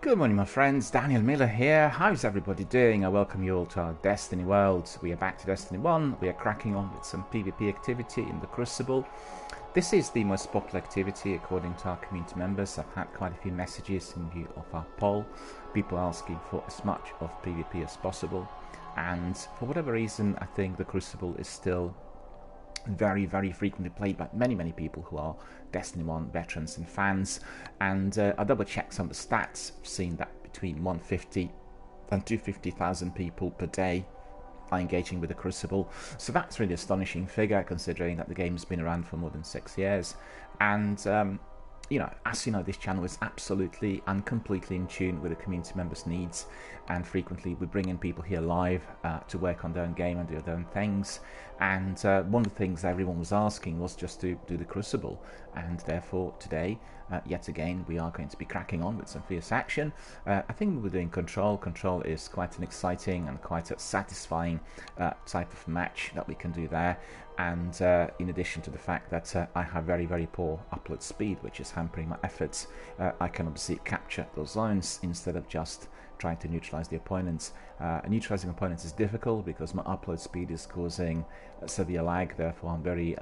Good morning, my friends. DRBMiller here. How's everybody doing? I welcome you all to our Destiny world. We are back to Destiny 1. We are cracking on with some PvP activity in the Crucible. This is the most popular activity according to our community members. I've had quite a few messages in view of our poll. People asking for as much of PvP as possible. And for whatever reason, I think the Crucible is still very frequently played by many people who are Destiny 1 veterans and fans, and I double checked some of the stats, seen that between 150 and 250,000 people per day are engaging with the Crucible, so that's really astonishing figure considering that the game's been around for more than 6 years. And you know, as you know, this channel is absolutely and completely in tune with the community members' needs, and frequently we bring in people here live to work on their own game and do their own things. And one of the things everyone was asking was just to do the Crucible, and therefore today, yet again, we are going to be cracking on with some fierce action. I think we're doing Control. Control is quite an exciting and quite a satisfying type of match that we can do there. And in addition to the fact that I have very poor upload speed, which is hampering my efforts, I can obviously capture those zones instead of just trying to neutralize the opponents. Neutralizing opponents is difficult because my upload speed is causing severe lag, therefore I'm very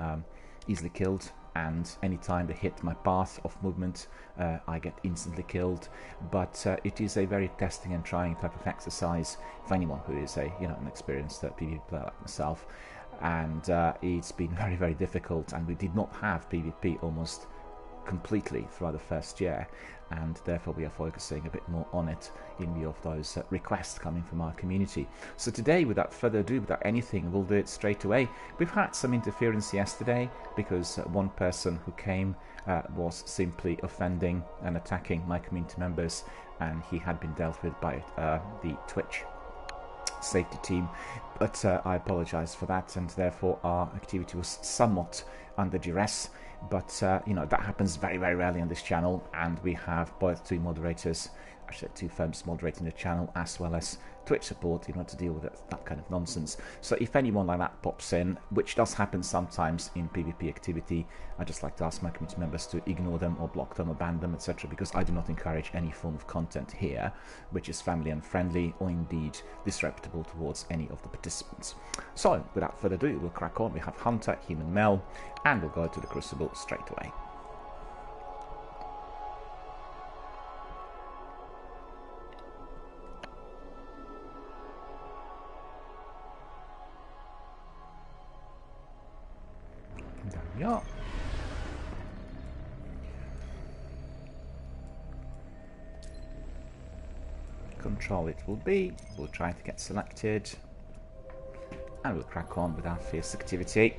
easily killed, and anytime they hit my path of movement I get instantly killed. But it is a very testing and trying type of exercise for anyone who is an experienced PvP player like myself. And it's been very difficult, and we did not have PvP almost completely throughout the first year, and therefore we are focusing a bit more on it in view of those requests coming from our community. So today, without further ado, without anything, we'll do it straight away. We've had some interference yesterday because one person who came was simply offending and attacking my community members, and he had been dealt with by the Twitch safety team, but I apologize for that, and therefore our activity was somewhat under duress. But you know, that happens very rarely on this channel, and we have both two moderators, actually two firms moderating the channel, as well as Twitch support in order to deal with that kind of nonsense. So if anyone like that pops in, which does happen sometimes in PvP activity, I just like to ask my community members to ignore them or block them or ban them, etc., because I do not encourage any form of content here which is family unfriendly or indeed disreputable towards any of the participants. So without further ado, we'll crack on. We have Hunter, Human Male, and we'll go to the Crucible straight away. There we are. Control it will be. We'll try to get selected, and we'll crack on with our fierce activity.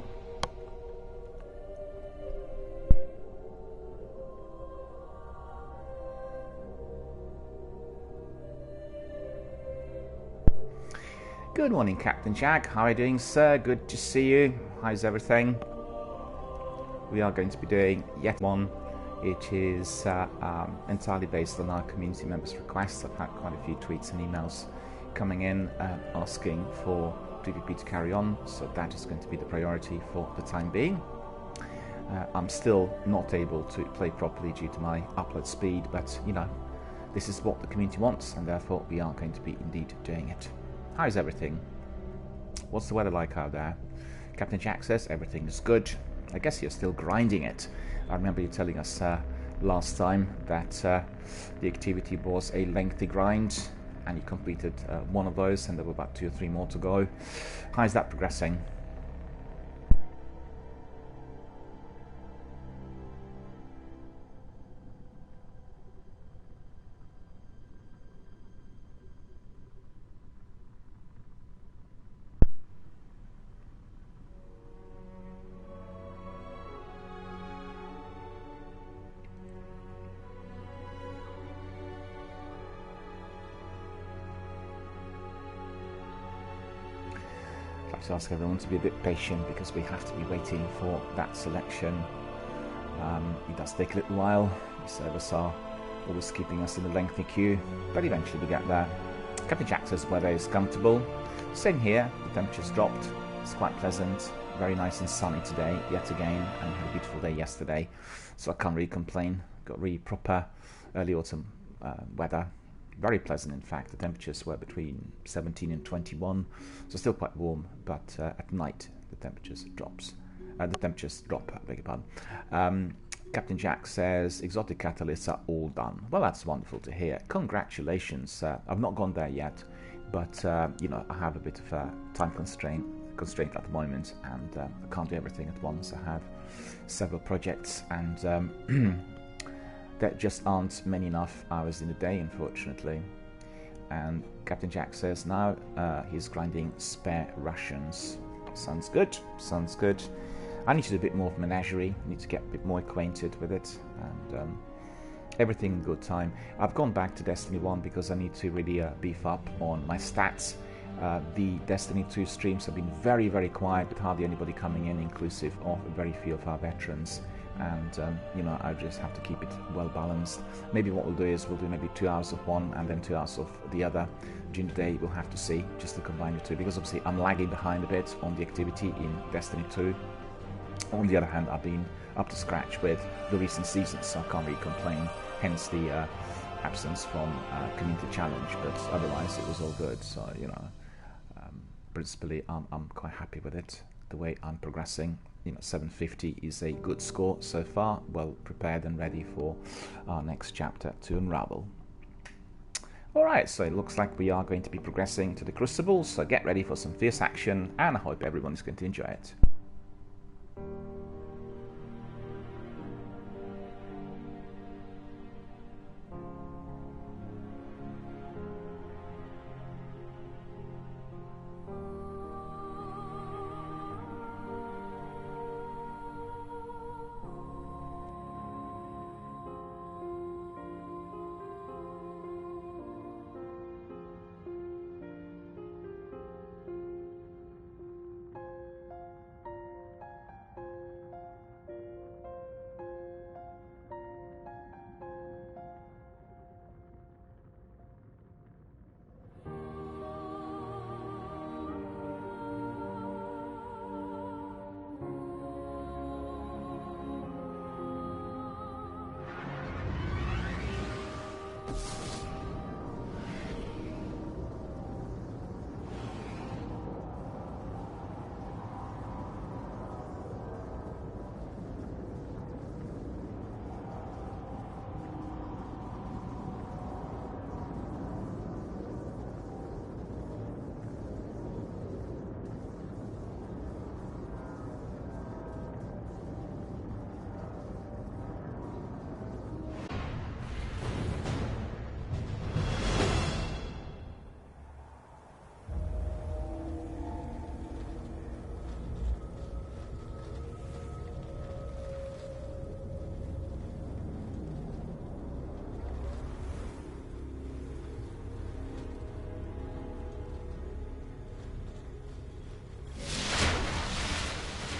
Good morning, Captain Jack. How are you doing, sir? Good to see you. How's everything? We are going to be doing yet one. It is entirely based on our community members' requests. I've had quite a few tweets and emails coming in asking for PvP to carry on, so that is going to be the priority for the time being. I'm still not able to play properly due to my upload speed, but you know, this is what the community wants, and therefore we are going to be indeed doing it. How's everything? What's the weather like out there? Captain Jack says everything is good. I guess you're still grinding it. I remember you telling us last time that the activity was a lengthy grind, and you completed one of those, and there were about 2 or 3 more to go. How's that progressing? To ask everyone to be a bit patient because we have to be waiting for that selection. It does take a little while. The servers are always keeping us in a lengthy queue, but eventually we get there. Captain Jack says weather is comfortable. Same here, the temperature's dropped. It's quite pleasant, very nice and sunny today, yet again, and we had a beautiful day yesterday, so I can't really complain. Got really proper early autumn weather, very pleasant. In fact, the temperatures were between 17 and 21, so still quite warm, but at night the temperatures drop, I beg your pardon. Captain Jack says exotic catalysts are all done. Well, that's wonderful to hear. Congratulations. I've not gone there yet, but you know, I have a bit of a time constraint at the moment, and I can't do everything at once. I have several projects, and there just aren't many enough hours in a day, unfortunately. And Captain Jack says now he's grinding spare rations. Sounds good, sounds good. I need to do a bit more of menagerie, need to get a bit more acquainted with it, and everything in good time. I've gone back to Destiny 1 because I need to really beef up on my stats. The Destiny 2 streams have been very, very quiet, with hardly anybody coming in, inclusive of very few of our veterans. And you know, I just have to keep it well balanced. Maybe what we'll do is we'll do maybe 2 hours of one and then 2 hours of the other during the day. We'll have to see, just to combine the two, because obviously I'm lagging behind a bit on the activity in Destiny 2. On the other hand, I've been up to scratch with the recent seasons, so I can't really complain, hence the absence from Community Challenge, but otherwise it was all good. So, you know, principally I'm quite happy with it, the way I'm progressing. You know, 750 is a good score so far, well prepared and ready for our next chapter to unravel. Alright, so it looks like we are going to be progressing to the Crucible, so get ready for some fierce action, and I hope everyone is going to enjoy it.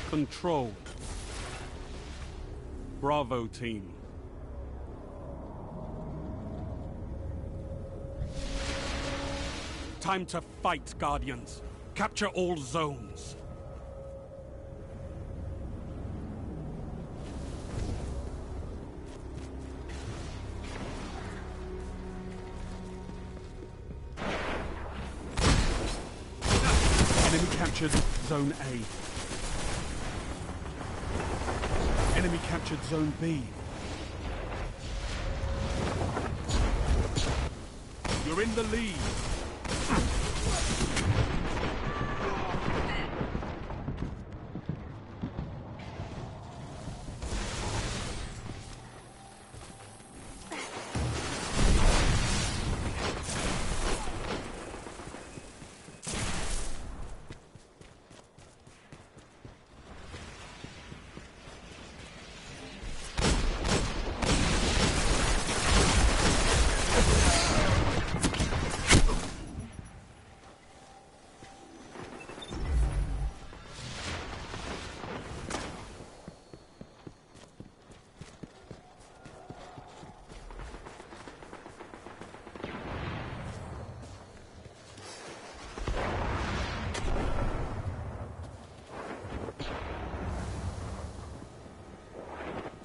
Control. Bravo team. Time to fight, Guardians. Capture all zones. Enemy captured Zone A. Enemy captured Zone B. You're in the lead.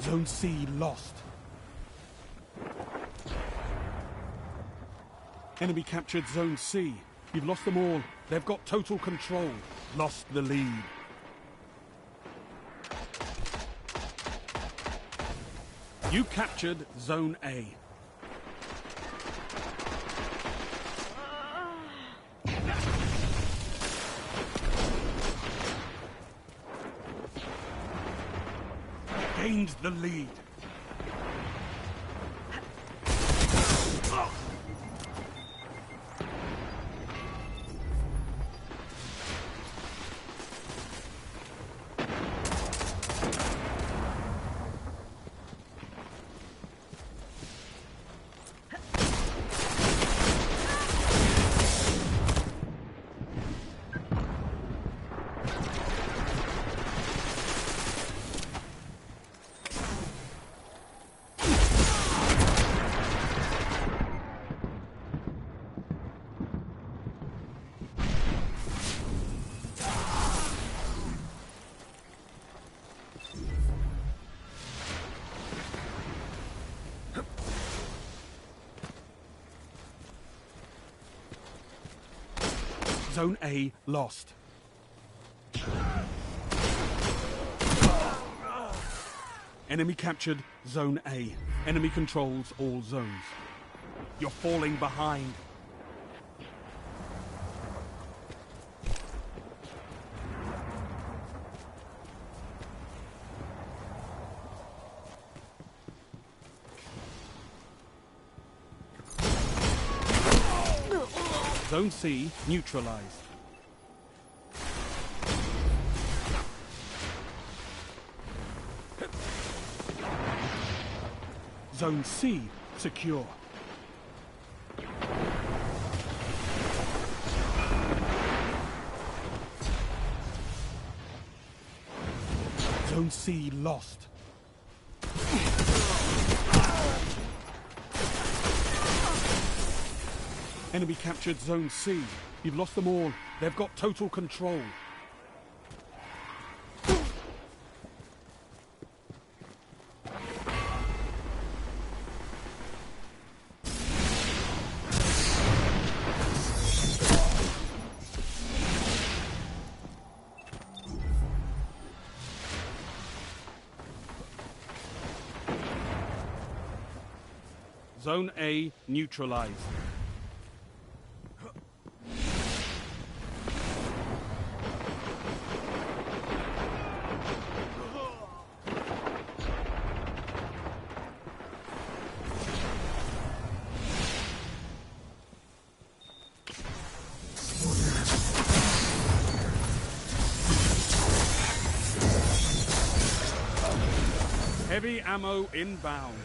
Zone C lost. Enemy captured Zone C. You've lost them all. They've got total control. Lost the lead. You captured Zone A. Gained the lead. Zone A lost. Enemy captured Zone A. Enemy controls all zones. You're falling behind. Zone C neutralized. Zone C secure. Zone C lost. Enemy captured Zone C. You've lost them all. They've got total control. Zone A neutralized. Heavy ammo inbound.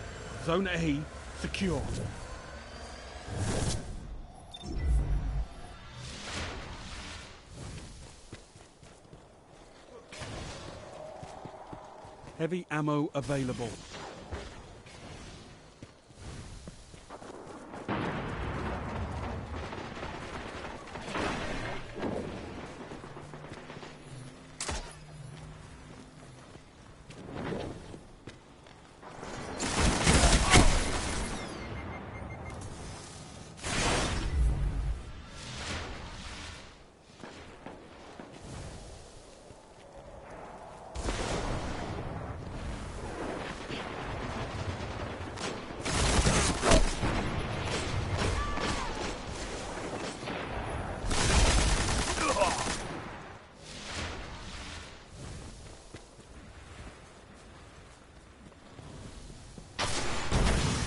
Zone A secured. Heavy ammo available.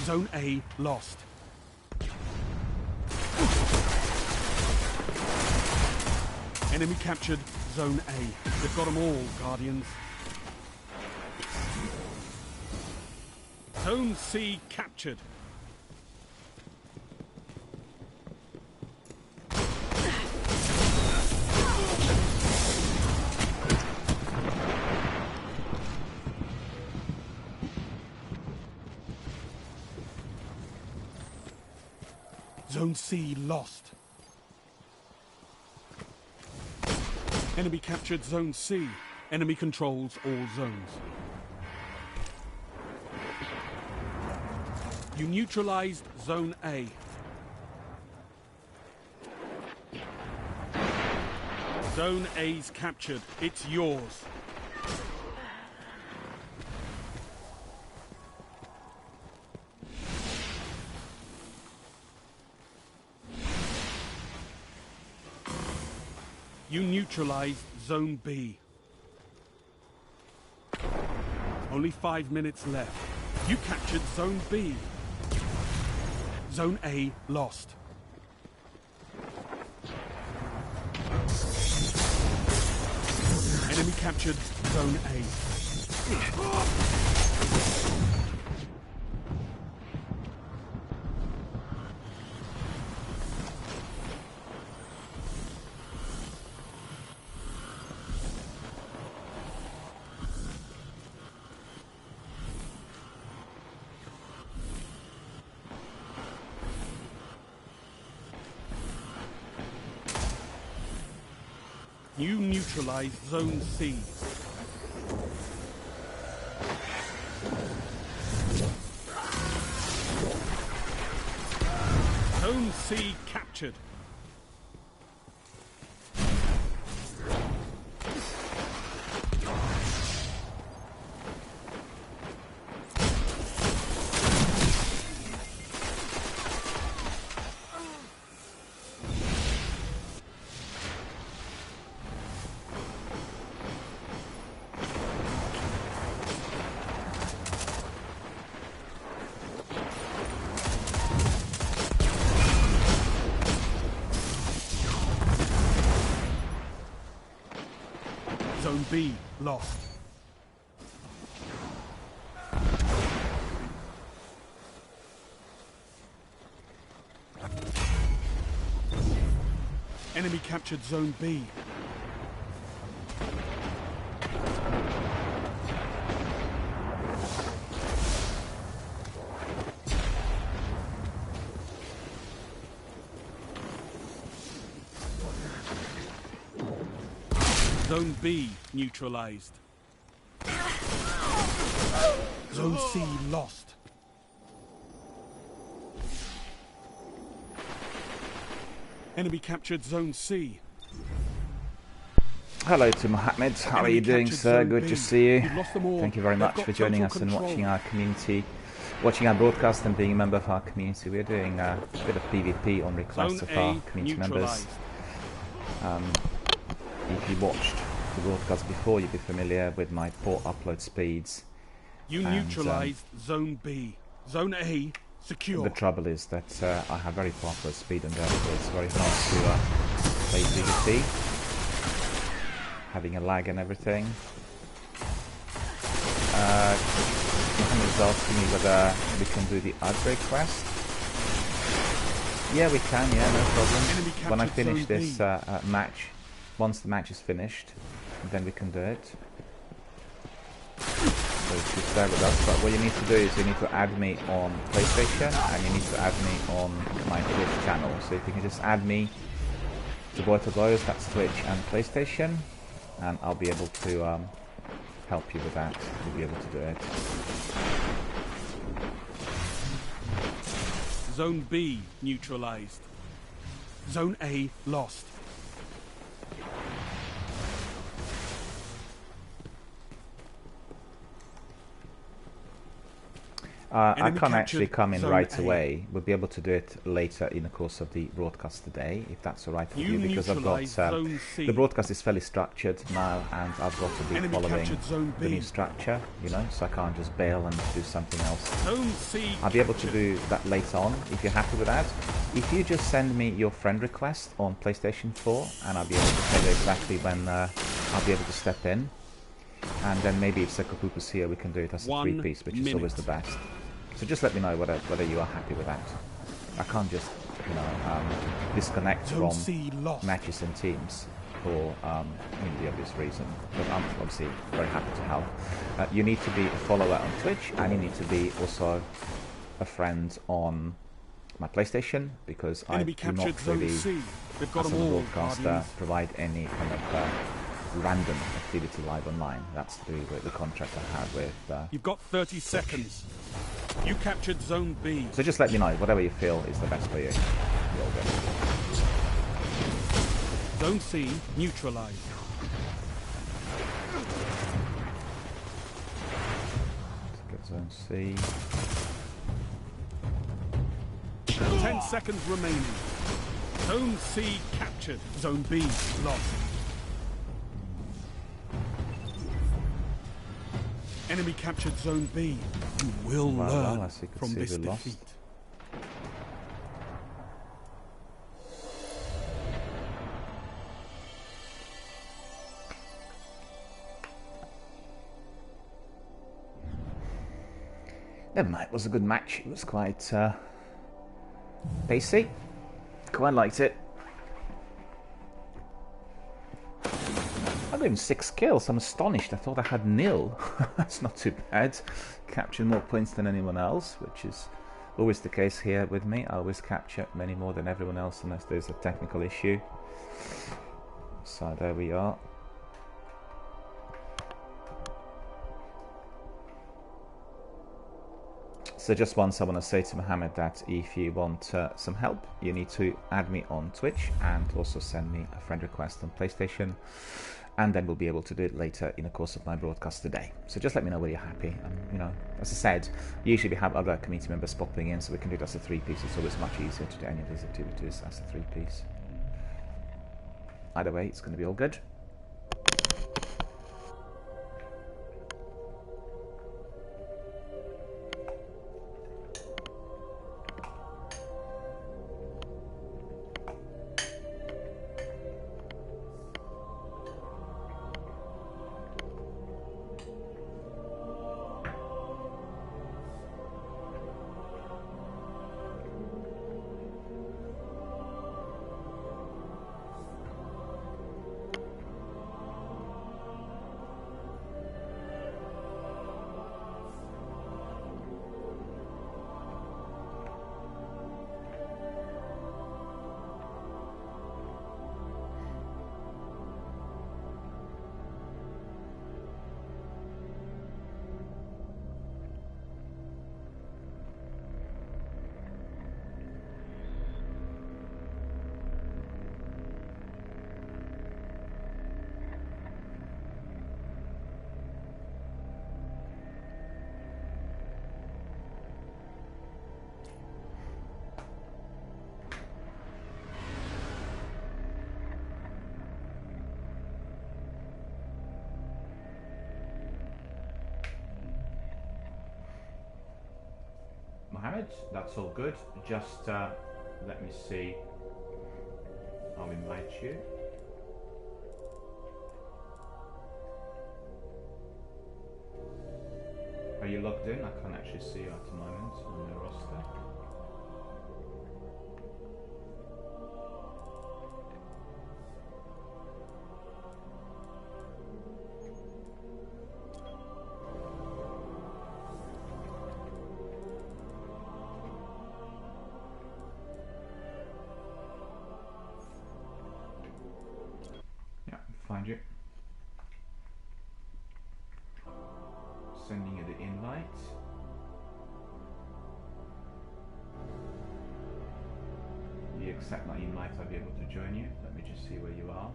Zone A lost. Enemy captured Zone A. They've got them all, Guardians. Zone C captured. Zone C lost. Enemy captured Zone C. Enemy controls all zones. You neutralized Zone A. Zone A's captured. It's yours. You neutralized Zone B. Only 5 minutes left. You captured Zone B. Zone A lost. Enemy captured Zone A. You neutralized Zone C. Zone C captured. Zone B lost. Enemy captured Zone B. Zone B neutralized. Zone C lost. Enemy captured Zone C. Hello to Mohammed. How are you doing, sir? Good to see you. Thank you very much for joining us and watching our community, watching our broadcast and being a member of our community. We're doing a bit of PvP on request of our community members. If you watched the broadcast before, you'd be familiar with my poor upload speeds. You neutralized Zone B. Zone A secure. The trouble is that I have very poor upload speed, and therefore it's very hard to play PvP. Having a lag and everything. Someone's asking me whether we can do the outbreak quest. Yeah, we can. Yeah, no problem. When I finish this match. Once the match is finished, then we can do it. So just stay with us. But what you need to do is you need to add me on PlayStation and you need to add me on my Twitch channel. So if you can just add me to both of those, that's Twitch and PlayStation, and I'll be able to help you with that. You'll be able to do it. Zone B neutralized. Zone A lost. I can't actually come in right away. We'll be able to do it later in the course of the broadcast today, if that's alright with you, because I've got the broadcast is fairly structured now, and I've got to be following the new structure, you know, so I can't just bail and do something else. I'll be able to do that later on, if you're happy with that. If you just send me your friend request on PlayStation 4, and I'll be able to tell you exactly when I'll be able to step in. And then maybe if Sekopupu's here, we can do it as a 3-piece, which is always the best. So just let me know whether you are happy with that. I can't just, you know, disconnect from matches and teams for the obvious reason. But I'm obviously very happy to help. You need to be a follower on Twitch, and you need to be also a friend on my PlayStation, because I do not really, as a broadcaster, provide any kind of random activity live online. That's the contract I have with... You've got 30 seconds. You captured Zone B. So just let me know, whatever you feel is the best for you. Zone C neutralized. Let's get Zone C. 10 seconds remaining. Zone C captured. Zone B lost. Enemy captured Zone B. You will learn as you can from see, this we lost. defeat. Never mind, it was a good match. It was quite pacey. Quite liked it. I got even 6 kills. I'm astonished. I thought I had 0. That's not too bad. Captured more points than anyone else, which is always the case here with me. I always capture many more than everyone else unless there's a technical issue. So there we are. So just once I want to say to Mohammed that if you want some help, you need to add me on Twitch and also send me a friend request on PlayStation, and then we'll be able to do it later in the course of my broadcast today. So just let me know whether you're happy. You know, as I said, usually we have other community members popping in, so we can do it as a 3-piece. It's always much easier to do any of these activities as a 3-piece. Either way, it's going to be all good. Mohammed, that's all good. Just let me see. I'll invite you. Are you logged in? I can't actually see you at the moment on the roster. Find you. Sending you the invite. You accept my invite, I'll be able to join you. Let me just see where you are.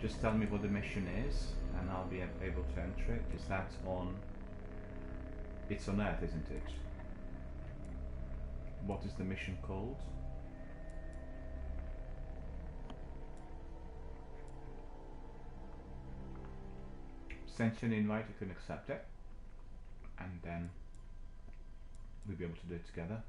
Just tell me what the mission is and I'll be able to enter it. Is that on... It's on Earth, isn't it? What is the mission called? Send you an invite, you can accept it, and then we'll be able to do it together.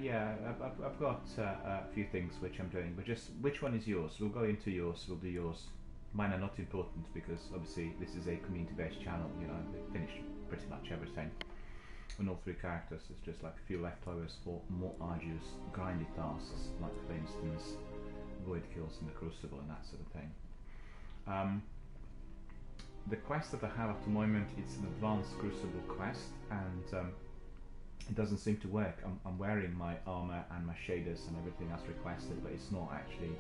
Yeah, I've got a few things which I'm doing, but just which one is yours? We'll go into yours, we'll do yours. Mine are not important because obviously this is a community-based channel, you know, we finished pretty much everything. On all 3 characters, it's just like a few leftovers for more arduous, grindy tasks, like for instance, void kills in the Crucible and that sort of thing. The quest that I have at the moment, it's an advanced Crucible quest, and it doesn't seem to work. I'm wearing my armor and my shaders and everything as requested, but it's not actually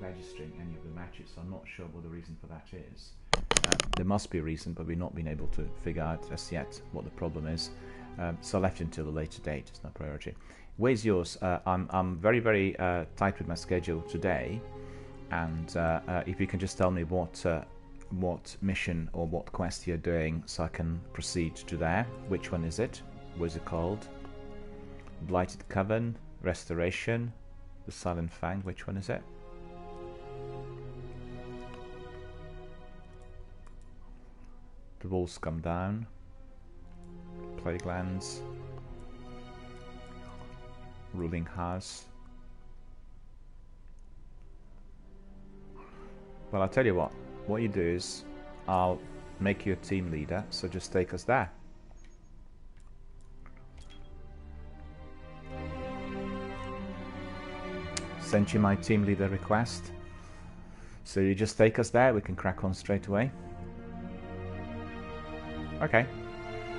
registering any of the matches, so I'm not sure what the reason for that is. There must be a reason, but we've not been able to figure out as yet what the problem is. So I left it until a later date. It's not priority. Where's yours? I'm very, very tight with my schedule today, and if you can just tell me what mission or what quest you're doing, so I can proceed to there. Which one is it? What is it called? Blighted Coven, Restoration, the Silent Fang. Which one is it? The walls come down. Plaguelands. Ruling House. Well, I'll tell you what. What you do is, I'll make you a team leader, so just take us there. Sent you my team leader request. So you just take us there, we can crack on straight away. Okay.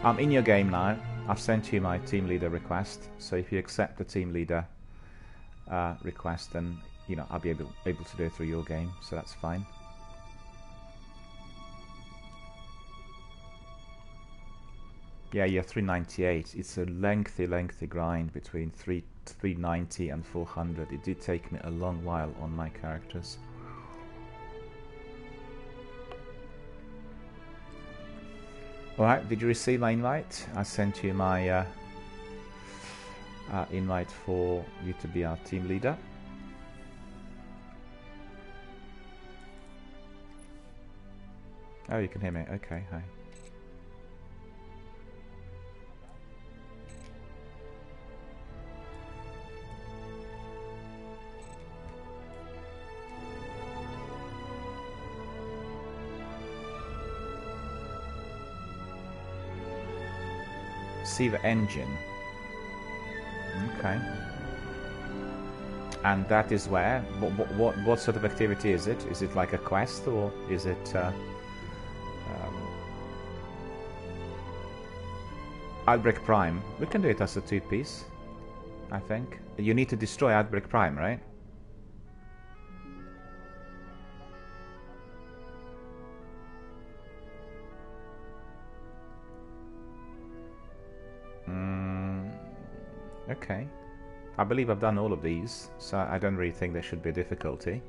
I'm in your game now. I've sent you my team leader request, so if you accept the team leader request, then you know I'll be able to do it through your game, so that's fine. Yeah, you're 398. It's a lengthy grind between 390 and 400. It did take me a long while on my characters. Alright, did you receive my invite? I sent you my invite for you to be our team leader. Oh, you can hear me. Okay, hi. Siva engine. Okay. And that is where? What sort of activity is it? Is it like a quest, or is it Outbreak Prime? We can do it as a two-piece, I think. You need to destroy Outbreak Prime, right? Okay. I believe I've done all of these, so I don't really think there should be a difficulty.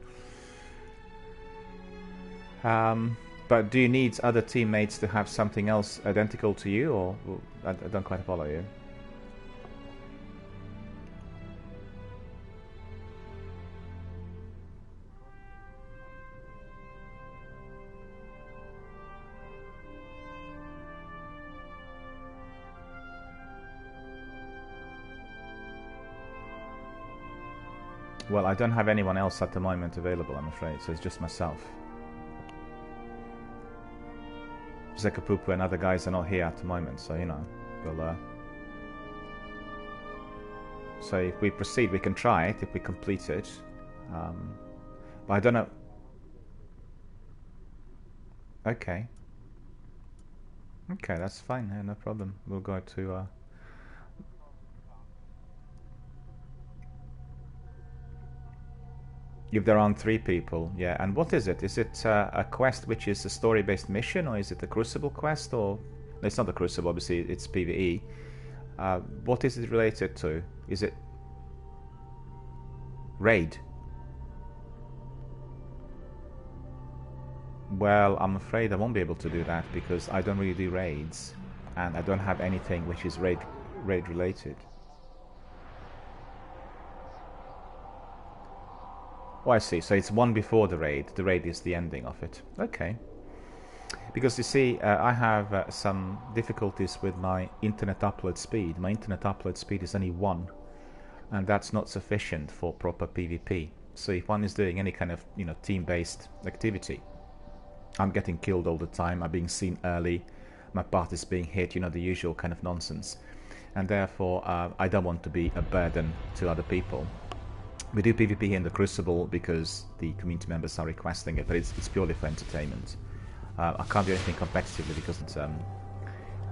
But do you need other teammates to have something else identical to you, or I don't quite follow you? Well, I don't have anyone else at the moment available, I'm afraid, so it's just myself. Zekapupu and other guys are not here at the moment, so, you know, we'll... So if we proceed, we can try it, if we complete it. But I don't know... Okay. Okay, that's fine, yeah, no problem. We'll go to... If there aren't 3 people, yeah. And what is it? Is it a quest which is a story-based mission, or is it a Crucible quest? Or no, it's not a Crucible, obviously it's PvE. What is it related to? Is it raid? Well, I'm afraid I won't be able to do that because I don't really do raids, and I don't have anything which is raid related. Oh, I see. So it's one before the raid. The raid is the ending of it. Okay. Because you see, I have some difficulties with my internet upload speed. My internet upload speed is only 1, and that's not sufficient for proper PvP. So if one is doing any kind of, you know, team-based activity, I'm getting killed all the time. I'm being seen early. My path is being hit. You know, the usual kind of nonsense. And therefore, I don't want to be a burden to other people. We do PvP here in the Crucible because the community members are requesting it, but it's purely for entertainment. I can't do anything competitively because it's,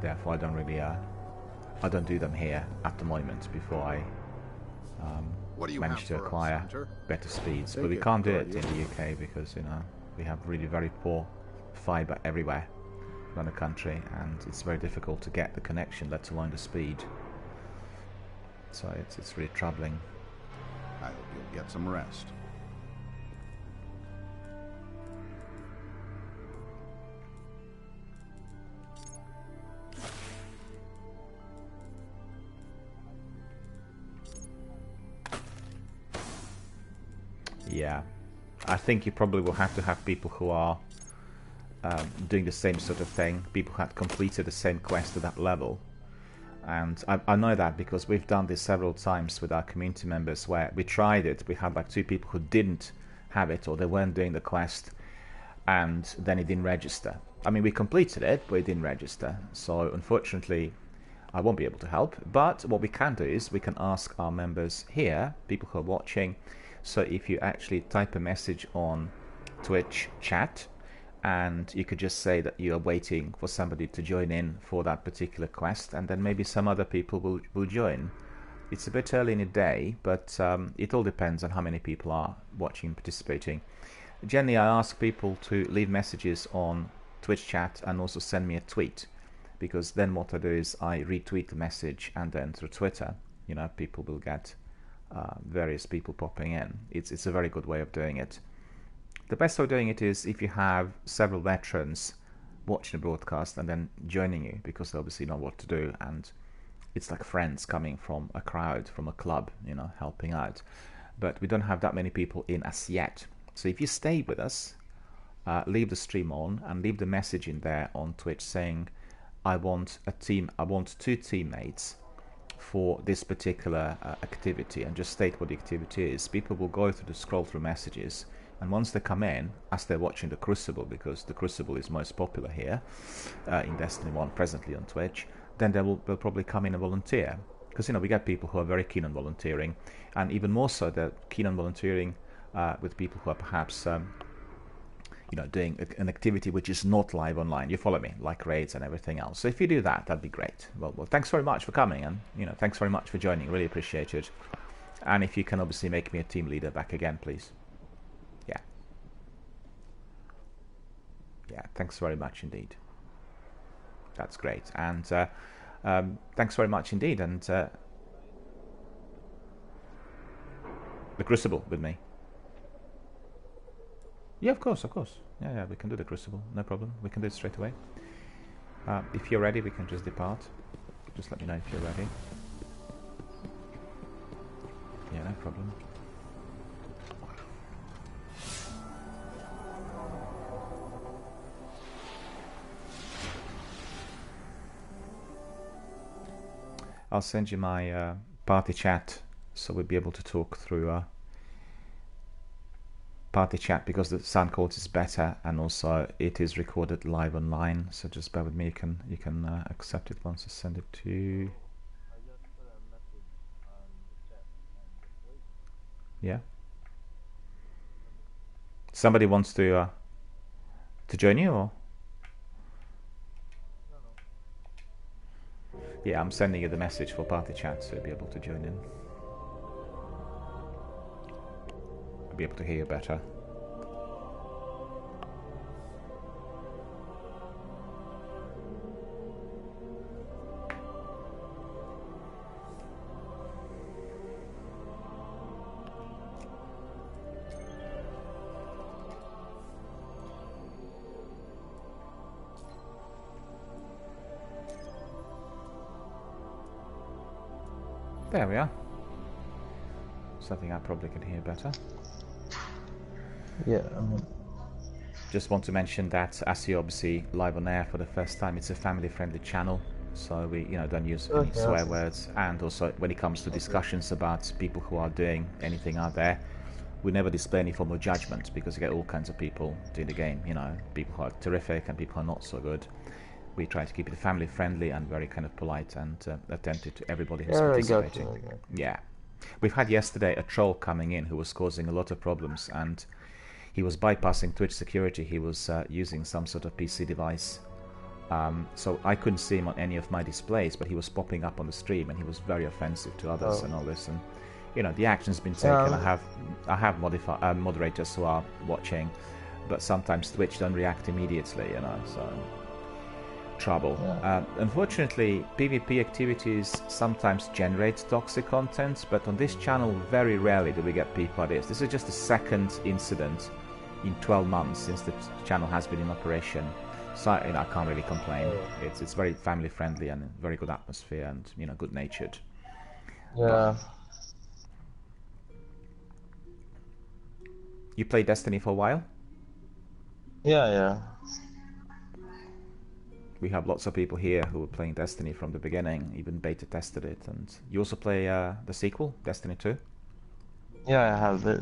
therefore I don't really I don't do them here at the moment before I manage to acquire better speeds. But we can't do it in the UK because, you know, we have really very poor fiber everywhere around the country, and it's very difficult to get the connection, let alone the speed. So it's really troubling. I hope you'll get some rest. Yeah, I think you probably will have to have people who are doing the same sort of thing, people who had completed the same quest to that level. And I know that because we've done this several times with our community members where we tried it. We had like 2 people who didn't have it, or they weren't doing the quest, and then it didn't register. I mean, we completed it, but it didn't register. So unfortunately, I won't be able to help. But what we can do is we can ask our members here, people who are watching. So if you actually type a message on Twitch chat, and you could just say that you are waiting for somebody to join in for that particular quest, and then maybe some other people will join. It's a bit early in the day, but it all depends on how many people are watching and participating. Generally, I ask people to leave messages on Twitch chat and also send me a tweet, because then what I do is I retweet the message, and then through Twitter, you know, people will get various people popping in. It's a very good way of doing it. The best way of doing it is if you have several veterans watching the broadcast and then joining you, because they obviously know what to do, and it's like friends coming from a crowd, from a club, you know, helping out. But we don't have that many people in as yet. So if you stay with us, leave the stream on and leave the message in there on Twitch saying, I want 2 teammates for this particular activity, and just state what the activity is. People will go through the scroll through messages, and once they come in, as they're watching the Crucible, because the Crucible is most popular here in Destiny 1 presently on Twitch, then they'll probably come in and volunteer. Because, you know, we get people who are very keen on volunteering, and even more so, they're keen on volunteering with people who are perhaps you know, doing an activity which is not live online. You follow me, like raids and everything else. So if you do that, that'd be great. Well, thanks very much for coming, and you know, thanks very much for joining. Really appreciate it. And if you can obviously make me a team leader back again, please. Yeah, thanks very much indeed. That's great. And thanks very much indeed. And the Crucible with me. Yeah, of course. Yeah, we can do the Crucible, no problem. We can do it straight away. If you're ready, we can just depart. Just let me know if you're ready. Yeah, no problem. I'll send you my party chat, so we'll be able to talk through party chat, because the sound quality is better, and also it is recorded live online. So just bear with me. You can accept it once I send it to you. Yeah. Somebody wants to join you, or? Yeah, I'm sending you the message for party chat, so you'll be able to join in. I'll be able to hear you better. There we are. So I think I probably can hear better. Yeah. Just want to mention that as you're obviously live on air for the first time, it's a family-friendly channel, so we, you know, don't use any swear words. And also, when it comes to discussions about people who are doing anything out there, we never display any form of judgment, because you get all kinds of people doing the game. You know, people who are terrific and people who are not so good. We try to keep it family-friendly and very kind of polite and attentive to everybody who's participating. Yeah. We've had yesterday a troll coming in who was causing a lot of problems, and he was bypassing Twitch security. He was using some sort of PC device. So I couldn't see him on any of my displays, but he was popping up on the stream, and he was very offensive to others and all this. And, you know, the action's been taken. I have moderators who are watching. but sometimes Twitch don't react immediately, you know, so trouble. Unfortunately, PvP activities sometimes generate toxic content, but on this channel very rarely do we get people like this. This is just the second incident in 12 months since the channel has been in operation, so you know, I can't really complain. It's very family friendly and very good atmosphere, and you know, good natured. Yeah. You played Destiny for a while? Yeah. We have lots of people here who were playing Destiny from the beginning, even beta tested it. And you also play the sequel, Destiny 2? Yeah, I have it.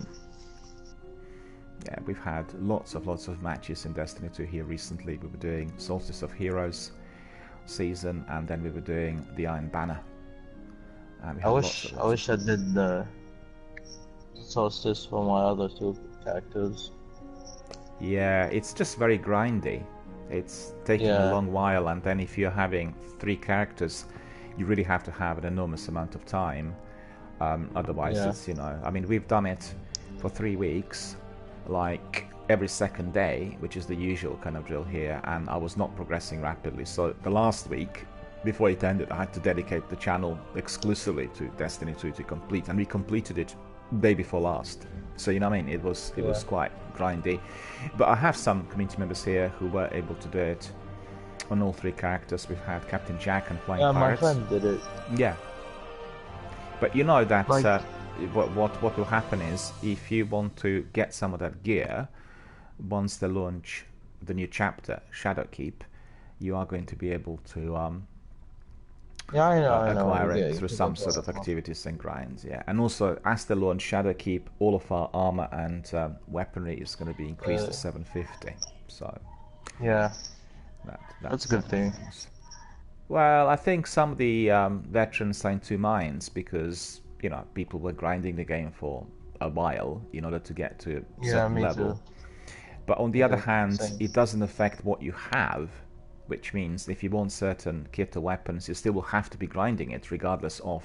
Yeah, we've had lots of matches in Destiny 2 here recently. We were doing Solstice of Heroes season, and then we were doing the Iron Banner. I wish I did the Solstice for my other two characters. Yeah, it's just very grindy. It's taking a long while, and then if you're having 3 characters, you really have to have an enormous amount of time. Otherwise, it's, you know, I mean, we've done it for 3 weeks, like every second day, which is the usual kind of drill here, and I was not progressing rapidly. So the last week, before it ended, I had to dedicate the channel exclusively to Destiny 2 to complete, and we completed it day before last. So you know what I mean, it was quite grindy, but I have some community members here who were able to do it on all 3 characters. We've had Captain Jack and Flying Pirates. My friend did it. Yeah, but you know that what will happen is, if you want to get some of that gear, once they launch the new chapter, Shadowkeep, you are going to be able to I know. acquire it through some sort of activities and grinds, and also as they launch Shadowkeep, all of our armor and weaponry is going to be increased to 750. So that's a good thing. Well, I think some of the veterans are in 2 minds, because you know, people were grinding the game for a while in order to get to a certain level. But on the other hand, it doesn't affect what you have, which means if you want certain kit or weapons, you still will have to be grinding it regardless of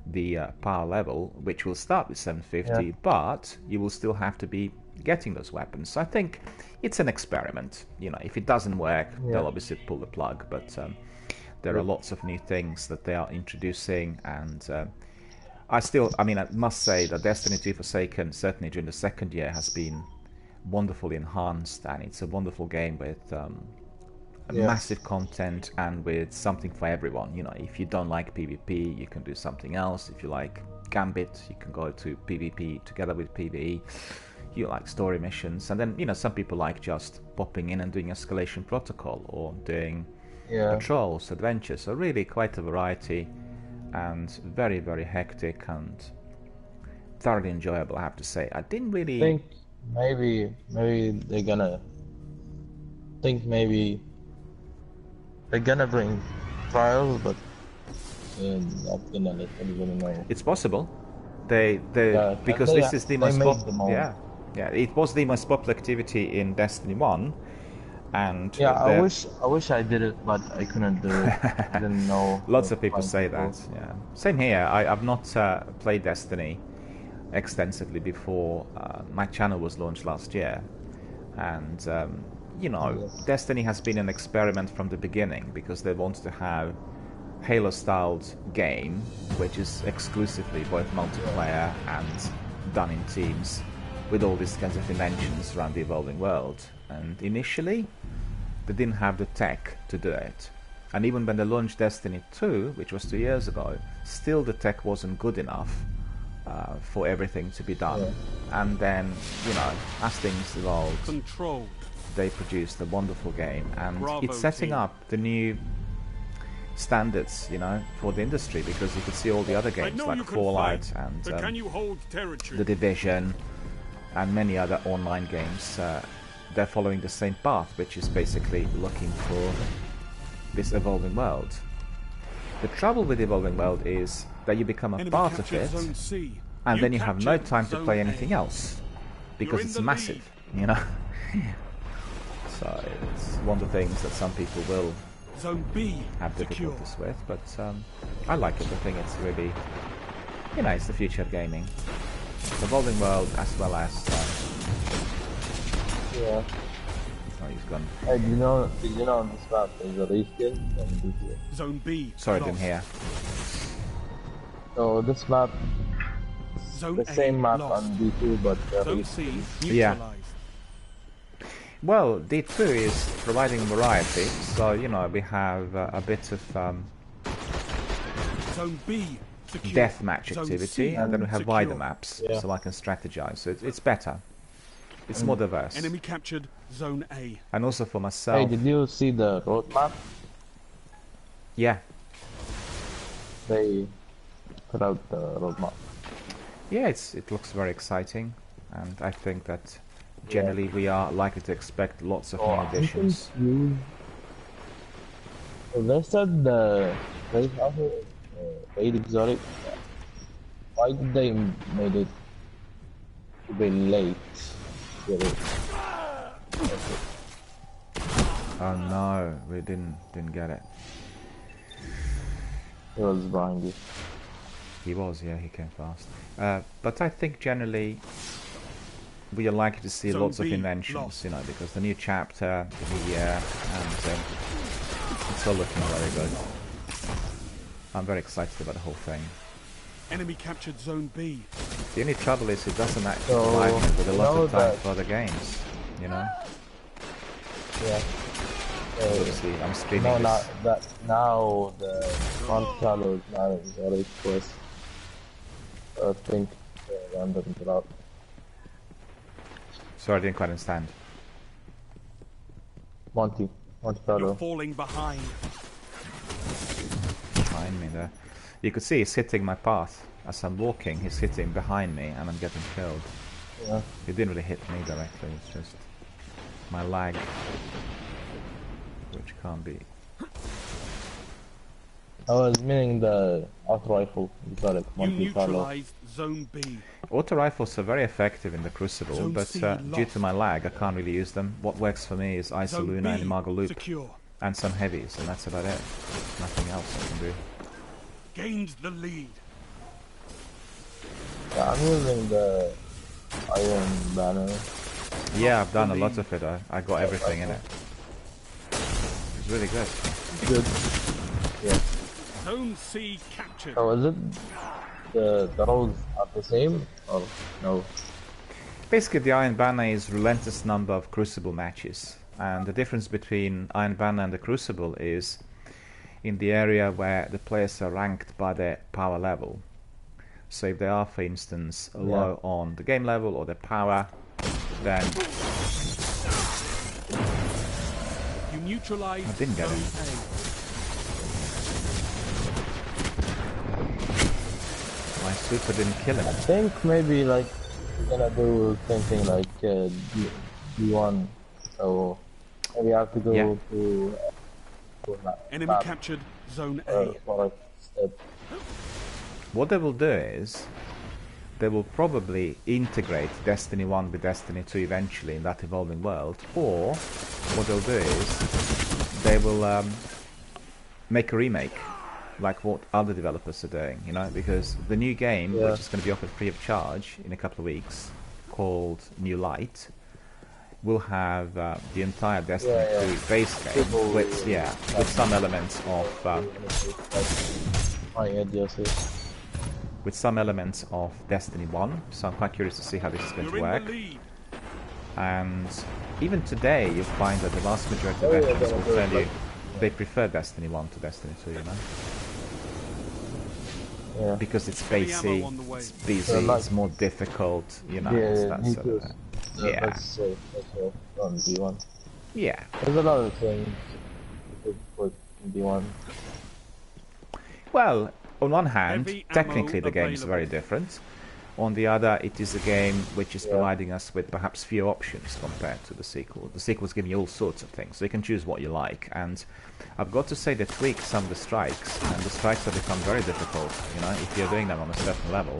the power level, which will start with 750, but you will still have to be getting those weapons. So I think it's an experiment. You know, if it doesn't work, they'll obviously pull the plug, but there are lots of new things that they are introducing, and I must say that Destiny 2 Forsaken, certainly during the second year, has been wonderfully enhanced, and it's a wonderful game with massive content and with something for everyone. You know, if you don't like PvP, you can do something else. If you like Gambit, you can go to PvP together with PvE. You like story missions, and then, you know, some people like just popping in and doing escalation protocol or doing patrols, adventures. So really quite a variety, and very, very hectic and thoroughly enjoyable, I have to say. I didn't really think maybe they're gonna bring trials, but not gonna let anybody know. It's possible. Because this is the most popular. It was the most popular activity in Destiny 1, and I wish I did it, but I couldn't do it. I didn't know. Lots of people say that. Yeah, same here. I've not played Destiny extensively before. My channel was launched last year, and you know, Destiny has been an experiment from the beginning, because they want to have Halo-styled game, which is exclusively both multiplayer and done in teams, with all these kinds of dimensions around the evolving world. And initially, they didn't have the tech to do it. And even when they launched Destiny 2, which was 2 years ago, still the tech wasn't good enough for everything to be done. And then, you know, as things evolved, they produced a wonderful game, and it's setting up the new standards, you know, for the industry, because you could see all the other games like Fallout and The Division and many other online games. They're following the same path, which is basically looking for this evolving world. The trouble with the evolving world is that you become a part of it, and then you have no time to play anything else, because it's massive, you know. So it's one of the things that some people will have difficulties with, but I like it. I think it's really, you know, it's the future of gaming. The evolving world, as well as Yeah. Oh, he's gone. Hey, did you know on this map there's a reskin on DQ? Zone B. Sorry, I lost. didn't hear. So this map, Zone the A same map lost. on D2, but Zone C Yeah. neutralized. Well, D2 is providing variety, so you know we have a bit of Zone B secure. deathmatch Zone activity, C and then we have secure. wider maps, Yeah. so I can strategize. So it's better. It's more diverse. Enemy captured Zone A. And also for myself. hey, did you see the road map? Yeah. They put out the road map. Yeah, it looks very exciting, and I think that generally we are likely to expect lots of new additions. They said they have 8 exotic. Why did they made it to be late? Oh no, we didn't get it. It was behind you. He was, yeah, he came fast. But I think generally we are likely to see Zone lots of B inventions, lost. you know, because the new chapter, the year, and it's all looking very good. I'm very excited about the whole thing. Enemy captured Zone B. The only trouble is it doesn't actually So, provide me with a lot of time that- for other games, you know? Yeah. Obviously, I'm streaming No, this. now the controller is not exotic plus. I think random drop. Sorry, I didn't quite understand. Monty You're Carlo. falling behind. Behind me there. You could see he's hitting my path. As I'm walking, he's hitting behind me and I'm getting killed. Yeah. He didn't really hit me directly, it's just my lag, which can't be. I was meaning the auto rifle exotic You Monty Carlo. neutralized Zone B. Auto rifles are very effective in the Crucible, Zone but C due lost. to my lag, I can't really use them. What works for me is Zone Isoluna B and Imago Loop, secure. and some heavies, and that's about it. Nothing else I can do. Gained the lead. Yeah, I'm using the Iron Banner. Yeah, I've done a lot of it. I got everything in it. It's really good. Good. Yeah. Zone C captured. So is it the roles are the same or no? Basically, the Iron Banner is relentless number of Crucible matches, and the difference between Iron Banner and the Crucible is in the area where the players are ranked by their power level. So if they are, for instance, low on the game level or their power, then You neutralized I didn't get Zone it. My super didn't kill him. I think maybe like we're gonna do something like D1. So maybe I have to go Yeah. to A. Enemy captured Zone A. for a step. What they will do is they will probably integrate Destiny 1 with Destiny 2 eventually in that evolving world, or what they'll do is they will make a remake like what other developers are doing, you know, because the new game, which is going to be offered free of charge in a couple of weeks, called New Light, will have the entire Destiny 2 base game with some elements of with some elements of Destiny 1, so I'm quite curious to see how this is going You're to work. in the lead. And even today you'll find that the vast majority of veterans will tell you they prefer Destiny 1 to Destiny 2, you know? Yeah. Because it's Heavy ammo spacey, on the way. it's busy, it's more difficult, you know, it's that sort of thing. Yeah. That's on D1. Yeah. There's a lot of things you could put in D1. Well, on one hand, Heavy technically ammo the game is very available. different. On the other, it is a game which is providing us with perhaps few options compared to the sequel. The sequel is giving you all sorts of things, so you can choose what you like. And I've got to say they tweak some of the strikes, and the strikes have become very difficult, you know, if you're doing them on a certain level.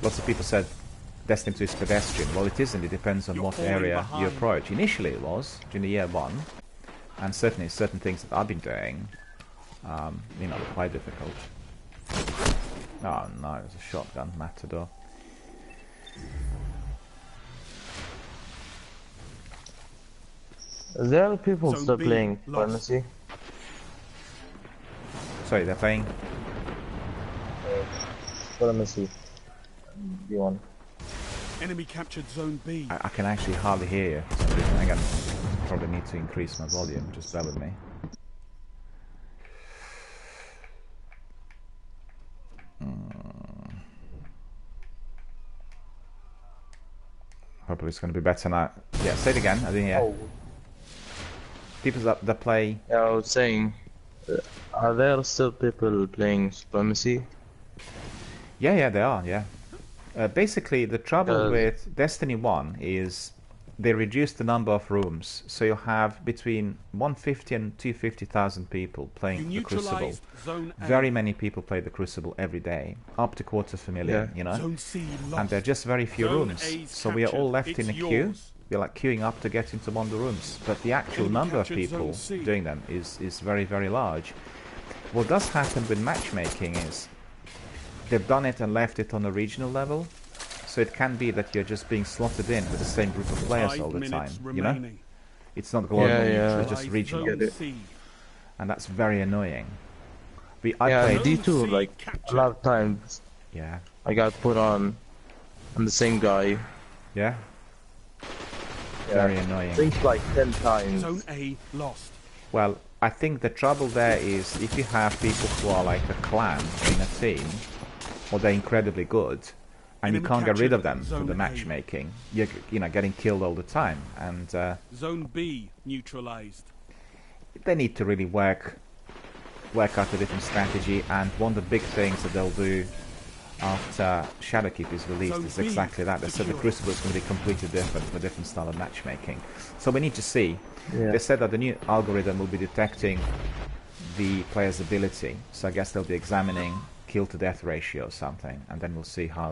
Lots of people said Destiny 2 is pedestrian. Well, it isn't. It depends on You're what falling area you behind. approach. Initially it was, during the year 1, and certainly certain things that I've been doing, you know, were quite difficult. Oh no, it was a shotgun, Matador. There are people Zone still B playing lost. Pharmacy. Sorry, they're playing. Pharmacy. B1. Enemy captured Zone B. I can actually hardly hear you. For some reason. Hang on. Probably need to increase my volume. Just bear with me. Hopefully it's going to be better now. Yeah, say it again. I didn't hear. Oh, People that play. yeah, I was saying, are there still people playing Supremacy? Yeah, they are. Yeah. Basically, the trouble with Destiny 1 is they reduced the number of rooms, so you have between 150 and 250,000 people playing the Crucible. Neutralized Zone A. Very many people play the Crucible every day, up to quarter of a million, Yeah. you know. Zone C lost. And there are just very few Zone rooms, A's so we are all left captured. in a It's queue. yours. We're like queuing up to get into one of the rooms, but the actual Enemy number of captured people Zone C. doing them is very, very large. What does happen with matchmaking is they've done it and left it on a regional level, so it can be that you're just being slotted in with the same group of players 5 all the time, minutes you know? remaining. It's not global, Yeah. it's just regional, Zone C. and that's very annoying. I Yeah, played, D2, Zone C like, captured. a lot of times yeah, I got put on the same guy. yeah, Yeah. very I annoying. think like 10 times. Zone A lost. Well, I think the trouble there is if you have people who are like a clan in a team, or they're incredibly good, and you Enemy can't get rid of captured them through Zone the A. matchmaking, you're getting killed all the time, and Zone B neutralized. they need to really work out a different strategy. And one of the big things that they'll do after Shadowkeep is released Zone is B exactly that. They said the secure. Crucible is going to be completely different, with a different style of matchmaking. So we need to see. Yeah. They said that the new algorithm will be detecting the player's ability, so I guess they'll be examining kill to death ratio or something, and then we'll see how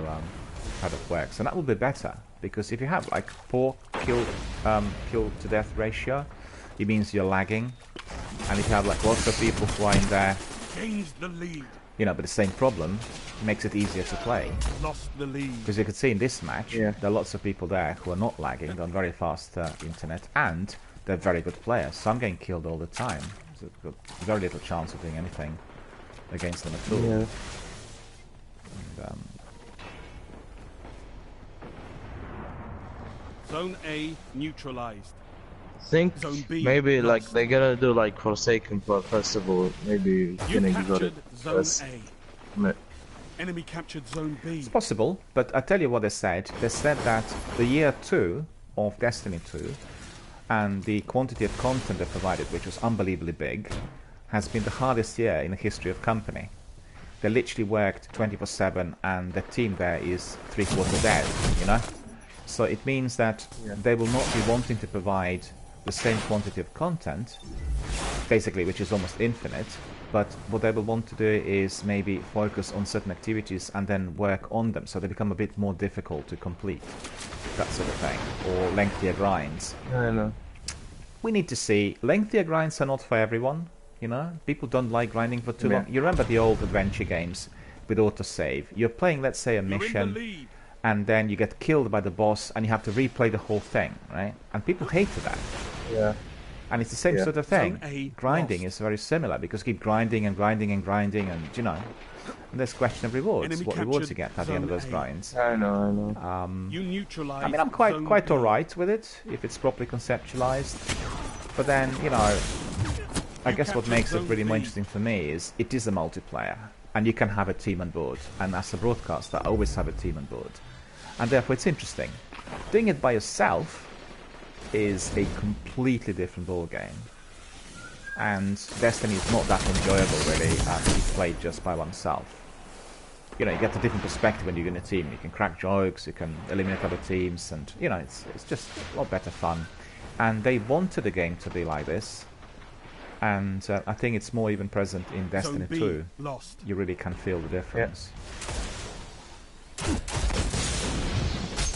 that works. And that will be better, because if you have like poor kill to death ratio, it means you're lagging, and if you have like lots of people who are in there, Gains the lead. but the same problem, it makes it easier to play. Lost the lead. Because you could see in this match, Yeah. there are lots of people there who are not lagging, they're on very fast internet, and they're very good players. So I'm getting killed all the time. So I've got very little chance of doing anything against them at all. Yeah. And, Zone A neutralized. Think Zone B maybe like lost. they're gonna do like Forsaken for a festival. Maybe You gonna exotic. captured Zone That's- A. Enemy captured Zone B. It's possible, but I tell you what they said. They said that the year 2 of Destiny 2 and the quantity of content they provided, which was unbelievably big, has been the hardest year in the history of company. They literally worked 24/7, and the team there is 3/4 dead, So it means that they will not be wanting to provide the same quantity of content, basically, which is almost infinite, but what they will want to do is maybe focus on certain activities and then work on them, so they become a bit more difficult to complete, that sort of thing, or lengthier grinds. I know. We need to see. Lengthier grinds are not for everyone, People don't like grinding for too long. You remember the old adventure games with autosave? You're playing, let's say, a You're in the mission, lead. and then you get killed by the boss, and you have to replay the whole thing, right? And people hated that. Yeah. And it's the same Yeah. sort of thing. Zone A Grinding lost. is very similar, because you keep grinding and grinding and grinding, and and there's question of rewards. Enemy What rewards you captured get at the end of Zone those A. grinds? I know. You neutralized. I mean, I'm Zone quite B. alright with it if it's properly conceptualized. But then, I guess what captured makes it Zone really more B. interesting for me is it is a multiplayer, and you can have a team on board. And as a broadcaster, I always have a team on board, and therefore it's interesting. Doing it by yourself is a completely different ball game, and Destiny is not that enjoyable really as if played just by oneself. You get a different perspective when you're in a team. You can crack jokes, you can eliminate other teams, and it's just a lot better fun. And they wanted the game to be like this, and I think it's more even present in Destiny Zone B 2. lost. You really can feel the difference.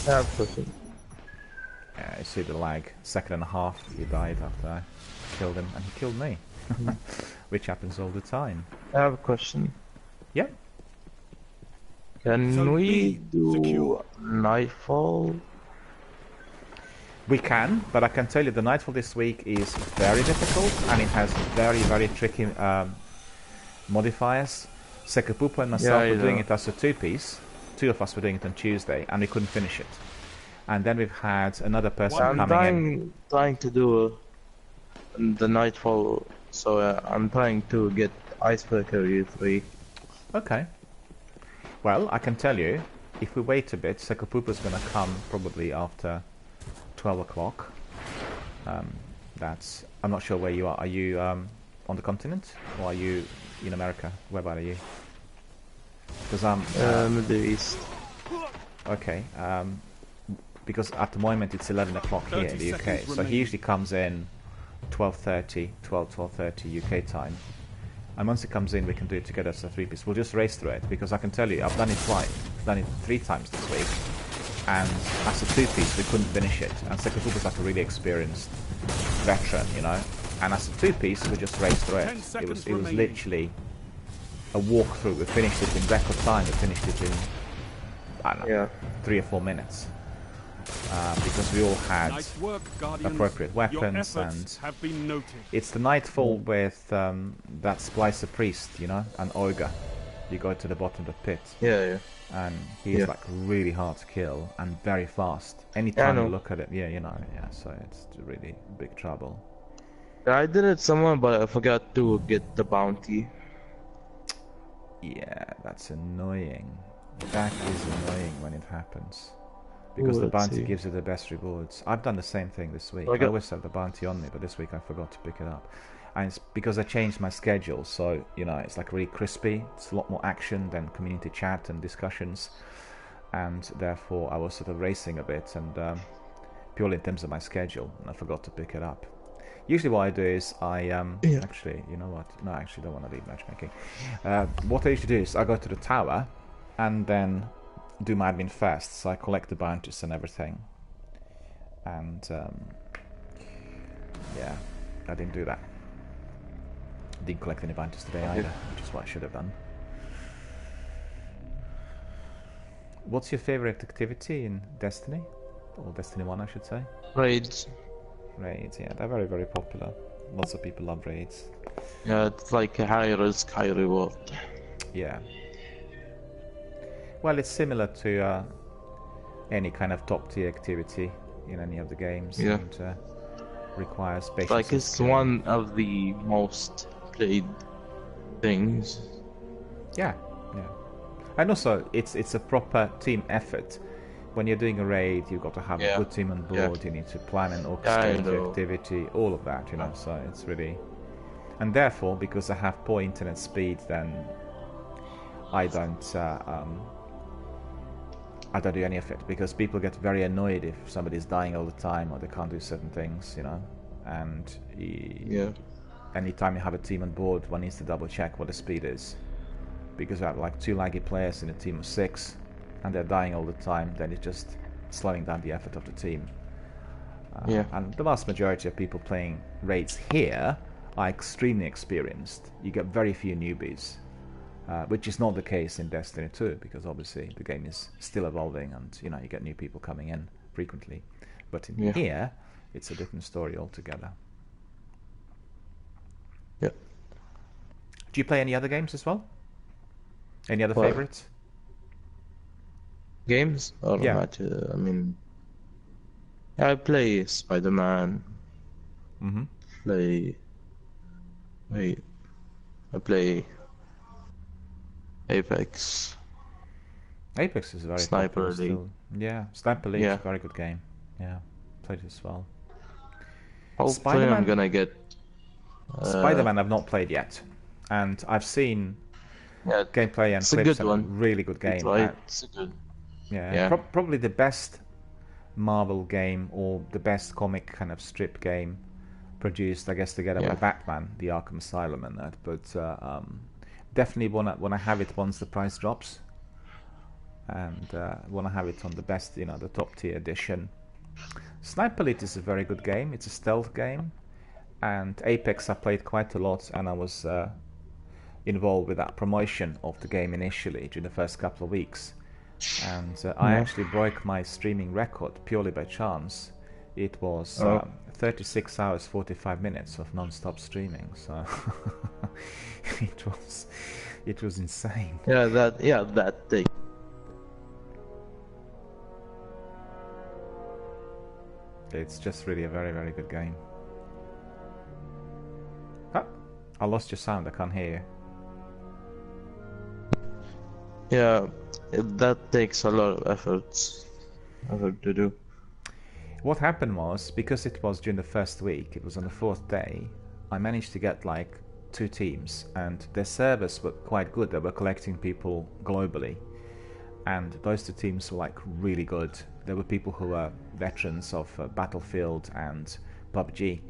I have a question. Yeah, you see the lag. Second and a half, he died after I killed him, and he killed me, which happens all the time. I have a question. Yeah. Can Zone we B do secure. Nightfall? We can, but I can tell you the Nightfall this week is very difficult, and it has very, very tricky modifiers. Sekapupo and myself were doing it as a two-piece. Two of us were doing it on Tuesday, and we couldn't finish it. And then we've had another person coming in. Trying to do the Nightfall, so I'm trying to get Icebreaker U3. Okay. Well, I can tell you, if we wait a bit, Sekapupo's going to come probably after 12 o'clock. I'm not sure where you are. Are you on the continent, or are you in America? Where about are you? Because I'm Middle East. okay. Because at the moment it's 11 o'clock here in the UK, so he usually comes in 12:30 UK time. And once he comes in, we can do it together as a three-piece. We'll just race through it, because I can tell you, I've done it twice. I've done it 3 times this week. And as a two-piece, we couldn't finish it. And Sekapupo's like a really experienced veteran, you know. And as a two-piece, we just raced through it. It was literally a walkthrough. We finished it in record time. We finished it in, I don't know, 3 or 4 minutes. Because we all had appropriate weapons, and it's the Nightfall with that Splicer Priest, you know, and Olga. You go to the bottom of the pit. Yeah. And he's like really hard to kill and very fast. Anytime you look at it, so it's really big trouble. I did it somewhere, but I forgot to get the bounty. Yeah, that's annoying. That is annoying when it happens. Because the bounty gives you the best rewards. I've done the same thing this week. I always have the bounty on me, but this week I forgot to pick it up. And it's because I changed my schedule, so, you know, it's like really crispy. It's a lot more action than community chat and discussions. And therefore I was sort of racing a bit, and purely in terms of my schedule, and I forgot to pick it up. Usually what I do is I, actually, you know what? No, I actually don't want to leave matchmaking. What I usually do is I go to the tower, and then do my admin first, so I collect the bounties and everything. And yeah, I didn't do that. Didn't collect any bounties today either, which is what I should have done. What's your favorite activity in Destiny? Or Destiny 1, I should say? Raids. Raids, yeah, they're very, very popular. Lots of people love raids. Yeah, it's like a high risk, high reward. Yeah. Well, it's similar to any kind of top tier activity in any of the games. Yeah. And requires patience. Like it's one of the most played things. Yeah. And also, it's a proper team effort. When you're doing a raid, you've got to have a good team on board. You need to plan and orchestrate the activity, all of that, you know. So it's really, and therefore, because I have poor internet speed, then I don't do any of it, because people get very annoyed if somebody's dying all the time or they can't do certain things, you know. And anytime you have a team on board, one needs to double check what the speed is, because I have like 2 laggy players in a team of 6 and they're dying all the time, then it's just slowing down the effort of the team. And the vast majority of people playing raids here are extremely experienced. You get very few newbies. Which is not the case in Destiny 2, because obviously the game is still evolving, and you know, you get new people coming in frequently. But in here, it's a different story altogether. Yeah. Do you play any other games as well? Any other favorites? Games? Or I mean, I play Spider-Man. I play Apex. Apex is very Sniper popular League. still. Yeah, Sniper League is a very good game. Yeah, played it as well. Hopefully I'm gonna get... Spider-Man I've not played yet. And I've seen gameplay and clips, and a really good game. It's a good... Probably the best Marvel game, or the best comic kind of strip game produced, I guess, together with Batman, the Arkham Asylum and that. But definitely wanna have it once the price drops, and wanna have it on the best, you know, the top tier edition. Sniper Elite is a very good game. It's a stealth game, and Apex I played quite a lot, and I was involved with that promotion of the game initially during the first couple of weeks, and I actually broke my streaming record purely by chance. It was 36 hours 45 minutes of non-stop streaming, so it was insane. That thing. It's just really a very, very good game. Ah, I lost your sound, I can't hear you. Yeah, that takes a lot of effort to do. What happened was, because it was during the first week, it was on the 4th day, I managed to get like 2 teams, and their servers were quite good. They were collecting people globally, and those 2 teams were like really good. There were people who were veterans of Battlefield and PUBG.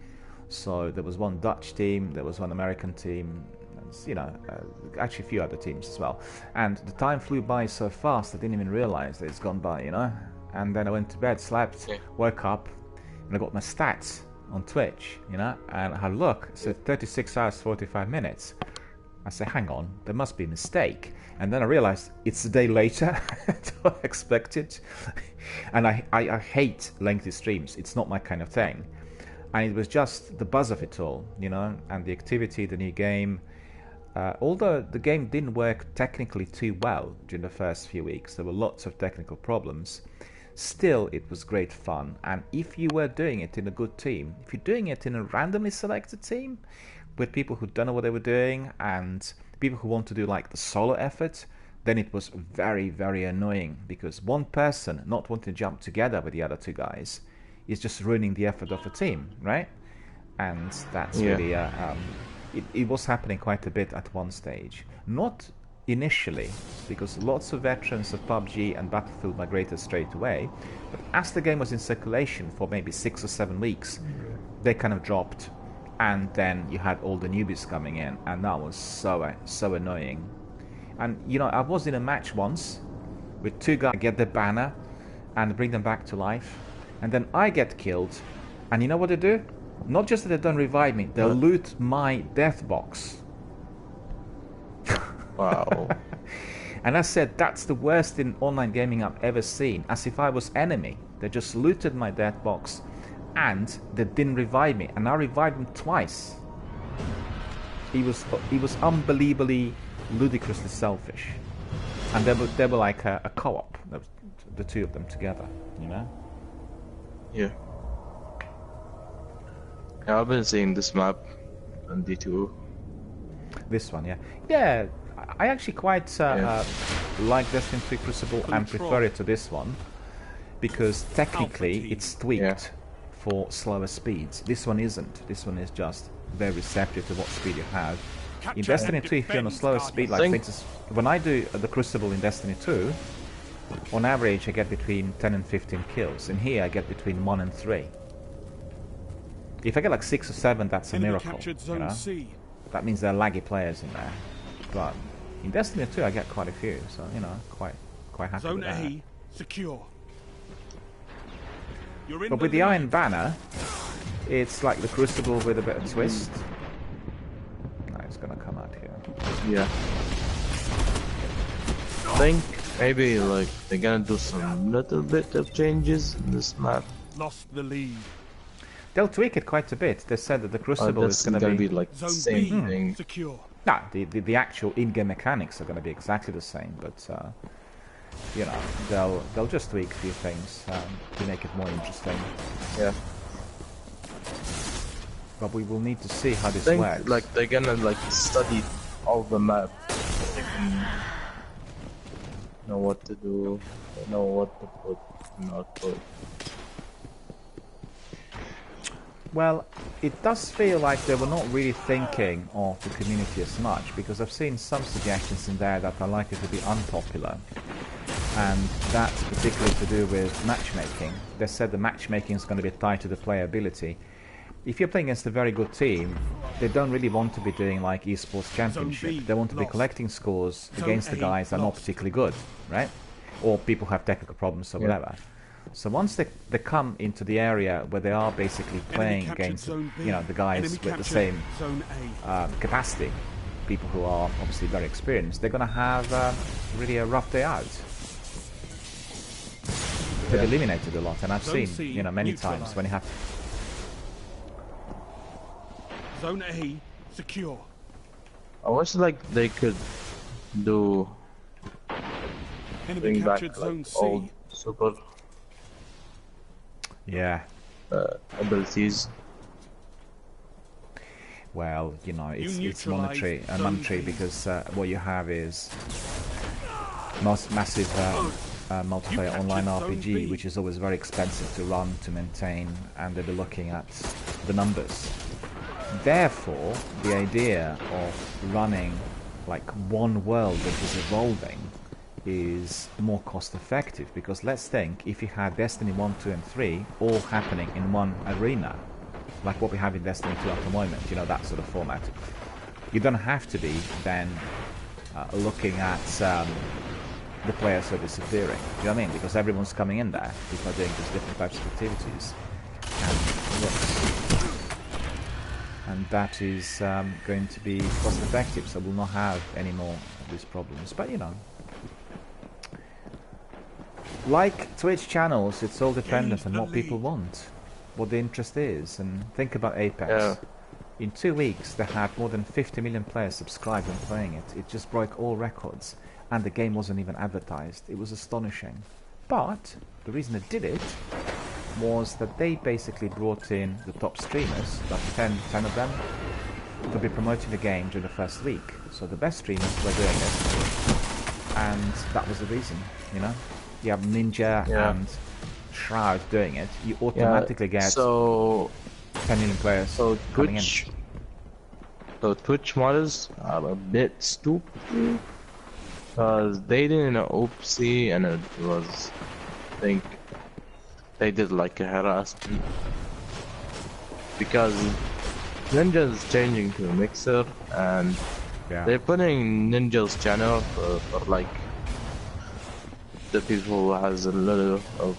So there was one Dutch team, there was one American team, you know, actually a few other teams as well. And the time flew by so fast I didn't even realize that it's gone by, you know. And then I went to bed, slept, woke up, and I got my stats on Twitch, you know, and I had a look. It said 36 hours 45 minutes. I said, hang on, there must be a mistake. And then I realized it's a day later than I expected. And I hate lengthy streams. It's not my kind of thing. And it was just the buzz of it all, you know, and the activity, the new game. Although the game didn't work technically too well during the first few weeks, there were lots of technical problems. Still, it was great fun. And if you were doing it in a good team, if you're doing it in a randomly selected team, with people who don't know what they were doing and people who want to do like the solo effort, then it was very, very annoying, because one person not wanting to jump together with the other 2 guys is just ruining the effort of the team, right? And that's really it was happening quite a bit at one stage. Not initially, because lots of veterans of PUBG and Battlefield migrated straight away, but as the game was in circulation for maybe 6 or 7 weeks, they kind of dropped, and then you had all the newbies coming in, and that was so annoying. And you know, I was in a match once with 2 guys get the banner and bring them back to life, and then I get killed, and you know what they do? Not just that they don't revive me, they'll loot my death box. Wow. And I said, that's the worst in online gaming I've ever seen. As if I was enemy. They just looted my death box, and they didn't revive me, and I revived him twice. He was unbelievably, ludicrously selfish. And they were like a co-op, the 2 of them together, you know? Yeah. Yeah, I've been seeing this map on D2. This one, yeah. Yeah, I actually quite like Destiny 3 Crucible and prefer it to this one, because technically it's tweaked for slower speeds. This one isn't. This one is just very receptive to what speed you have. In Destiny 2, if you're on a slower speed, like for instance, when I do the Crucible in Destiny 2, on average I get between 10 and 15 kills. In here I get between 1 and 3. If I get like 6 or 7, that's a miracle, you know? That means there are laggy players in there. But in Destiny 2 I get quite a few, so, you know, quite happy with that. Zone A secure. But with the Iron Banner, it's like the Crucible with a bit of twist. No, it's gonna come out here. Yeah. I think maybe like they're gonna do some little bit of changes in this map. Lost the lead. They'll tweak it quite a bit. They said that the Crucible is gonna going to be like the same thing. Secure. No, the actual in-game mechanics are going to be exactly the same, but you know, they'll just tweak a few things to make it more interesting. Yeah. But we will need to see how this I think works. like they're gonna like study all the map. So they can know what to do, know what to put, not put. Well, it does feel like they were not really thinking of the community as much, because I've seen some suggestions in there that are likely to be unpopular, and that's particularly to do with matchmaking. They said the matchmaking is going to be tied to the playability. If you're playing against a very good team, they don't really want to be doing like esports championship. They want to be collecting scores against the guys that are not particularly good, right? Or people who have technical problems or whatever. So once they come into the area where they are basically playing against, you know, the guys with the same capacity, people who are obviously very experienced, they're going to have really a rough day out. They've eliminated a lot, and I've seen, you know, many times when you have... Zone A secure. I wish like they could do Enemy bring back captured like Zone C. old super abilities. Well, you know, it's monetary, neutralize because what you have is massive multiplayer online RPG, which is always very expensive to run, to maintain, and they'll be looking at the numbers. Therefore, the idea of running like one world that is evolving is more cost effective, because let's think if you had Destiny 1, 2 and 3 all happening in one arena, like what we have in Destiny 2 at the moment, you know, that sort of format. You don't have to be then looking at the players who are disappearing. Do you know what I mean? Because everyone's coming in there, people are doing these different types of activities. And that is going to be cost effective, so we'll not have any more of these problems. But you know, like Twitch channels, it's all dependent on what people want, what the interest is. And think about Apex. Yeah. In 2 weeks, they had more than 50 million players subscribed and playing it. It just broke all records, and the game wasn't even advertised. It was astonishing. But the reason it did it was that they basically brought in the top streamers, about 10 of them, to be promoting the game during the first week. So the best streamers were doing it, and that was the reason, you know? You have Ninja and Shroud doing it, you automatically get 10 million players coming in. So Twitch modders are a bit stupid, because they did an OPC and it was, I think, they did like a harassment, because Ninja's changing to a mixer, and they're putting Ninja's channel for like the people who has a little of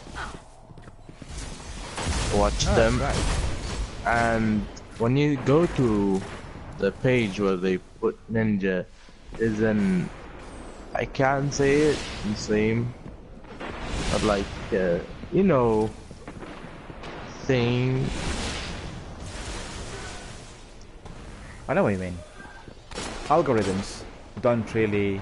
watch them. Right. And when you go to the page where they put Ninja, is an, I can't say it the same, but like you know, thing. I know what you mean. Algorithms don't really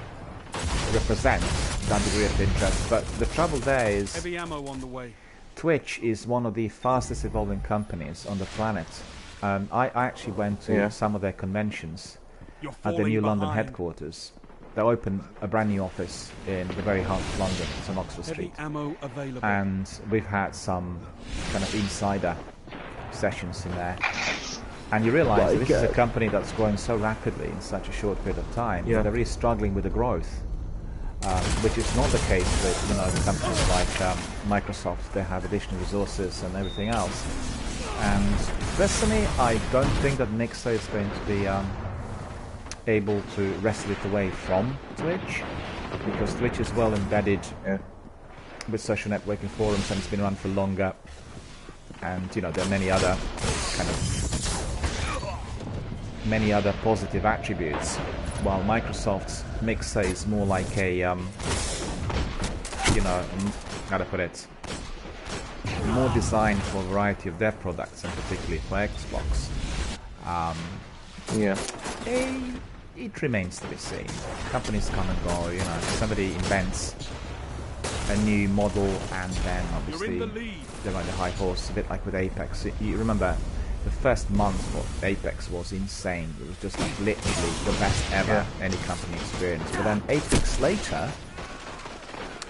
represent that degree of interest, but the trouble there is heavy ammo on the way. Twitch is one of the fastest evolving companies on the planet. I actually went to some of their conventions at the new London headquarters. They opened a brand new office in the very heart of London. It's on Oxford Street. Ammo available. And we've had some kind of insider sessions in there. And you realise that this is a company that's growing so rapidly in such a short period of time. They're really struggling with the growth, which is not the case with, you know, the companies like Microsoft. They have additional resources and everything else. And personally, I don't think that Nixo is going to be able to wrestle it away from Twitch, because Twitch is well embedded with social networking forums, and it's been around for longer. And you know, there are many other positive attributes, while Microsoft's Mixer is more like a you know, how to put it, more designed for a variety of their products, and particularly for Xbox. It remains to be seen. Companies come and go, you know, somebody invents a new model and then obviously they're on the high horse, a bit like with Apex. You remember the first month of Apex was insane. It was just like literally the best ever any company experienced. But then 8 weeks later,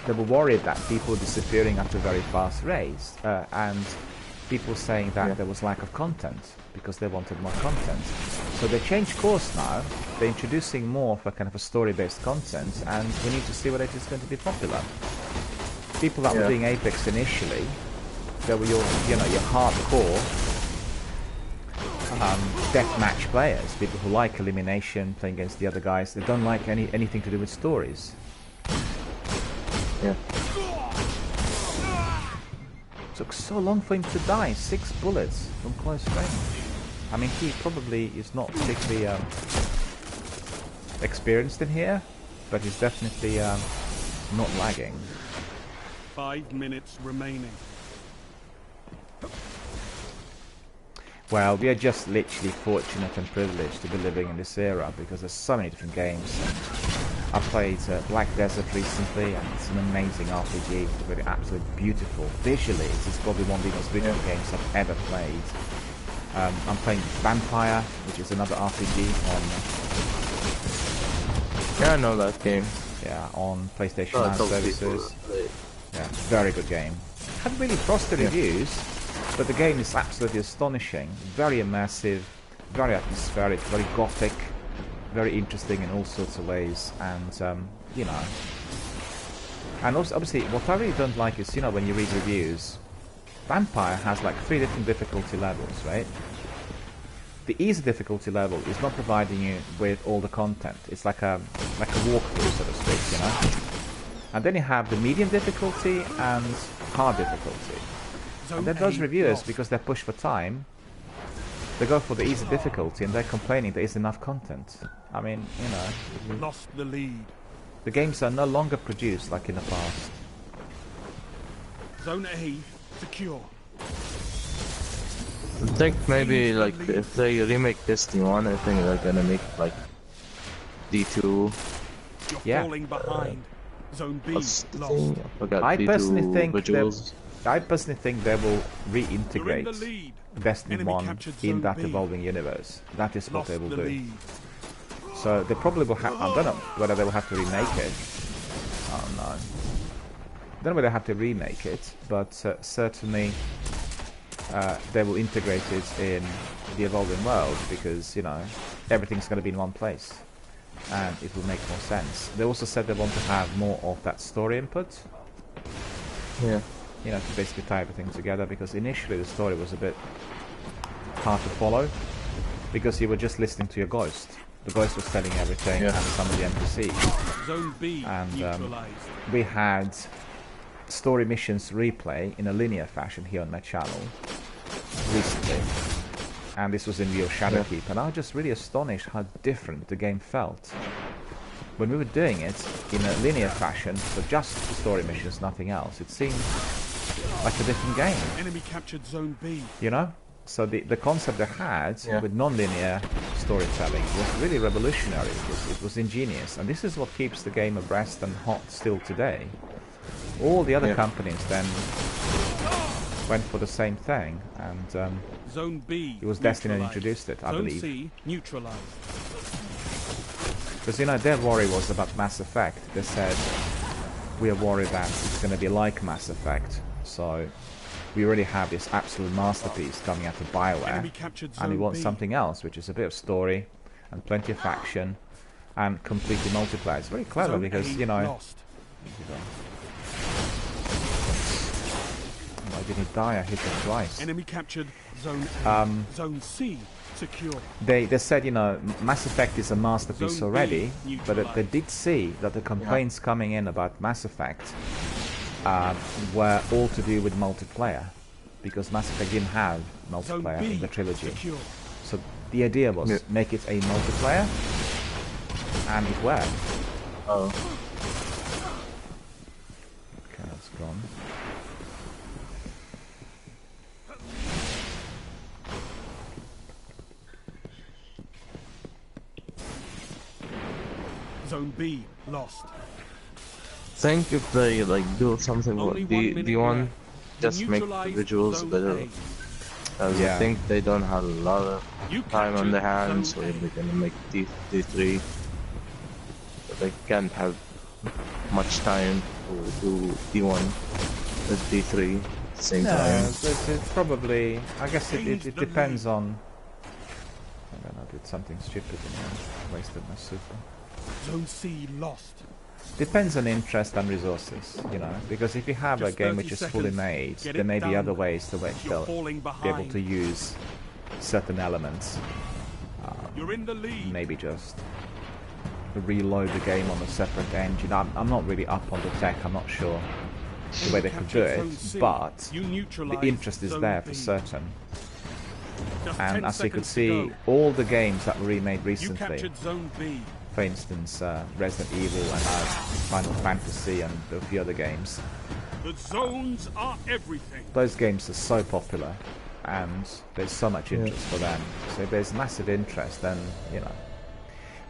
they were worried that people were disappearing at a very fast rate, and people saying that there was lack of content because they wanted more content. So they changed course now. They're introducing more of a kind of a story-based content, and we need to see whether it is going to be popular. People that were doing Apex initially, they were your hardcore deathmatch players, people who like elimination, playing against the other guys. They don't like anything to do with stories. Took so long for him to die. 6 bullets from close range. I mean, he probably is not particularly experienced in here, but it's definitely not lagging. 5 minutes remaining. Well, we are just literally fortunate and privileged to be living in this era because there's so many different games. I played Black Desert recently, and it's an amazing RPG. It's really absolutely beautiful. Visually, it's probably one of the most beautiful games I've ever played. I'm playing Vampire, which is another RPG on... Yeah, I know that game. Yeah, on PlayStation Now services. Yeah, very good game. Had really frosty reviews, but the game is absolutely astonishing. Very immersive, very atmospheric, very gothic, very interesting in all sorts of ways, and you know. And also, obviously, what I really don't like is, you know, when you read reviews, Vampire has like 3 different difficulty levels, right? The easy difficulty level is not providing you with all the content. It's like a walkthrough, so to speak, you know. And then you have the medium difficulty and hard difficulty. And then those reviewers, because they're pushed for time, they go for the easy difficulty and they're complaining there isn't enough content. I mean, you know, Lost the lead. the games are no longer produced like in the past. Zone A secure. I think maybe like if they remake Destiny 1, I think they're gonna make like D2. You're Yeah. falling behind. Zone B What's the lost. thing? I forgot I D2 personally think visuals. I personally think they will You're in reintegrate the lead. Destiny Enemy 1 captured in Zone that B. evolving universe. That is what Lost they will the do. lead. So they probably will have... I don't know whether they will have to remake it. Oh no. I don't know whether they have to remake it, but certainly they will integrate it in the evolving world because, you know, everything's going to be in one place. And it will make more sense. They also said they want to have more of that story input. Yeah. You know, to basically tie everything together, because initially the story was a bit hard to follow because you were just listening to your ghost. The ghost was telling everything, Yeah. and some of the NPCs. Zone B And neutralized. we had story missions replay in a linear fashion here on my channel recently, and this was in view of Shadowkeep, and I was just really astonished how different the game felt. When we were doing it in a linear fashion, so just the story missions, nothing else, it seemed like a different game, Enemy captured Zone B. you know? So the concept they had Yeah. with non-linear storytelling was really revolutionary. It was ingenious, and this is what keeps the game abreast and hot still today. All the other Yeah. companies then went for the same thing, and Zone B it was Destiny that neutralized. introduced it, I Zone believe. C neutralized. Because, you know, their worry was about Mass Effect. They said, we are worried that it's going to be like Mass Effect, so we already have this absolute masterpiece coming out of BioWare, Enemy captured and we Zone want B. something else, which is a bit of story, and plenty of action, and completely multiplayer. It's very clever Zone because, A you know... lost. Why did he die? I hit him twice. Enemy captured Zone A. Zone C secure. They said, you know, Mass Effect is a masterpiece Zone B already, but they neutralized. did see that the complaints coming in about Mass Effect were all to do with multiplayer, because Mass Effect didn't have Zone multiplayer B in the trilogy. secure. So the idea was Yeah. make it a multiplayer, and it worked. Oh. Okay, that's gone. Zone B lost. Think if they like do something Only with 1 the minute D1, left. just make the Neutralize visuals Zone better. A. As Yeah. I think they don't have a lot of You time on their captured hands, so Zone A. they're gonna make D3. But they can't have much time to do D1 with D3 at the same No, time. it's probably... I guess it Change the depends on... I don't know, I did something stupid and I wasted my super. Zone C lost. Depends on interest and resources, you know, because if you have a Just game 30 which is fully seconds. made, Get there it may be done. other ways to which You're they'll falling be able behind. to use certain elements. You're in the lead. Maybe just reload the game on a separate engine. I'm not really up on the tech, I'm not sure the way they could do Captured Zone it, C. but You the neutralized interest is Zone there B. for certain. Just And 10 as you could seconds to see, go. all the games that were remade You recently captured Zone B. for instance, Resident Evil and Final Fantasy and a few other games. The zones are everything. Those games are so popular, and there's so much interest for them. So if there's massive interest, then, you know.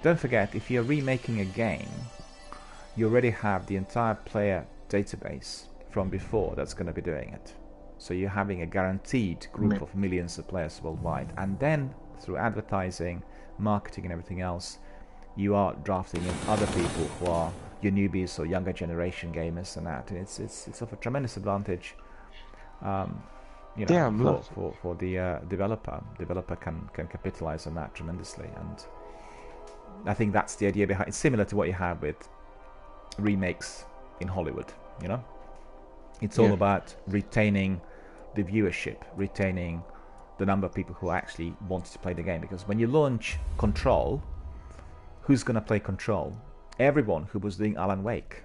Don't forget, if you're remaking a game, you already have the entire player database from before that's going to be doing it. So you're having a guaranteed group of millions of players worldwide. And then, through advertising, marketing and everything else, you are drafting in other people who are your newbies or younger generation gamers and that. And it's of a tremendous advantage, you know, for the developer. Developer can capitalize on that tremendously, and I think that's the idea behind. It's similar to what you have with remakes in Hollywood. You know, it's all about retaining the viewership, retaining the number of people who actually wanted to play the game. Because when you launch Control, who's going to play Control? Everyone who was doing Alan Wake,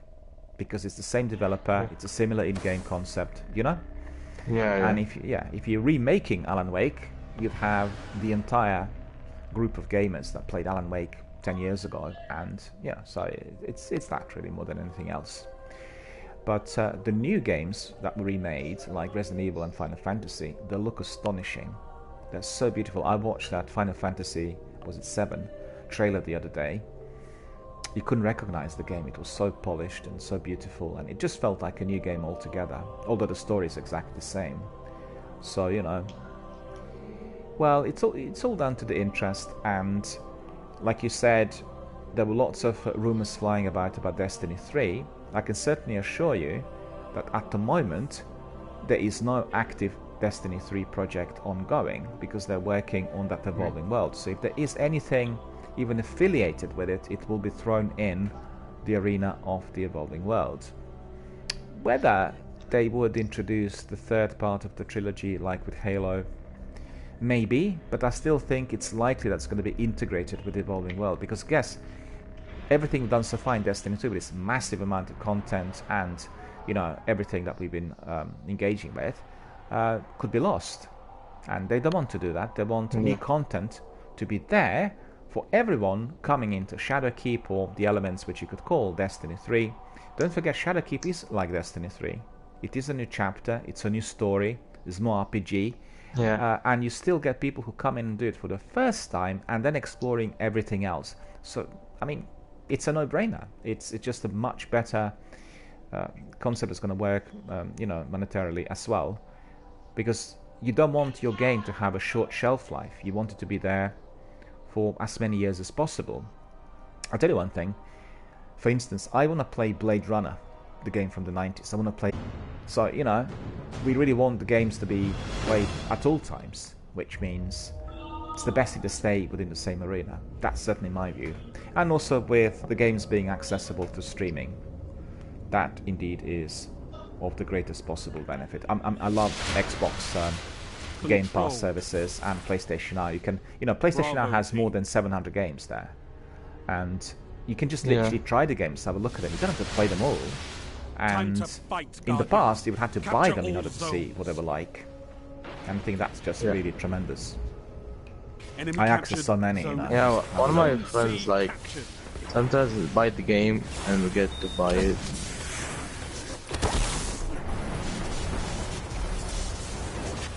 because it's the same developer, it's a similar in-game concept, you know. And if you're remaking Alan Wake, you have the entire group of gamers that played Alan Wake 10 years ago, and so it's that really more than anything else. But the new games that were remade, like Resident Evil and Final Fantasy, they look astonishing. They're so beautiful. I watched that Final Fantasy, was it 7 trailer the other day. You couldn't recognize the game. It was so polished and so beautiful, and it just felt like a new game altogether, although the story is exactly the same. So, you know, well, it's all down to the interest. And like you said, there were lots of rumors flying about Destiny 3. I can certainly assure you that at the moment there is no active Destiny 3 project ongoing, because they're working on that evolving world. So if there is anything even affiliated with it, it will be thrown in the arena of the evolving world. Whether they would introduce the third part of the trilogy like with Halo, maybe, but I still think it's likely that's going to be integrated with the evolving world, because guess everything done so far in Destiny 2 with this massive amount of content and, you know, everything that we've been engaging with could be lost, and they don't want to do that. They want new content to be there for everyone coming into Shadowkeep, or the elements which you could call Destiny 3. Don't forget, Shadowkeep is like Destiny 3. It is a new chapter, it's a new story, there's more RPG, and you still get people who come in and do it for the first time and then exploring everything else. So, I mean, it's a no-brainer. It's just a much better concept that's going to work, you know, monetarily as well, because you don't want your game to have a short shelf life. You want it to be there for as many years as possible. I'll tell you one thing. For instance, I want to play Blade Runner, the game from the 90s. I want to play... So, you know, we really want the games to be played at all times, which means it's the best thing to stay within the same arena. That's certainly my view. And also with the games being accessible to streaming, that indeed is of the greatest possible benefit. I love Xbox Game Pass services and PlayStation Now. You can, you know, PlayStation Now has more than 700 games there, and you can just literally try the games, have a look at them. You don't have to play them all. And in the past, you would have to buy them in order to see what they were like. And I think that's just really tremendous. I access so many, you know. Yeah, one of my friends, like, sometimes buy the game and we get to buy it.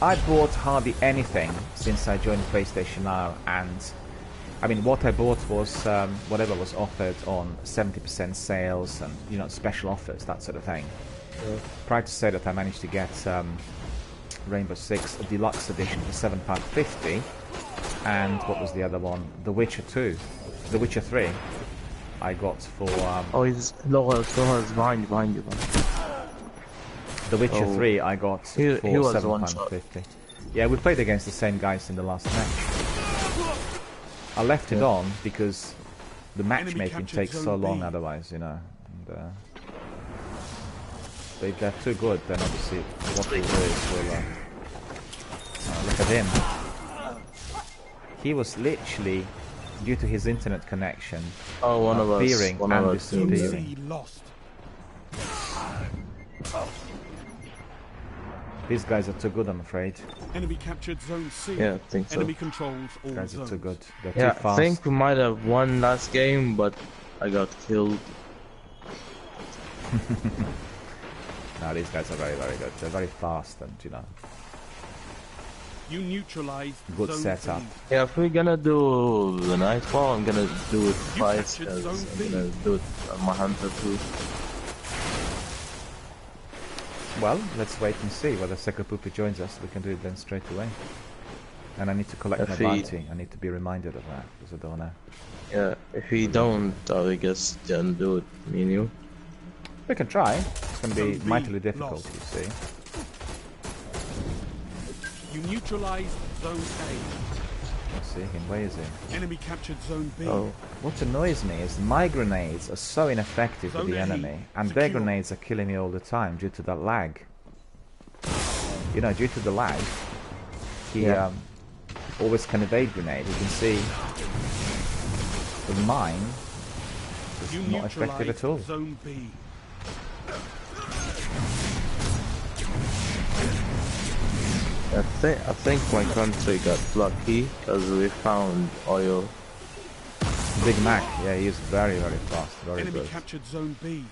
I bought hardly anything since I joined PlayStation Now, and I mean, what I bought was whatever was offered on 70% sales and, you know, special offers, that sort of thing. Proud to say that I managed to get Rainbow Six Deluxe Edition for £7.50, and what was the other one? The Witcher 2, The Witcher 3. I got for oh, he's behind you. The Witcher 3 I got for £7.50. Yeah, we played against the same guys in the last match. I left it on because the matchmaking takes so long otherwise, you know. And, if they're too good, then obviously what we'll do is we'll... look at him. He was literally, due to his internet connection, appearing and disappearing. These guys are too good, I'm afraid. Enemy captured Zone C. Yeah, I think so. Enemy controls all These guys zones. are too good. They're Yeah, too fast. I think we might have won last game, but I got killed. No, these guys are very, very good. They're very fast and, you know, You neutralized good Zone setup. B. Yeah, if we're gonna do the Nightfall, I'm gonna do it You twice, captured because Zone B. I'm gonna do it on my Hunter too. Well, let's wait and see whether Sekapupi joins us. We can do it then straight away. And I need to collect my If he- bounty. I need to be reminded of that, because I don't know. Yeah, if we don't, I guess then do it, me and you. We can try. It's going to be Zone B mightily difficult, lost. you see. You neutralized Zone Let's see him. Where is he? A. Enemy captured Zone B. Oh, What annoys me is my grenades are so ineffective with Zone the A enemy, and their secure. grenades are killing me all the time due to that lag. You know, due to the lag, he Yeah. always can evade grenade. You can see with mine, You it's not effective at all. neutralized Zone B. I think my country got lucky because we found oil. Big Mac, yeah, he is very, very fast, very Enemy good. captured Zone B.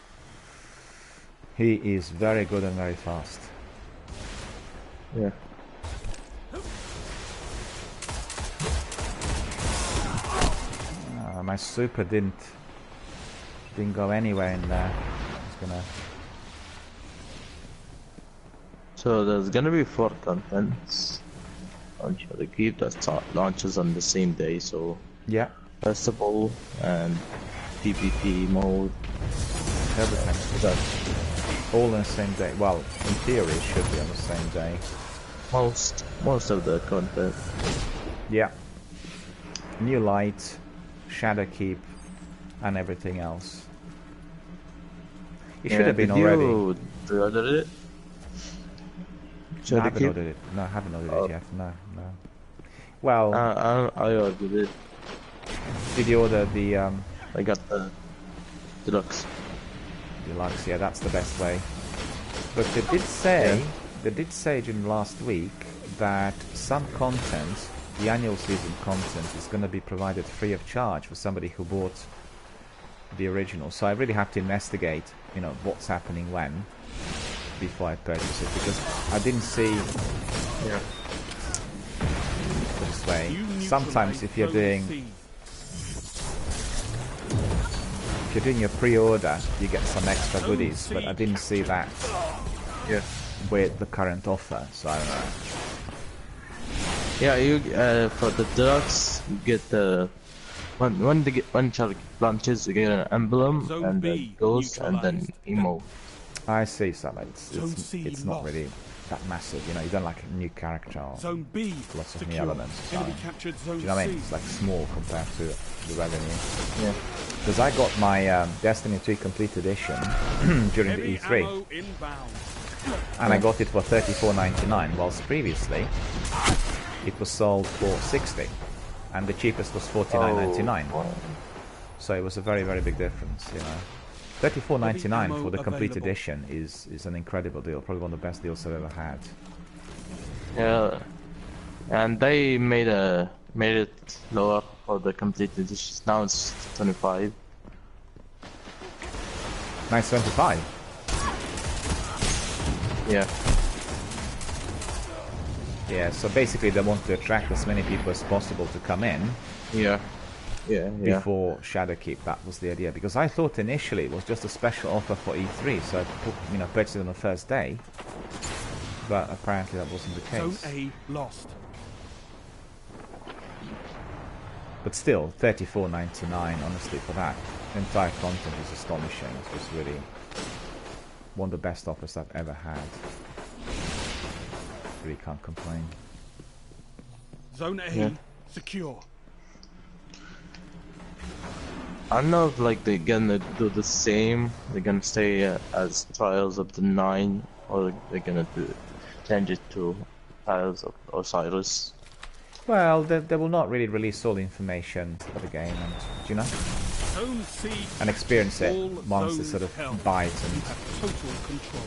He is very good and very fast. Yeah. My super didn't go anywhere in there. It's gonna. So there's gonna be 4 contents. Launch the keep that launches on the same day. So Yeah, festival and PvP mode. everything. That All on the same day. Well, in theory, it should be on the same day. most of the content. Yeah. New light, shadow keep, and everything else. It should have been did already. You pre-ordered it? No, I Shadow haven't keep? ordered it. No, I haven't ordered Oh. it yet. No, no. Well, I ordered it. did you order the I got the deluxe. deluxe? Yeah, that's the best way. But they did say during last week that some content, the annual season content, is going to be provided free of charge for somebody who bought the original. So I really have to investigate, you know, what's happening when before I purchase it, because I didn't see. Yeah. Put it this way. You Sometimes if you're neutralized doing Zone C. your pre-order, you get some extra goodies, but I didn't see that Yeah. with the current offer. So I don't know. Yeah, you for the deluxe you get the when Charlie launches you get an emblem Zone and a B ghost and then neutralized. emo. I see some. Zone C It's not lost. really that massive. You know, you don't like a new character or Zone B lots of new secure. elements. Enemy Do captured Zone you know what I C. mean? It's like small compared to the revenue. Yeah. Because I got my Destiny 2 Complete Edition during the Heavy E3, ammo inbound. and I got it for $34.99, whilst previously it was sold for $60, and the cheapest was $49.99. Oh, So it was a very, very big difference, you know. $34.99 Heavy for the ammo Complete available. Edition is an incredible deal, probably one of the best deals I've ever had. yeah. And they made it lower for the complete edition. Now it's 25. Nice 25. Yeah. Yeah, so basically they want to attract as many people as possible to come in Yeah. Yeah. Yeah. before Shadowkeep. That was the idea, because I thought initially it was just a special offer for E3, so I purchased it on the first day, but apparently that wasn't the Zone case. A lost. But still, $34.99, honestly, for that entire content is astonishing. It was really one of the best offers I've ever had. Really can't complain. Zone A Yeah. secure. I don't know if like they're gonna do the same. They're gonna stay as Trials of the Nine, or they're gonna change it to Trials of Osiris. Well, they will not really release all the information for the game, and you know, Zone C and experience it all once they zones sort of held. buy it You and have total control.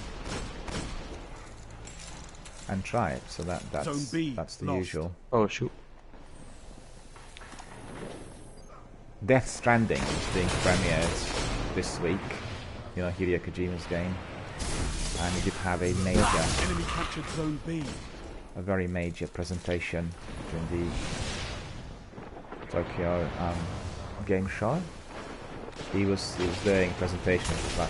and try it. So Zone B that's the lost. usual. Oh shoot. Death Stranding is being premiered this week. You know, Hideo Kojima's game, and it did have a Enemy captured Zone B. very major presentation during the Tokyo game show. He was doing presentations like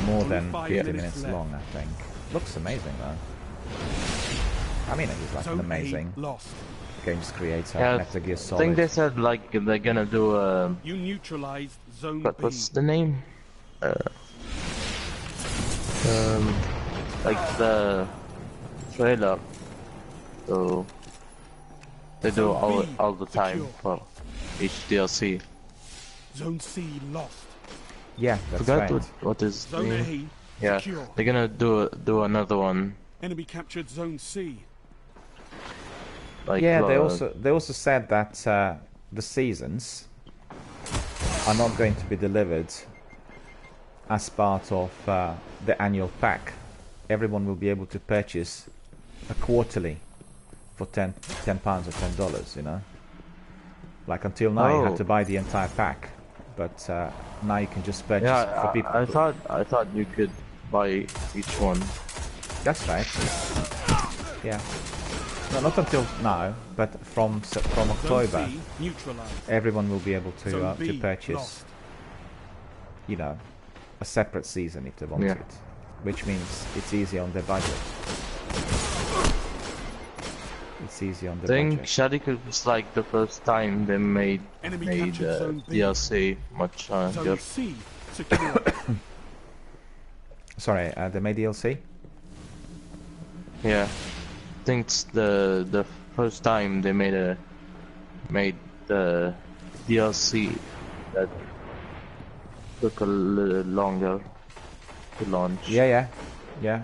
more than 50 minutes long, I think. Looks amazing though. I mean, he's like Zone an A amazing lost. games creator. Yeah, Metal Gear I Solid. think they said like they're gonna do a You neutralized Zone B. what's the name? Like the trailer. So they do all the time secure. for each DLC. Zone C lost. Yeah, that's Forgot right. what is Zone name. A Yeah, secure. they're gonna do another one. Enemy captured Zone C. Like Yeah, they also said that the seasons are not going to be delivered as part of the annual pack. Everyone will be able to purchase a quarterly for £10 or $10. You know, like until now you had to buy the entire pack, but now you can just purchase for people. I thought you could buy each one. That's right. Yeah. No, not until now, but from October, Zone C neutralized. everyone will be able to Zone B purchase, lost. you know, a separate season if they want Yeah. it, which means it's easy on their budget. It's easy on I their think budget. Shadika was like the first time they made Enemy captured Zone B. DLC much Zone good. C secure. Sorry, they made DLC. Yeah, I think it's the first time they made the DLC that took a little longer to launch. Yeah.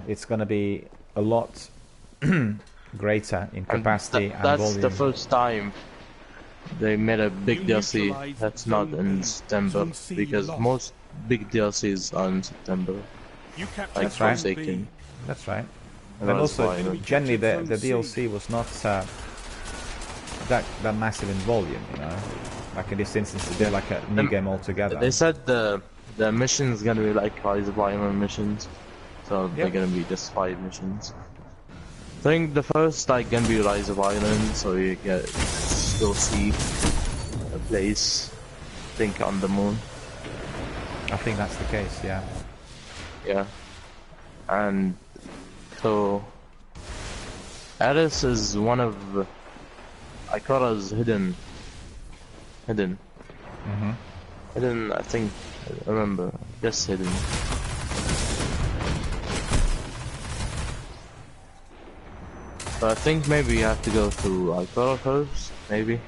It's gonna be a lot greater in capacity and that's volume. the first time they made a big You DLC neutralized that's not Zone in B. September, Zone C because lost. most big DLCs are in September. You captured Like That's right. Zone B. Forsaken. That's right. And And that's also, why I- generally, the Captured Zone C. DLC was not that massive in volume, you know. Like in this instance, they're like a new game altogether. They said the mission's gonna be like Rise of Iron missions, so they're Yep. gonna be just 5 missions. I think the first like gonna be Rise of Iron, so you get still see a place, I think on the moon. I think that's the case, yeah. Yeah, and so Aris is one of Ikara's hidden. Mm-hmm. Hidden, I think. I remember, just hidden. But I think maybe you have to go through Ikara first, maybe.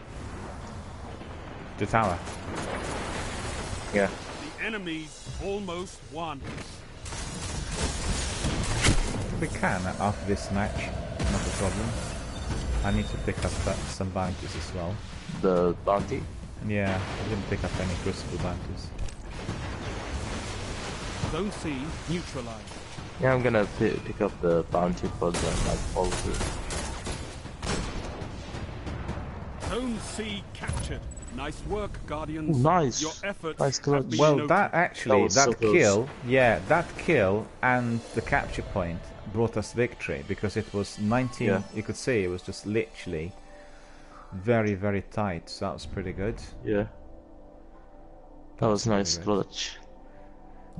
The tower. Yeah. The enemy's almost won. We can after this match, not a problem. I need to pick up some bounties as well. The bounty. Yeah, I didn't pick up any Crucible bounties. Zone C neutralized. Yeah, I'm gonna pick up the bounty for the like policy. Zone C captured. Nice work, Guardians. Ooh, nice. Your efforts Nice have clutch. been Well, noted. that actually, was so that close. kill, yeah, that kill and the capture point brought us victory because it was 19. Yeah. You could see it was just literally very, very tight. So that was pretty good. Yeah. That was pretty nice good. clutch.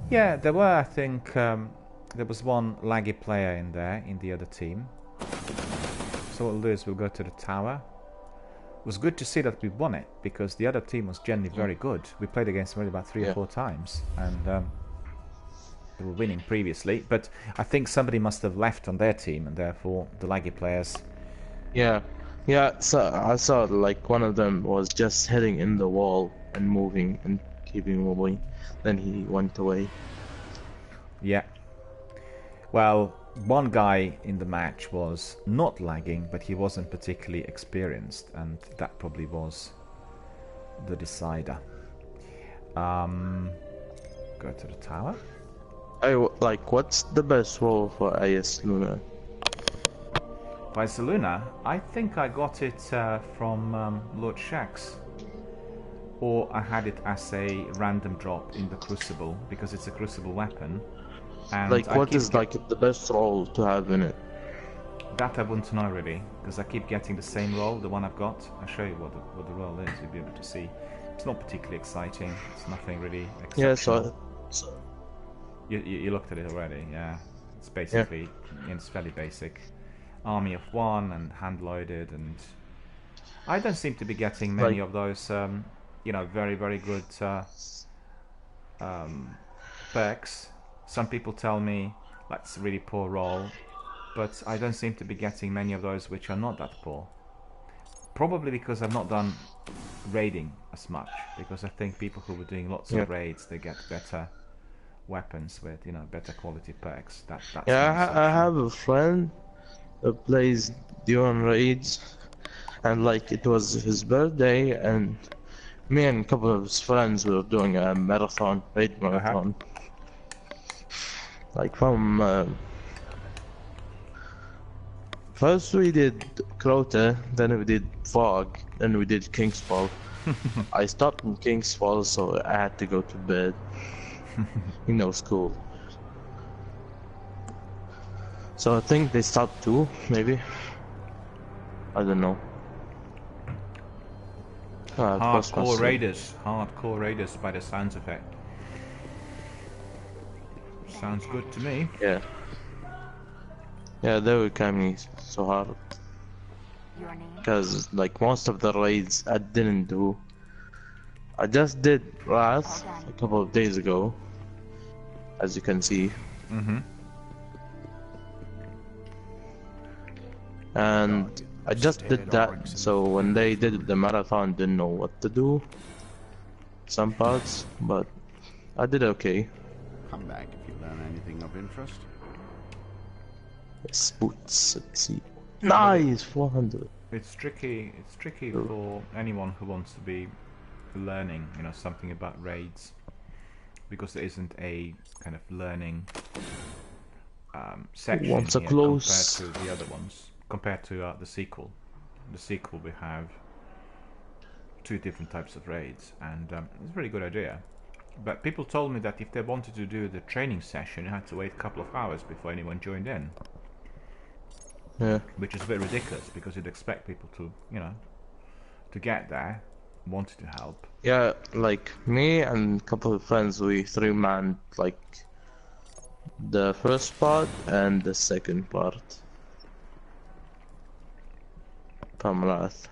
Yeah, there were. I think there was one laggy player in there in the other team. So what we'll do is we'll go to the tower. It was good to see that we won it because the other team was generally very good. We played against them only about 3 or 4 times, and they were winning previously. But I think somebody must have left on their team, and therefore the laggy players. Yeah. Yeah, so I saw like one of them was just heading in the wall and moving and keeping moving. Then he went away. Yeah. Well, one guy in the match was not lagging, but he wasn't particularly experienced, and that probably was the decider. Go to the tower. Like, what's the best role for AS Luna? By Zaluna, I think I got it from Lord Shax. Or I had it as a random drop in the Crucible, because it's a Crucible weapon. And Like, what is like the best role to have in it? That I wouldn't know really, because I keep getting the same role, the one I've got. I'll show you what the role is, you'll be able to see. It's not particularly exciting, it's nothing really exceptional. Yeah, so You looked at it already, yeah. It's basically, it's fairly basic. Army of one and hand-loaded, and I don't seem to be getting many of those, you know, very, very good perks. Some people tell me that's a really poor roll, but I don't seem to be getting many of those which are not that poor. Probably because I've not done raiding as much, because I think people who were doing lots of raids, they get better weapons with, you know, better quality perks. That's yeah, I have a friend who plays during raids, and like it was his birthday, and me and a couple of his friends were doing a marathon, raid marathon. Like from first we did Crota, then we did Fog, then we did Kingsfall. I stopped in Kingsfall, so I had to go to bed. You know, school. So I think they stopped too, maybe. I don't know. Hardcore raiders by the sounds of it. Sounds good to me. Yeah. Yeah, they were coming so hard. Because like most of the raids I didn't do. I just did Wrath a couple of days ago, as you can see. And I just did that, so when they did the marathon, didn't know what to do. Some parts, but I did okay. Come back if you learn anything of interest. Yes, boots, let's see. Nice, 400. It's tricky for anyone who wants to be learning, you know, something about raids, because there isn't a kind of learning section Once a here close compared to the other ones. Compared to the sequel. The sequel we have 2 different types of raids, and it's a really good idea. But people told me that if they wanted to do the training session, you had to wait a couple of hours before anyone joined in. Yeah. Which is a bit ridiculous, because you'd expect people to, you know, to get there, wanted to help. Yeah, like me and a couple of friends, we 3-man like the first part and the second part. Wrath.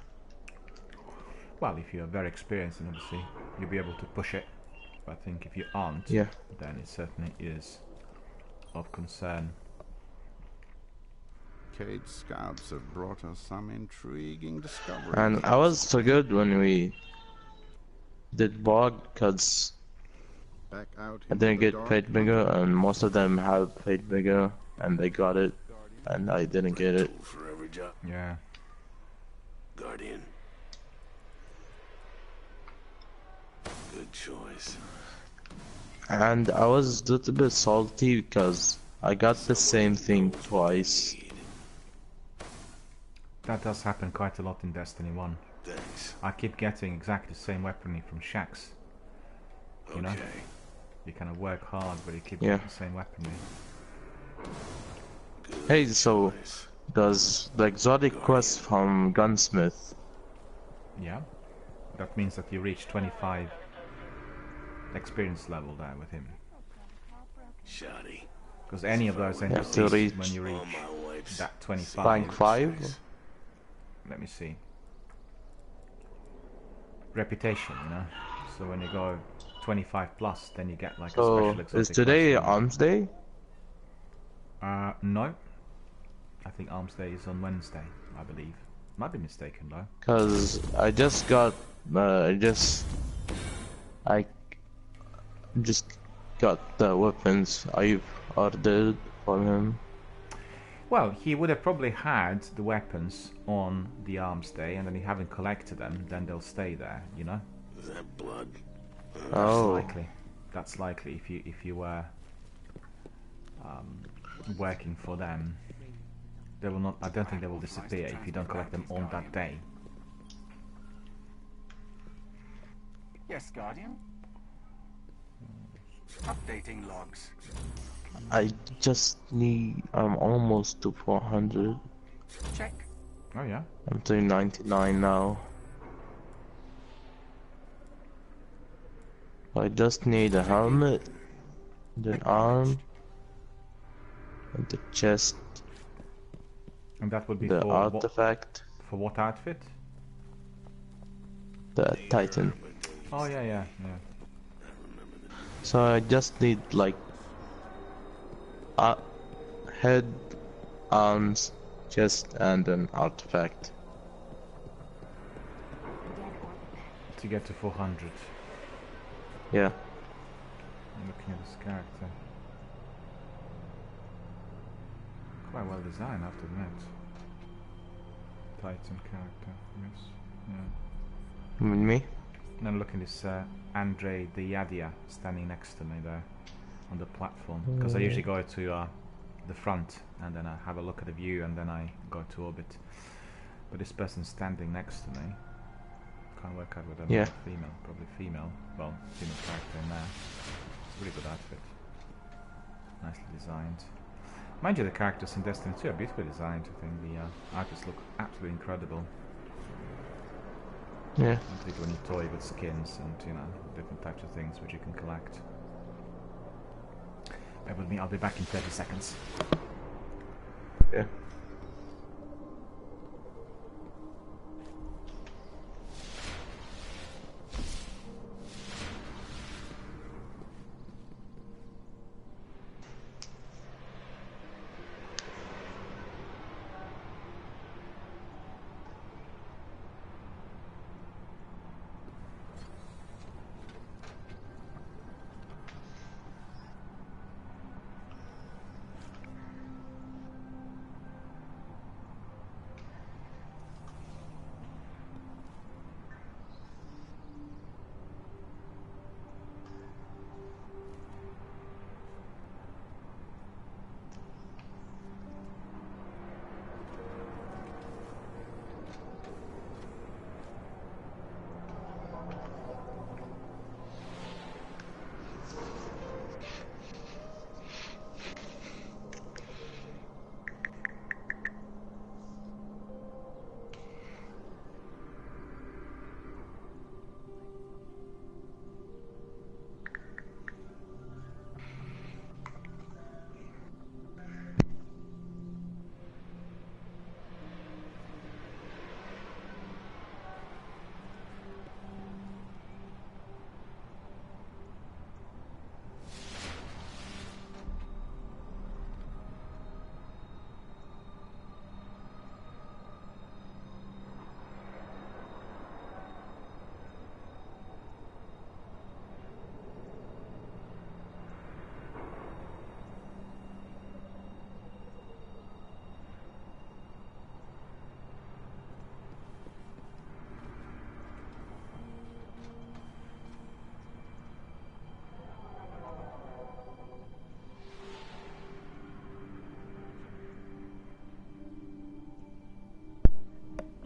Well, if you're very experienced, then obviously you'll be able to push it. But I think if you aren't, then it certainly is of concern. Cade scouts have brought us some intriguing discoveries. And I was so good when we did Bog, because Back out I didn't get paid bigger, and most of them have paid bigger, and they got it, and I didn't get it. Yeah. Guardian. Good choice. And I was a little bit salty because I got the same thing twice. That does happen quite a lot in Destiny 1. Thanks. I keep getting exactly the same weaponry from Shax. You know? You kind of work hard, but you keep getting the same weaponry. Hey, so does the exotic quest from Gunsmith? Yeah. That means that you reach 25 experience level there with him. Shoddy. Because any of those NPCs, when you reach that 25... Rank 5? Let me see. Reputation, you know? So when you go 25 plus, then you get like a special exotic. Is today Arms Day? No. I think Arms Day is on Wednesday, I believe. Might be mistaken though. Cause I just got, I just got the weapons I ordered for him. Well, he would have probably had the weapons on the Arms Day, and then he haven't collected them, then they'll stay there, you know? Is that blood? Oh. That's likely. That's likely if you were working for them, they will not. I don't think they will disappear if you don't collect them on that day. Yes, Guardian. Updating logs. I just need. I'm almost to 400. Check. Oh yeah. I'm to 99 now. I just need a helmet, and an arm, and the chest, And that would be the for artifact, for what outfit? the Titan. Oh yeah, yeah, yeah. So I just need like head, arms, chest, and an artifact. To get to 400. Yeah. I'm looking at this character. Quite well designed, I have to admit. Titan character, yes. Yeah. You mean me? And I'm looking at this Andre Diadia standing next to me there on the platform. Because I usually go to the front and then I have a look at the view and then I go to orbit. But this person standing next to me, can't work out whether male or female, probably female. Well, female character in there. It's a really good outfit. Nicely designed. Mind you, the characters in Destiny 2 are beautifully designed. I think the artists look absolutely incredible. Yeah. And particularly when you toy with skins and, you know, different types of things which you can collect. Bear with me, I'll be back in 30 seconds. Yeah.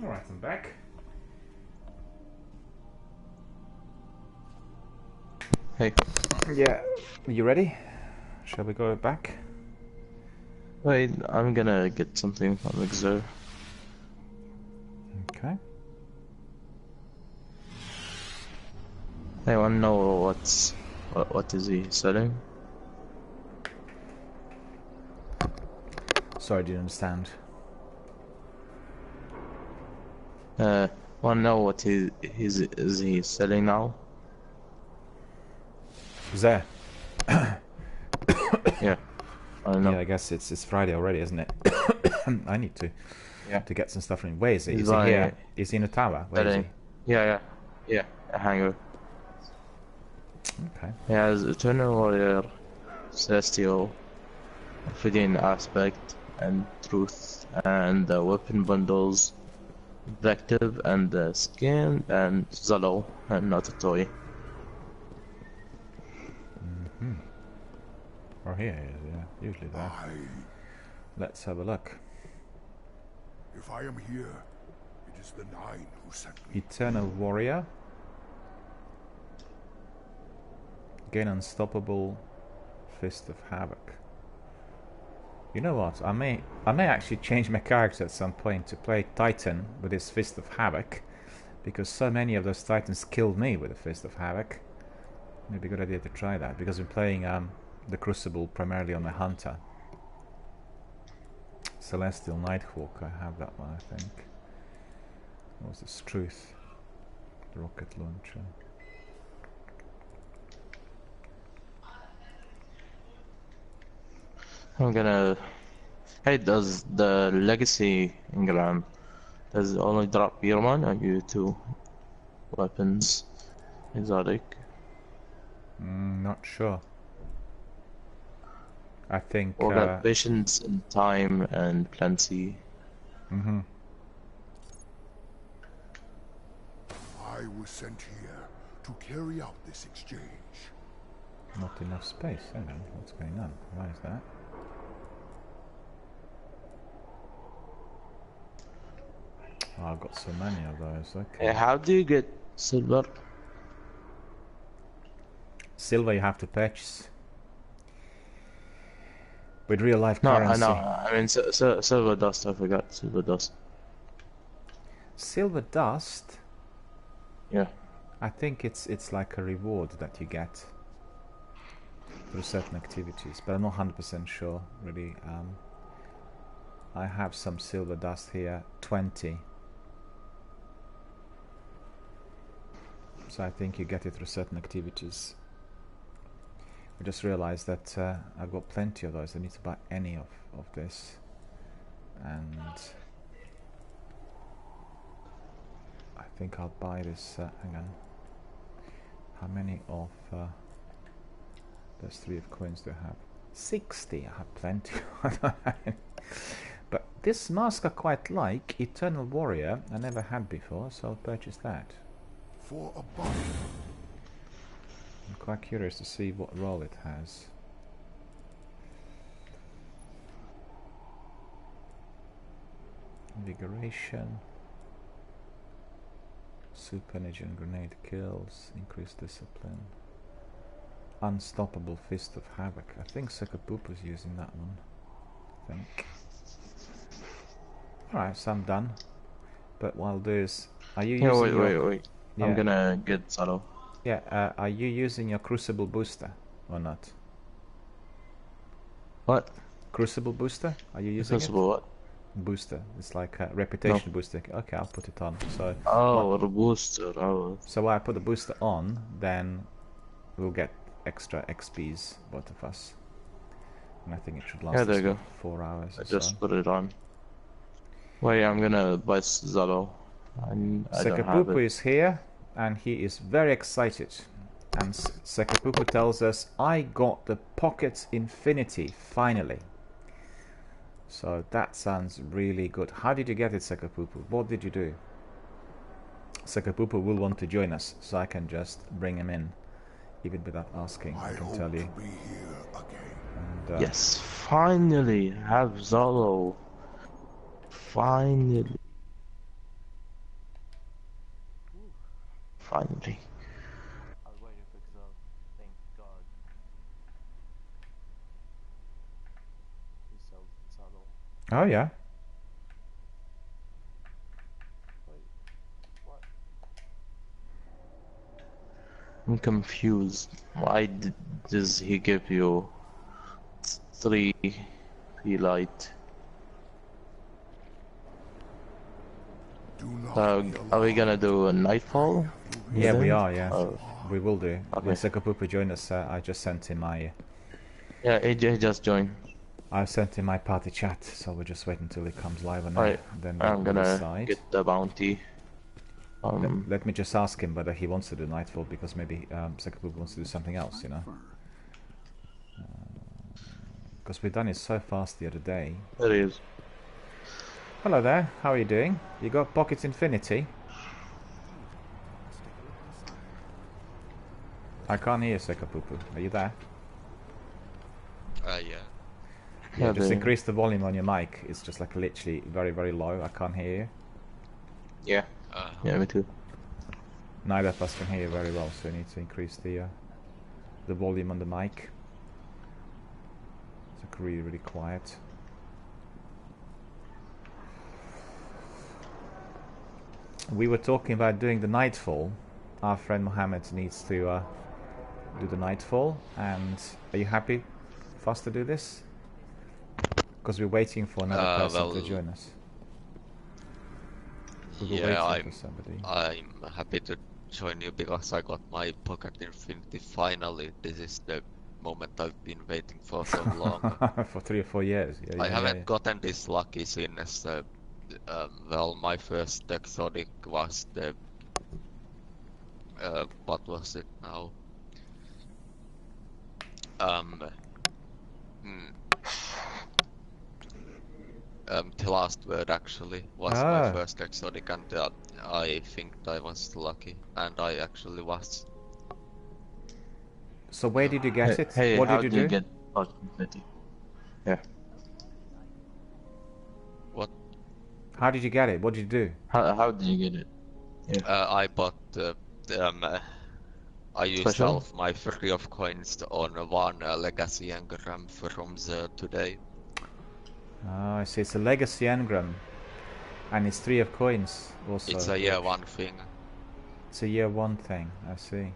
Alright, I'm back. Hey. Yeah. Are you ready? Shall we go back? Wait, I'm gonna get something from Exer. Okay. I wanna know what is he selling? Sorry, I didn't understand. Wanna know what is he selling now? There. Yeah. I don't know. Yeah, I guess it's Friday already, isn't it? I need to get some stuff in. Where is he? He's Is he like- here? Is he in a tower? Where is he? Yeah, a hangar. Okay. He has Eternal Warrior, Celestial, Ophidian Aspect, and Truth, and the weapon bundles, Objective, and the Skin, and Zalo, and not a toy. Or here he is, yeah. Usually there. Let's have a look. If I am here, it is the Nine who sent me. Eternal Warrior. Gain Unstoppable Fist of Havoc. You know what? I may actually change my character at some point to play Titan with his Fist of Havoc, because so many of those Titans killed me with the Fist of Havoc. Maybe a good idea to try that, because I'm playing the Crucible primarily on the Hunter. Celestial Nighthawk, I have that one, I think. What was this? Truth. Rocket launcher. I'm gonna. Hey, does the legacy engram does it only drop Beerman or you two weapons exotic? Not sure. I think. Or got patience and time and plenty. Mhm. I was sent here to carry out this exchange. Not enough space. Hang on, what's going on? Why is that? Oh, I've got so many of those. Okay. Hey, how do you get silver? Silver you have to purchase with real life No, currency. I know. I mean, silver dust. I forgot silver dust. Silver dust. Yeah. I think it's like a reward that you get through certain activities, but I'm not 100% sure really. I have some silver dust here, 20. So I think you get it through certain activities. I just realized that I've got plenty of those. I need to buy any of this. And I think I'll buy this, hang on. How many of those 3 of coins do I have? 60, I have plenty. But this mask I quite like, Eternal Warrior, I never had before, so I'll purchase that. For a body. I'm quite curious to see what role it has. Invigoration. Super energy and grenade kills. Increased discipline. Unstoppable Fist of Havoc. I think Sakapupu's using that one. I think. Alright, so I'm done. But while there's... Are you using Wait. Yeah. I'm gonna get Zalo. Yeah, are you using your Crucible booster or not? What? Crucible booster? Are you using Crucible what? Booster. It's like a reputation booster. Okay, I'll put it on. So Oh, the booster. Oh. so when I put the booster on, then we'll get extra XPs, both of us. And I think it should last Yeah, there us you go. 4 hours. I or just so. put it on. Wait, I'm gonna buy Zalo. I don't have Sakapupu it. is here, and he is very excited. And Sakapupu tells us, I got the Pocket Infinity, finally. So that sounds really good. How did you get it, Sakapupu? What did you do? Sakapupu will want to join us, so I can just bring him in, even without asking. I can hope tell you. to be here again. And, Yes, finally have Zalo. Finally. Finally. I was waiting for Zalo. Thank God. He sells Zalo. Oh yeah. Wait, what? I'm confused. Why does he give you 3 P-Light? Do not be Are we alarmed. gonna do a Nightfall? Yeah, we then? are, yeah. Oh. We will do. Okay. When Sakapupu join us, I just sent him my... Yeah, AJ just joined. I sent him my party chat, so we'll just wait until he comes live on Alright, then I'm we'll gonna decide. get the bounty. Let me just ask him whether he wants to do Nightfall, because maybe Sakapupu wants to do something else, you know? Because we've done it so fast the other day. There he is. Hello there, how are you doing? You got Pocket Infinity? I can't hear Sakapupu. Are you there? Yeah, just they- increase the volume on your mic. It's just like literally very, very low. I can't hear you. Yeah. Yeah, me too. Neither of us can hear you very well, so you need to increase the volume on the mic. It's like really, really quiet. We were talking about doing the Nightfall. Our friend Mohammed needs to do the Nightfall, and are you happy for us to do this? Because we're waiting for another person to join us. We were waiting for somebody. I'm happy to join you because I got my Pocket Infinity finally. This is the moment I've been waiting for so long. For 3 or 4 years. Yeah, I haven't gotten this lucky since, well, my first exotic was the, what was it now? The last word actually was my first exotic, and I think I was lucky, and I actually was. So where did you get it? Hey, what how did do you you do? get Pocket Infinity? Yeah. What? How did you get it? What did you do? How did you get it? I bought I used Special? all of my free of coins on one legacy engram from today. Oh, I see. It's a legacy engram, and it's 3 of coins. Also, It's a year one thing. It's a year 1 thing. I see.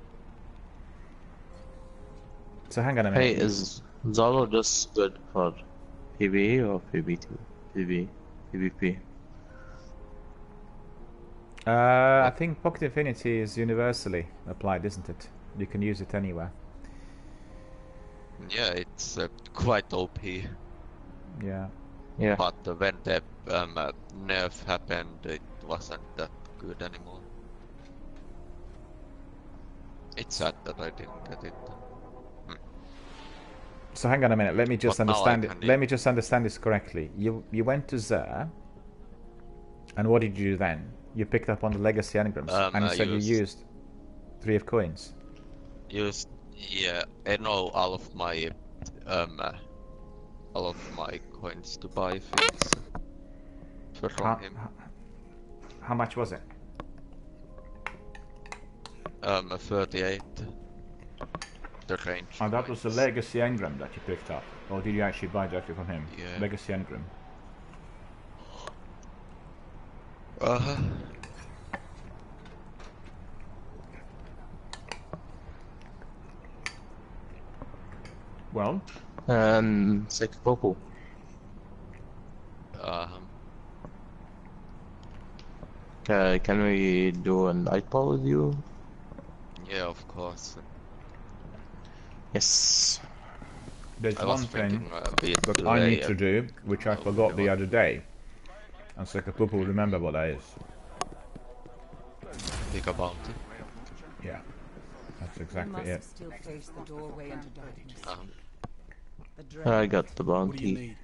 So hang on a minute. Hey, is Zalo just good for PvE or PvP? PvP? I think Pocket Infinity is universally applied, isn't it? You can use it anywhere. Yeah, it's quite OP. Yeah. Yeah. But when the nerf happened, it wasn't that good anymore. It's sad that I didn't get it. So hang on a minute. Let me just But now understand I it. can Let me just understand this correctly. You went to Zer, and what did you do then? You picked up on the legacy engrams, and you said you used 3 of coins. Yeah, I know all of my coins to buy things from him. How much was it? 38. The range. And that was the legacy engram that you picked up, or did you actually buy directly from him? Yeah. Legacy engram. Well, And Sekipopo. Can we do a nightfall with you? Yeah, of course. Yes. there's I one was thing thinking that I need to do, which I forgot the other day, and Sekapupu will remember what that is. Think about it. Yeah, that's exactly it. Still face the doorway into darkness. The dread I got the What do you bounty. need?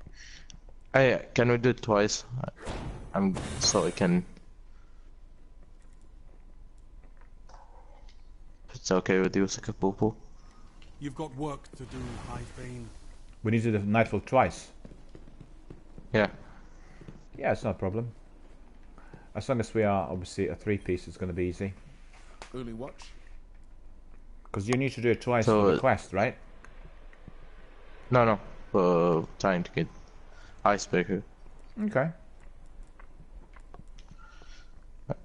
Hey, can we do it twice? I'm so I can. If it's okay with you, Sekipopo. You've got work to do, High Bane. We need to do the Nightfall twice. Yeah. Yeah, it's not a problem. As long as we are obviously a 3-piece, it's going to be easy. Early watch. Because you need to do it twice So, for the quest, right? No. For trying to get Icebreaker. Okay.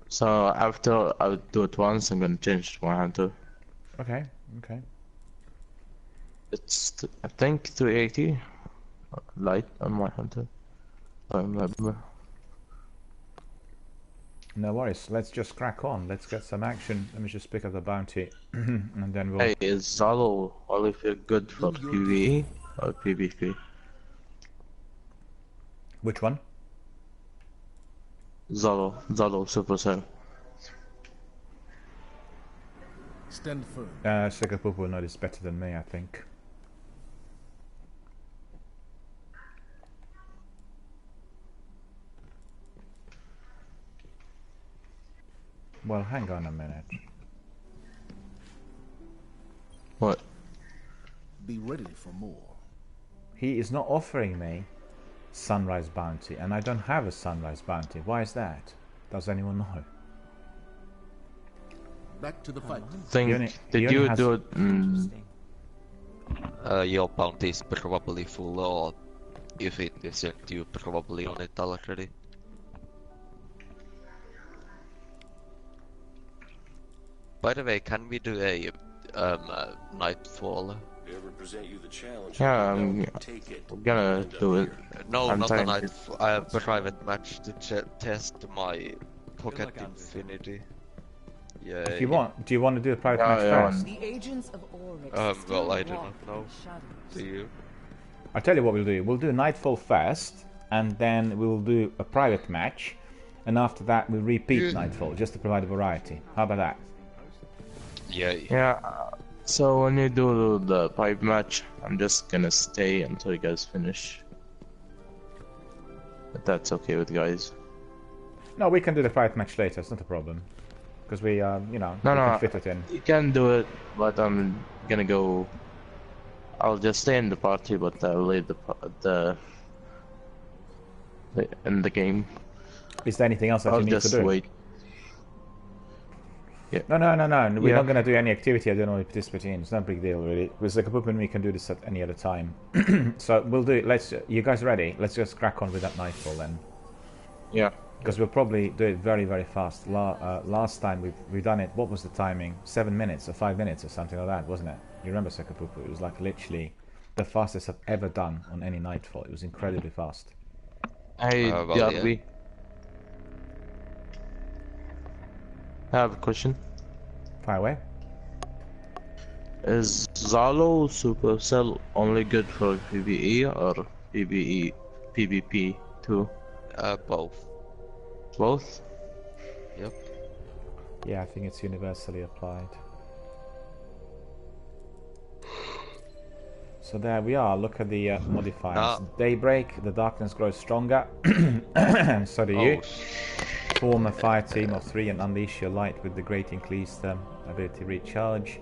So after I would do it once, I'm gonna change to my hunter. Okay. Okay. It's I think 380 light on my hunter. I remember. No worries. Let's just crack on. Let's get some action. Let me just pick up the bounty, and then we'll. Hey, is Zalo only feel good for PvE or PvP? Which one? Zalo Supercell. Stand firm. Sekapupu will know this better than me, I think. Well, hang on a minute. What? Be ready for more. he is not offering me sunrise bounty, and I don't have a sunrise bounty. Why is that? Does anyone know? Back to the fight. Did you do it? Your bounty is probably full, or if it isn't, you probably on it already. By the way, can we do a nightfall? Yeah, I'm gonna do it. No, I'm not a trying night. to- I have a private match to test my pocket infinity. Yeah. If you want, do you want to do a private match first? The agents of Oryx Well, I still do walk not know. in the shadows. Do you? I'll tell you what we'll do. We'll do Nightfall first, and then we'll do a private match, and after that we'll repeat Nightfall, just to provide a variety. How about that? Yeah. Yeah. So when you do the private match, I'm just gonna stay until you guys finish. If that's okay with you guys. No, we can do the private match later. It's not a problem, because we, you know, we can fit it in. You can do it, but I'm gonna go. I'll just stay in the party, but I'll leave the in the game. Is there anything else that I'll you need to just do? wait. Yeah. No. We're not going to do any activity I don't want to participate in. It's no big deal, really. With the Kapupin, we can do this at any other time. So we'll do it. You guys ready? Let's just crack on with that Nightfall then. Yeah. Because we'll probably do it very, very fast. Last time we've done it, what was the timing? 7 minutes or 5 minutes or something like that, wasn't it? You remember Sekapupu? It was like literally the fastest I've ever done on any Nightfall. It was incredibly fast. Hey, DRB. I have a question. Fire away. Is Zalo Supercell only good for PvE or PvP too? Both. Both? Yep. Yeah, I think it's universally applied. So there we are. Look at the modifiers. Daybreak, the darkness grows stronger. So do you. Form a fire team of 3 and unleash your light with the great increased ability recharge.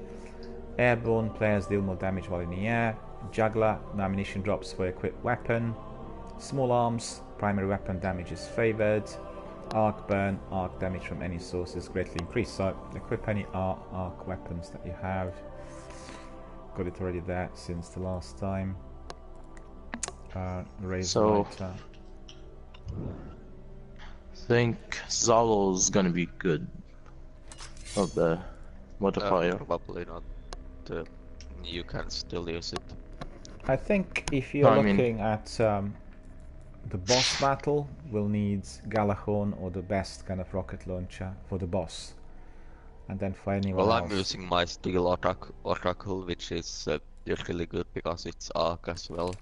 Airborne, players deal more damage while in the air. Juggler, no ammunition drops for equipped weapon. Small arms, primary weapon damage is favoured. Arc burn, arc damage from any source is greatly increased. So equip any arc weapons that you have. Got it already there since the last time. Raise lighter. I think Zalo's gonna be good of the modifier. Probably not. You can still use it. I think if you're looking at the boss battle, we'll need Galahorn or the best kind of rocket launcher for the boss. And then for anyone else... Well, I'm using my Steel Oracle, which is really good because it's arc as well.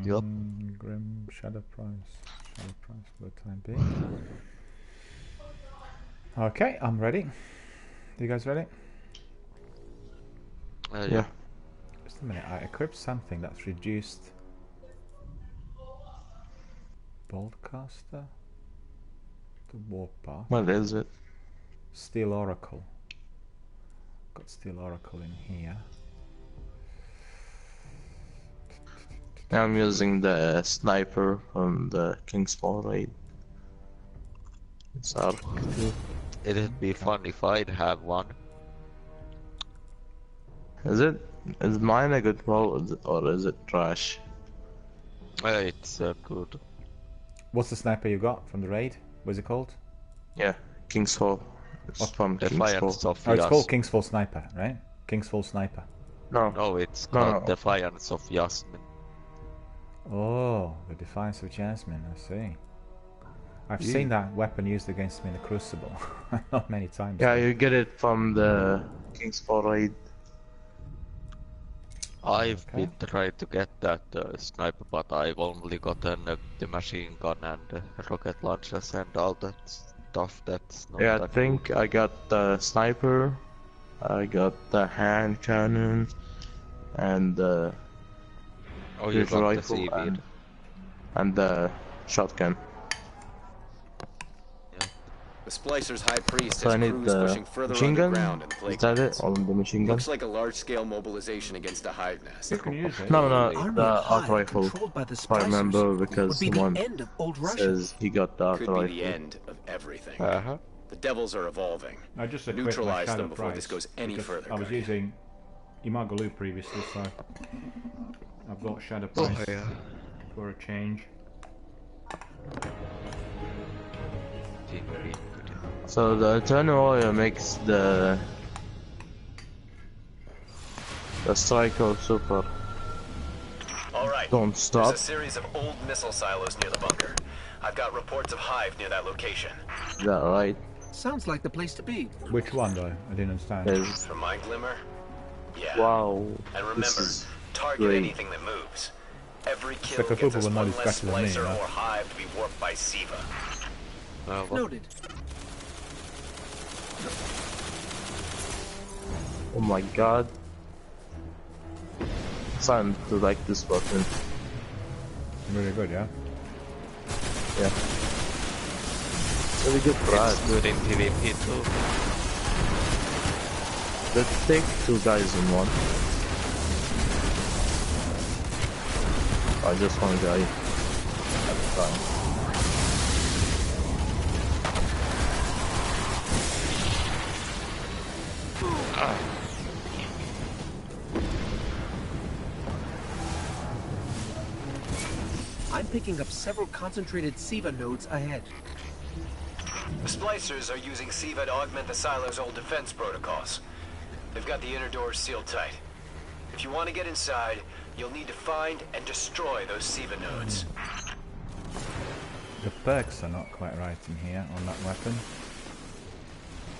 Yup. Grim Shadow Price for the time being. Okay, I'm ready. You guys ready? Yeah. Just a minute, I equipped something that's reduced Boltcaster to Warp Path. What is it? Steel Oracle. Got Steel Oracle in here. I'm using the sniper from the King's Fall raid. It's arc. It'd be fun if I'd have one. Is it? Is mine a good roll or is it trash? It's good. What's the sniper you got from the raid? What's it called? Yeah, King's Fall. It's from King's Fall. Oh, it's called King's Fall Sniper, right? King's Fall Sniper. No, it's called Defiance of Yasmin. Oh, the Defiance of Jasmine, I see. I've seen that weapon used against me in the Crucible. Not many times. Yeah, you get it from the King's Fall raid. I've been trying to get that sniper, but I've only gotten the machine gun and rocket launchers and all that stuff. That's not Yeah, that I think I got the sniper, I got the hand cannon, and the you got rifle the Siva. and the shotgun. Yeah. The Splicer's High Priest So I has need crews the pushing further machine gun. underground in the Is that it? playgrounds. Or the machine gun? Looks like a large-scale mobilization against a hive nest. You can use it. No, Army the of auto Hive rifle. controlled by the If I remember, Splicers because would be the someone end of old Russia. says he got the Could auto be the rifle. end of everything. Uh-huh. The devils are evolving. I just equipped my Neutralize shadow them before price this goes any because further. I was Guardian. using Imagolu previously, so I've got shadow Oh, price yeah. for a change. So the Eternal Warrior makes the Striker super. All right. Don't stop. There's a series of old missile silos near the bunker. I've got reports of hive near that location. Is that right? Sounds like the place to be. Which one though? I didn't understand. Is From my glimmer? Yeah. wow. And This remember, is target great. anything that moves. Every kill Like a gets us football one knowledge less better than me, Splicer huh? or hive to be warped by Siva. What? Noted. Oh my god. Starting to like this weapon. Really good, yeah. Yeah. Really good price. It's good in PvP too. Let's take 2 guys in one. Just 1 guy at a time. I'm picking up several concentrated Siva nodes ahead. The Splicers are using Siva to augment the silo's old defense protocols. They've got the inner doors sealed tight. If you want to get inside, you'll need to find and destroy those Siva nodes. The perks are not quite right in here on that weapon.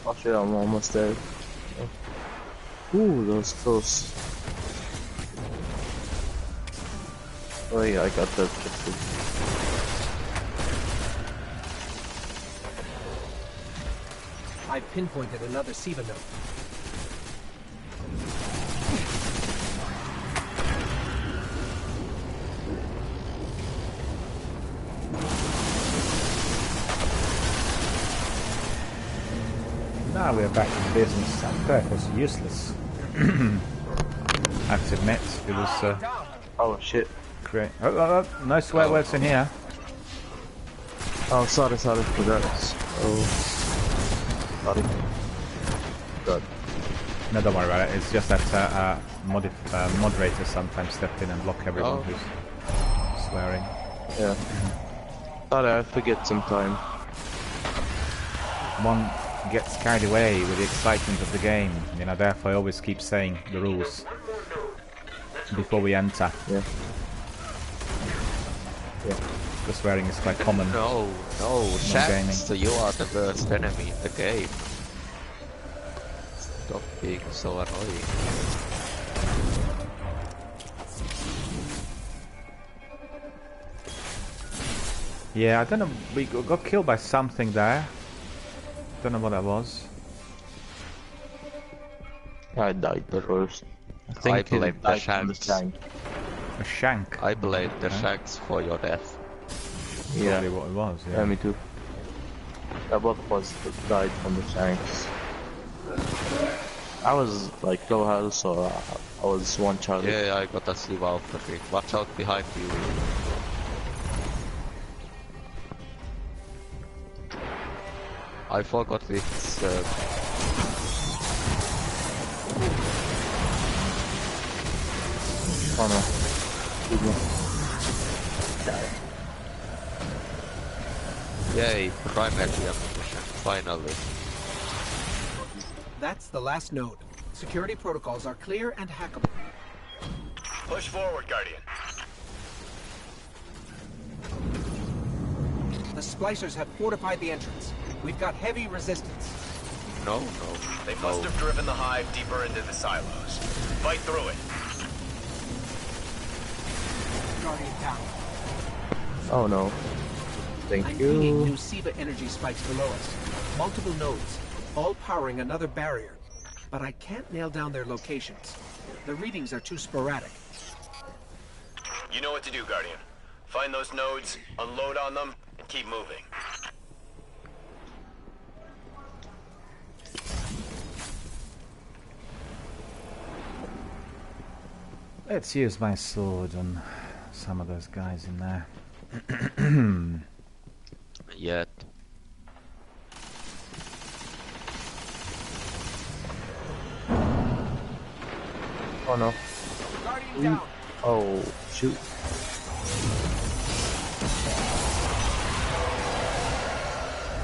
Oh shit, I'm almost there. Ooh, that was close. Oh yeah, I got that. I pinpointed another Siva node. Now we're back to the business. That perk was useless. I have to admit, it was Oh shit. great. No swear words in here. Oh, sorry for that. Oh, sorry. God. No, don't worry about it. It's just that moderators sometimes step in and block everyone who's swearing. Yeah. Sorry, I forget sometime. One gets carried away with the excitement of the game, you know, therefore I always keep saying the rules before we enter. Yeah. Yeah. The swearing is quite common. No, gaming. Shax, you are the worst enemy in the game. Stop being so annoying. Yeah, I don't know, we got killed by something there. Don't know what that was. I died the first. I blame the died from Shanks. tank. A shank. I blame the Shanks for your death. Yeah. Probably what it was, Yeah, me too. That both was died from the tanks. I was like low health, so I was one Charlie. Yeah, I got a Siva off the ring. Watch out behind you. I forgot it's Oh no. yay, primary ammunition, finally. That's the last node. Security protocols are clear and hackable. Push forward, Guardian. The Splicers have fortified the entrance. We've got heavy resistance. No. They must have driven the hive deeper into the silos. Fight through it. Guardian down. Oh no. Thank I'm pinging you. new Siva energy spikes below us. Multiple nodes, all powering another barrier. But I can't nail down their locations. The readings are too sporadic. You know what to do, Guardian. Find those nodes, unload on them, and keep moving. Let's use my sword on some of those guys in there. Yet. Oh no. Guardian down. Oh, shoot.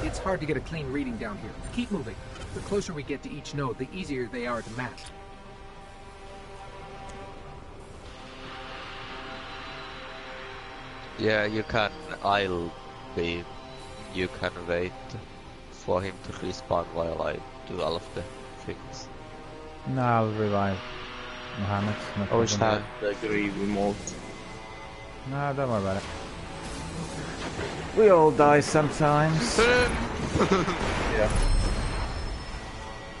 It's hard to get a clean reading down here. Keep moving. The closer we get to each node, the easier they are to map. Yeah, you can. I'll be. You can wait for him to respawn while I do all of the things. No, I'll revive Mohammed. No I wish I problem. had the green remote. No, don't worry about it. We all die sometimes. Yeah.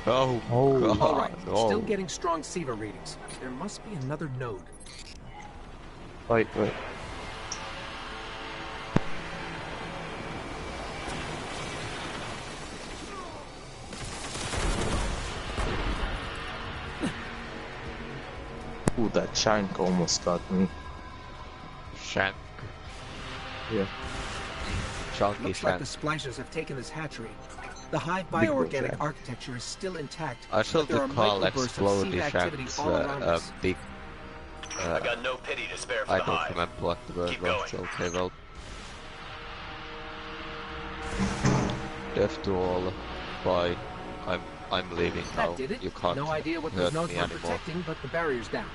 Oh, God, All right, no. still getting strong Siva readings. There must be another node. Wait. Ooh, that shank almost got me. Shank. Yeah. Chunky Looks like shank. the splicers have taken this hatchery. The hive Big boy bioorganic shank. architecture is still intact. I should but there are call microbursts of explodey Siva activity shanks all around us. big. I got no pity to spare for I the don't hive. remember what the word Keep was. going. Okay, well. Death to all. Bye. I'm leaving now. That did it. You can't No idea what hurt those nodes me were anymore. protecting, but the barrier's down.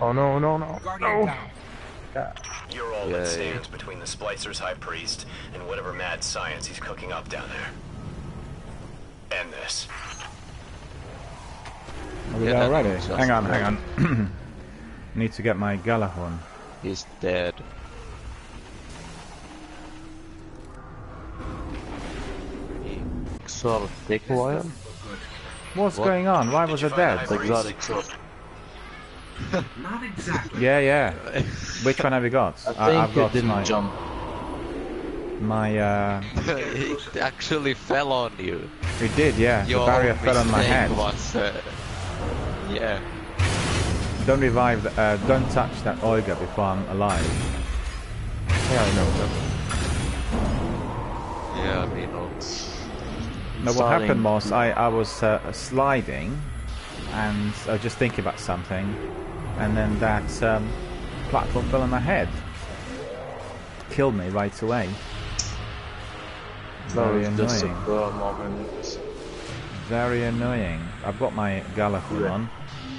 Oh no. Guardian down. You're all Yay. that stands between the Splicer's High Priest and whatever mad science he's cooking up down there. End this. Are we Yeah, there already? just Hang on. Need to get my Galahorn. He's dead. Sort of take a while. What's What? going on? Why was it dead? The exotic sword. Not exactly. Yeah. Which one have you got? I I've think got it didn't my jump. It actually fell on you. It did, yeah. Your the barrier fell on my mistake head. Was, yeah. Don't revive. Don't touch that Oiga before I'm alive. Yeah, I know that. Yeah, I mean, No, what happened was I was sliding, and I was just thinking about something, and then that platform fell on my head. Killed me right away. Very Just a annoying. burn moment. Very annoying. I've got my Galahorn on,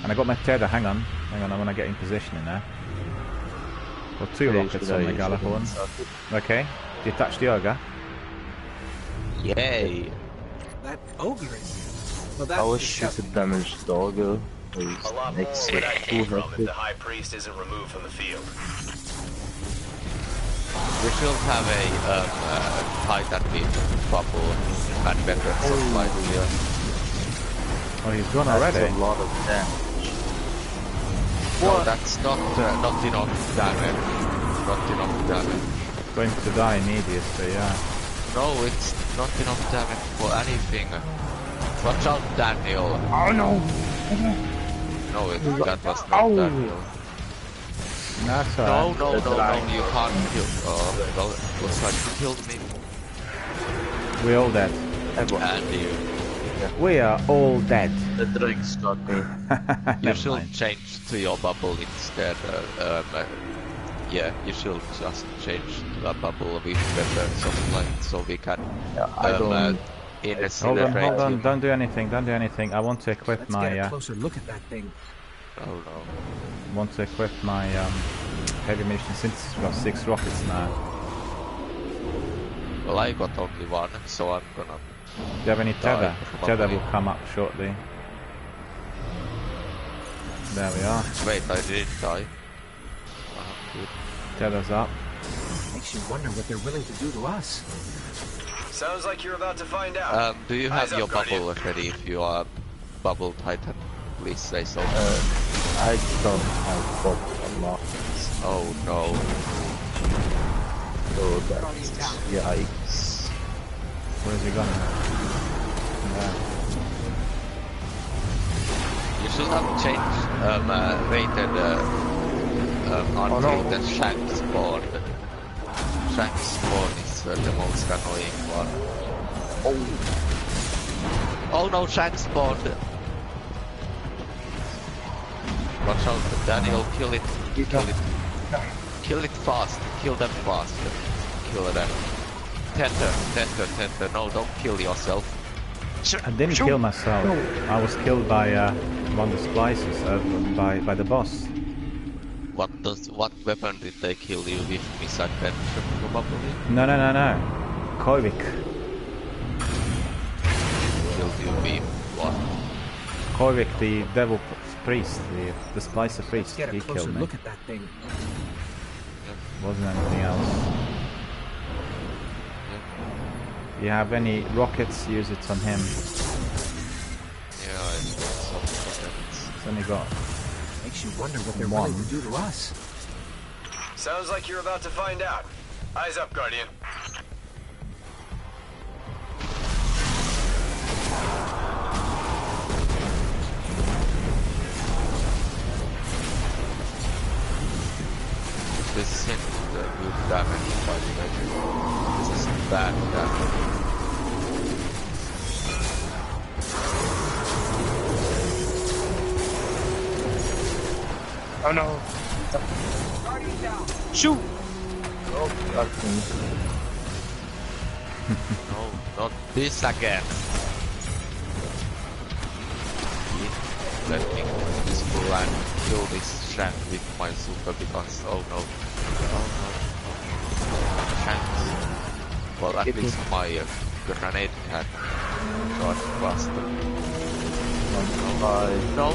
and I got my tether. Hang on. I want to get in position in there. Got two rockets on my Galahorn. Okay. Did you touch the Ogre? yay. That ogre is. Well, that's I wish you disgusting. could damage the doggo. A lot more Makes where it that came cool. from if the High Priest isn't removed from the field. We should have a Titan beam bubble and better supply here. Oh, he's gone That's already. a lot of damage. No, that's not enough damage. Not enough damage. Going to die immediately, yeah. No, it's not enough damage for anything. Watch out, Daniel. Oh no! No, that was not Daniel. That's No, alright. you can't kill. Oh, well, looks like you killed me. We're all dead. And you. We are all dead. The drinks got me. You Never should mind. change to your bubble instead. Yeah, you should just change to a bubble with better supply so we can I don't. Hold on, incinerate hold on. you. Don't do anything. I want to equip Let's my. get a closer look at that thing. Oh no. Want to equip my heavy mission since it's got 6 rockets now. Well, I got only one, so I'm gonna. Do you have any tether? probably. Tether will come up shortly. There we are. Wait, I didn't die. Good. Tether's up. Makes you wonder what they're willing to do to us. Sounds like you're about to find out. Do you have Eyes up, your Guardian. bubble ready if you are bubble titan? Please say so. I don't have bubble unlocked. Oh no. So that's yikes. Where's he gone? There. You should have changed, waited until the shank spawned. Shank spawn is the most annoying one. Oh no, shank spawned! Watch out, Daniel, kill it. Kill it. Kill it fast. Kill them fast. Kill them. Tender. No, don't kill yourself. I didn't kill myself. I was killed by one of the splices, by the boss. What weapon did they kill you with? Misadventure, probably? No. Koivik. Killed you with what? Koivik, the devil priest, the splicer priest. Get a he closer killed me. look at that thing. Wasn't anything else. You have any rockets? Use it on him. Yeah, I got some rockets. He's only got Makes you wonder what they're willing to do to us. Sounds like you're about to find out. Eyes up, Guardian. This isn't good damage, by the way. This is bad damage. Oh no! Shoot! Oh, that's me. No, not this again. Let me go this pool and kill this shank with my super because oh no. Shanks. Well, at least my grenade can shot faster. No.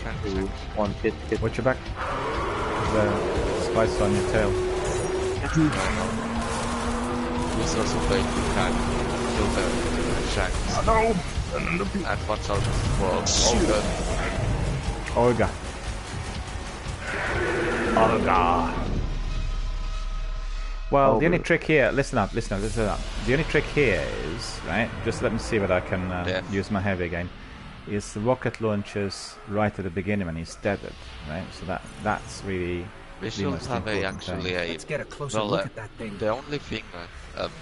Shanks. One hit. Watch your back. The spice on your tail. No. Use your super if you can kill the shanks. No! And watch out for Olga. Well, the only trick here, listen up. The only trick here is, right, just let me see what I can use my heavy again, is the rocket launchers right at the beginning when he's tethered, right? So that's really we should have Let's get a closer look at that thing. The only thing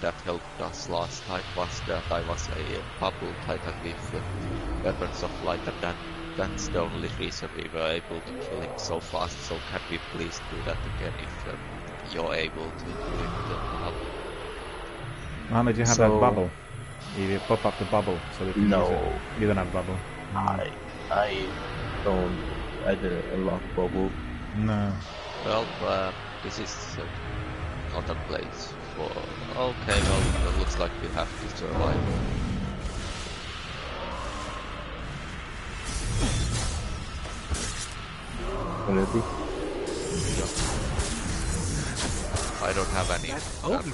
that helped us last time was that I was a bubble titan with weapons of light, and that's the only reason we were able to kill him so fast. So can we please do that again if you're able to do it? Mohammed, you have that bubble. You pop up the bubble so we can use it. You don't have bubble. I don't. I didn't unlock bubble. No. Well, this is not a place for... Okay, well, it looks like we have to survive. Maybe. I don't have any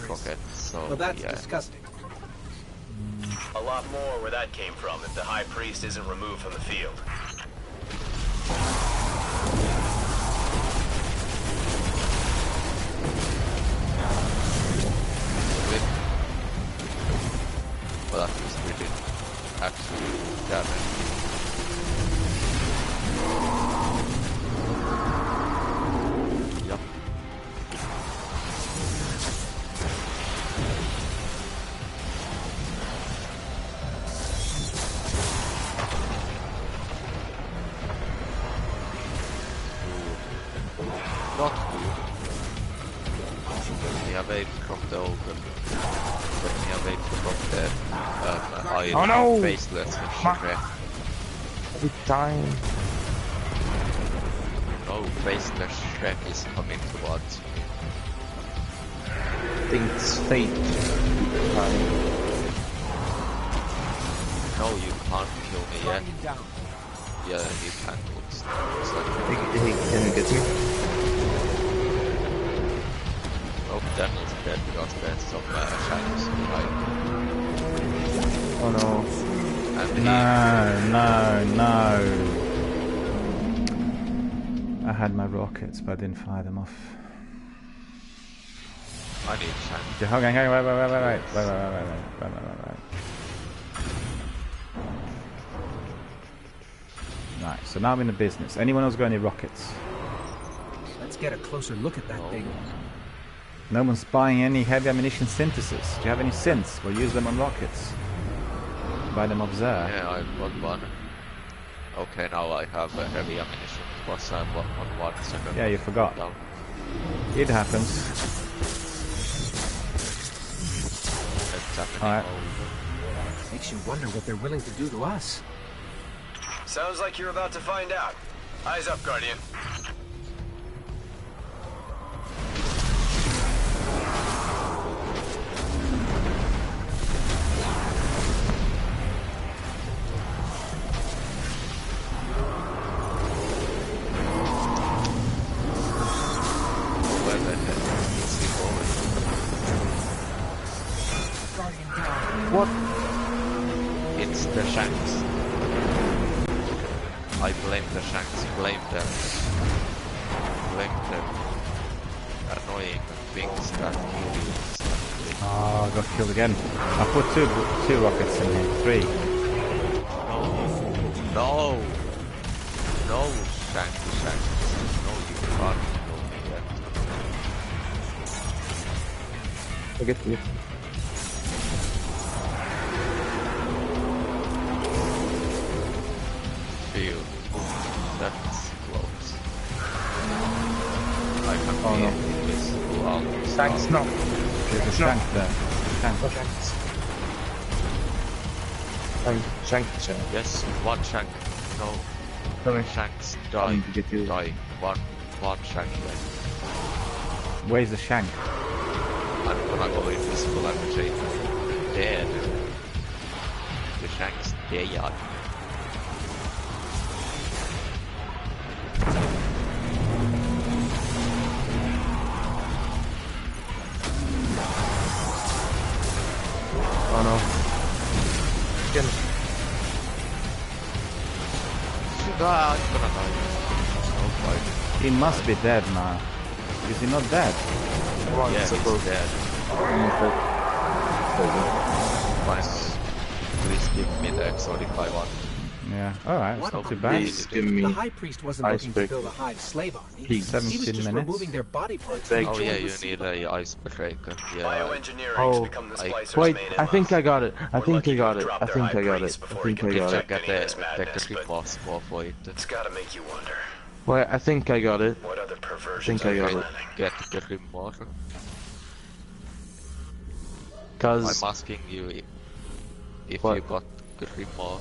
rockets, so well, that's disgusting. A lot more where that came from if the High Priest isn't removed from the field. Well, that was really actually damage. Yep. Not good. We have aimed from the open. We have aimed from the iron faceless shred. Every time. No, faceless shred is coming towards me. I think it's fate. No, you can't kill me yet. Yeah, you can't. Looks like Hey, can you get me? Oh, Daniel's dead because there's some shadows behind. Oh no. No. I had my rockets, but I didn't fire them off. I need shadows. Okay, wait. 1 So now I'm in the business. Anyone else got any rockets? Let's get a closer look at that thing. No one's buying any heavy ammunition synthesis. Do you have any synths? We'll use them on rockets. Buy them up there. Yeah, I've got one. Okay, now I have a heavy ammunition plus I'm on 1 second. Yeah, you forgot. Down. It happens. It's happening. Alright. Makes you wonder what they're willing to do to us. Sounds like you're about to find out. Eyes up, Guardian. What? It's the Shanks. I blame the Shanks. Blame them. Blame them. Annoying things that kill you. Oh, I got killed again. I put two rockets in here. 3. No! No, Shanks. No, you can't kill me yet. I get you. Phew. That's close. I can Oh, be no. invisible out. Thanks, no. There's a shank there. Shank. Shank. Yes, 1 Shank. No. Coming. Shanks die. To get you. Die. One Shank left. Where's the shank? I'm gonna go invisible and say dead. The Shanks dead. Oh no. Again. Ah, I'm gonna die. Oh, He must be dead now. Is he not dead? yeah, he's dead. Nice. Please give me the exotic I want. Yeah. Alright, it's not too bad. Please give me The High Priest wasn't looking to build a hive slave army. Please. He was 17 just minutes. removing their body parts. Beg. Oh yeah, you need a icebreaker. Yeah. Bioengineering's Oh, become the I- splicer's Wait, main I think MO. I got it. I We're think lucky I to got have it. dropped I their think high I got it. priest I before think he I can got If I it. get get this the madness, grip but was more for it. it's gotta make you wonder. Wait, I think I got it. What other perversions I are you got it. planning? Get the grip more. Cause I'm asking you if What? you got grip more.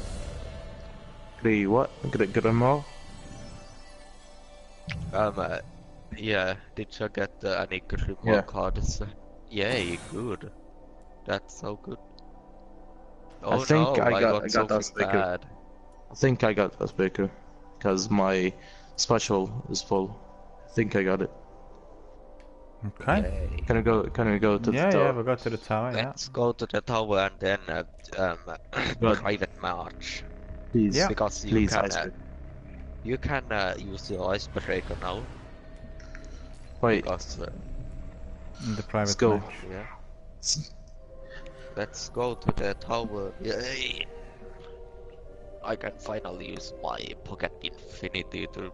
the what? Grimoire? Yeah, did you get any grip Yeah. cards? Yay, good. That's so good. Oh I think no, I got something that speaker. bad. I think I got a speaker. Cause my special is full. I think I got it. Okay. Yay. Can we go to the Yeah, tower? yeah, we'll go to the tower, yeah. Let's go to the tower and then Good. private march. Please. Yeah. Because you Please, can icebreaker. you can use your icebreaker now. Wait, Because In the private go. match. yeah. Let's go to the tower. Yay! I can finally use my pocket infinity to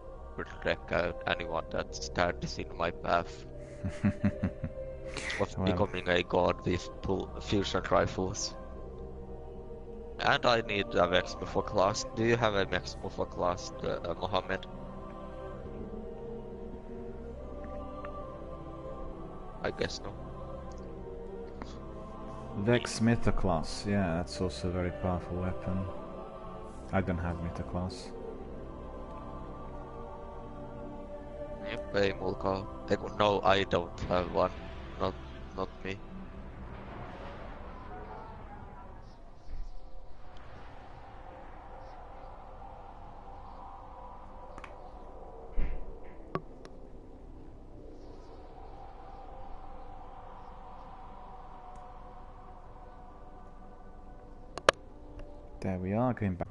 wreck out anyone that stands in my path of Well. becoming a god with fusion rifles. And I need a Vex before class. Do you have a Vex before class, Mohammed? I guess no. Vex Metaclass, yeah, that's also a very powerful weapon. I don't have Metaclass. Yep, a Mulka. No, I don't have one. Not me. There we are, going back.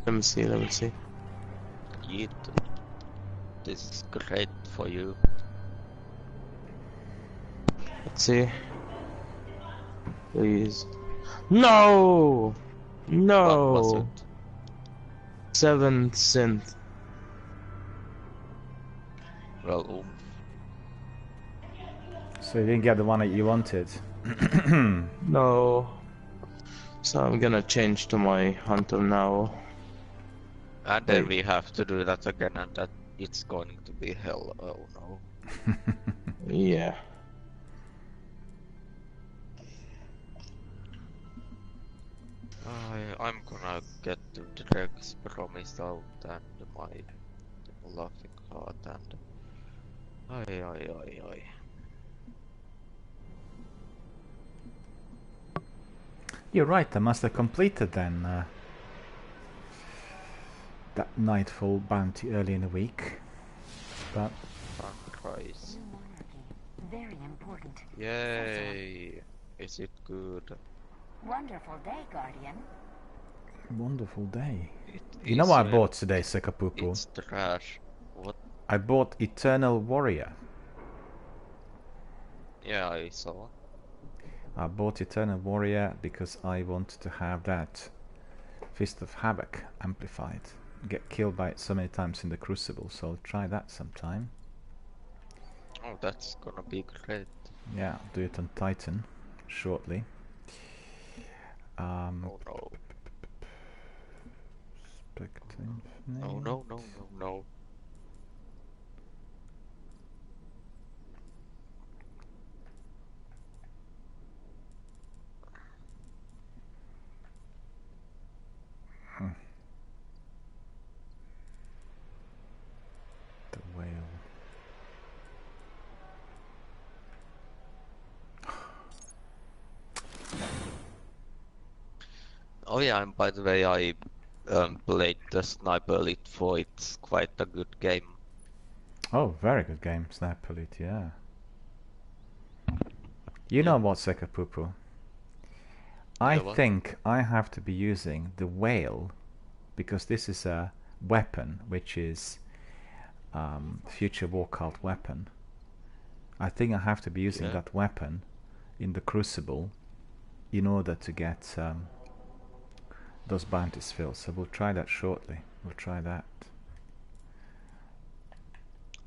Let me see. Yeet. This is great for you. Let's see. Please. No! No! What was it? 7th synth. Well, So you didn't get the one that you wanted. No. So I'm gonna change to my hunter now. and then we have to do that again, and that it's going to be hell. Oh no. Yeah. I'm gonna get the Dregs promised out and my laughing heart and I. You're right, I must have completed then that Nightfall bounty early in the week. But Christ. Very important. Yay! Is it good? Wonderful day, Guardian. wonderful day. It You know what I bought today, Sekapupu? It's trash. What? I bought Eternal Warrior. Yeah, I saw. I bought Eternal Warrior because I wanted to have that Fist of Havoc amplified. Get killed by it so many times in the Crucible, so I'll try that sometime. Oh, that's gonna be great. Yeah, I'll do it on Titan shortly. Oh no. Oh no. The whale. Oh yeah, and by the way, I played the Sniper Elite 4. It's quite a good game. Oh, very good game, Sniper Elite, yeah. You know what, Sekapupu? I think I have to be using the whale because this is a weapon which is future war cult weapon. I think I have to be using that weapon in the Crucible in order to get those bounties filled. So we'll try that shortly. We'll try that.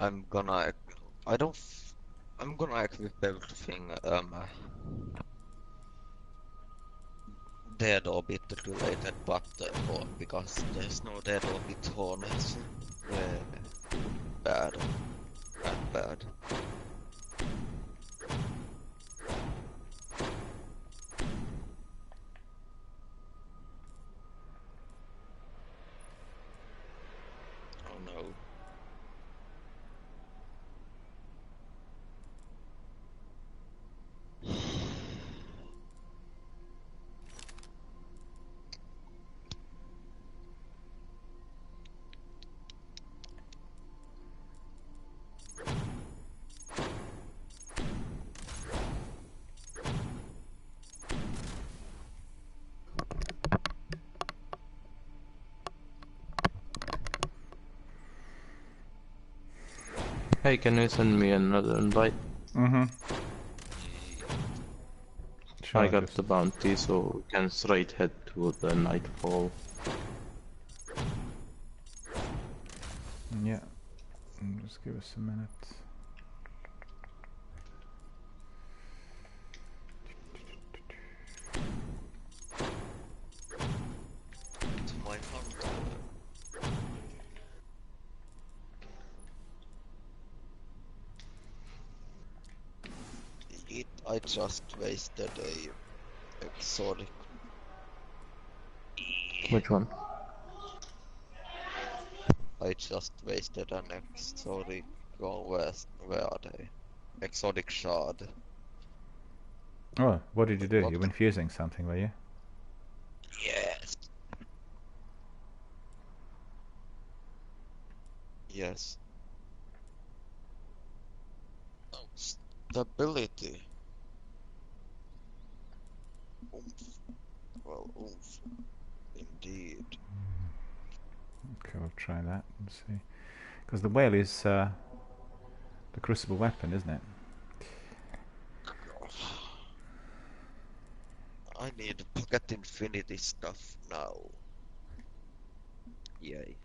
I'm gonna equip everything Dead Orbit related, but because there's no Dead Orbit Hornets. Bad. Bad. Oh no. Hey, can you send me another invite? Mm-hmm. Sure, I got the bounty, so we can straight head to the Nightfall. Yeah. Just give us a minute. It's my hunter. I just wasted a exotic. Which one? I just wasted an exotic. Well, where are they? Exotic shard. Oh, what did you do? You were infusing something, were you? Yes. Yes. Oh, stability. Oomph. Well, oomph. Indeed. Okay, we'll try that and see. Because the whale is the Crucible weapon, isn't it? I need Pocket Infinity stuff now. Yay.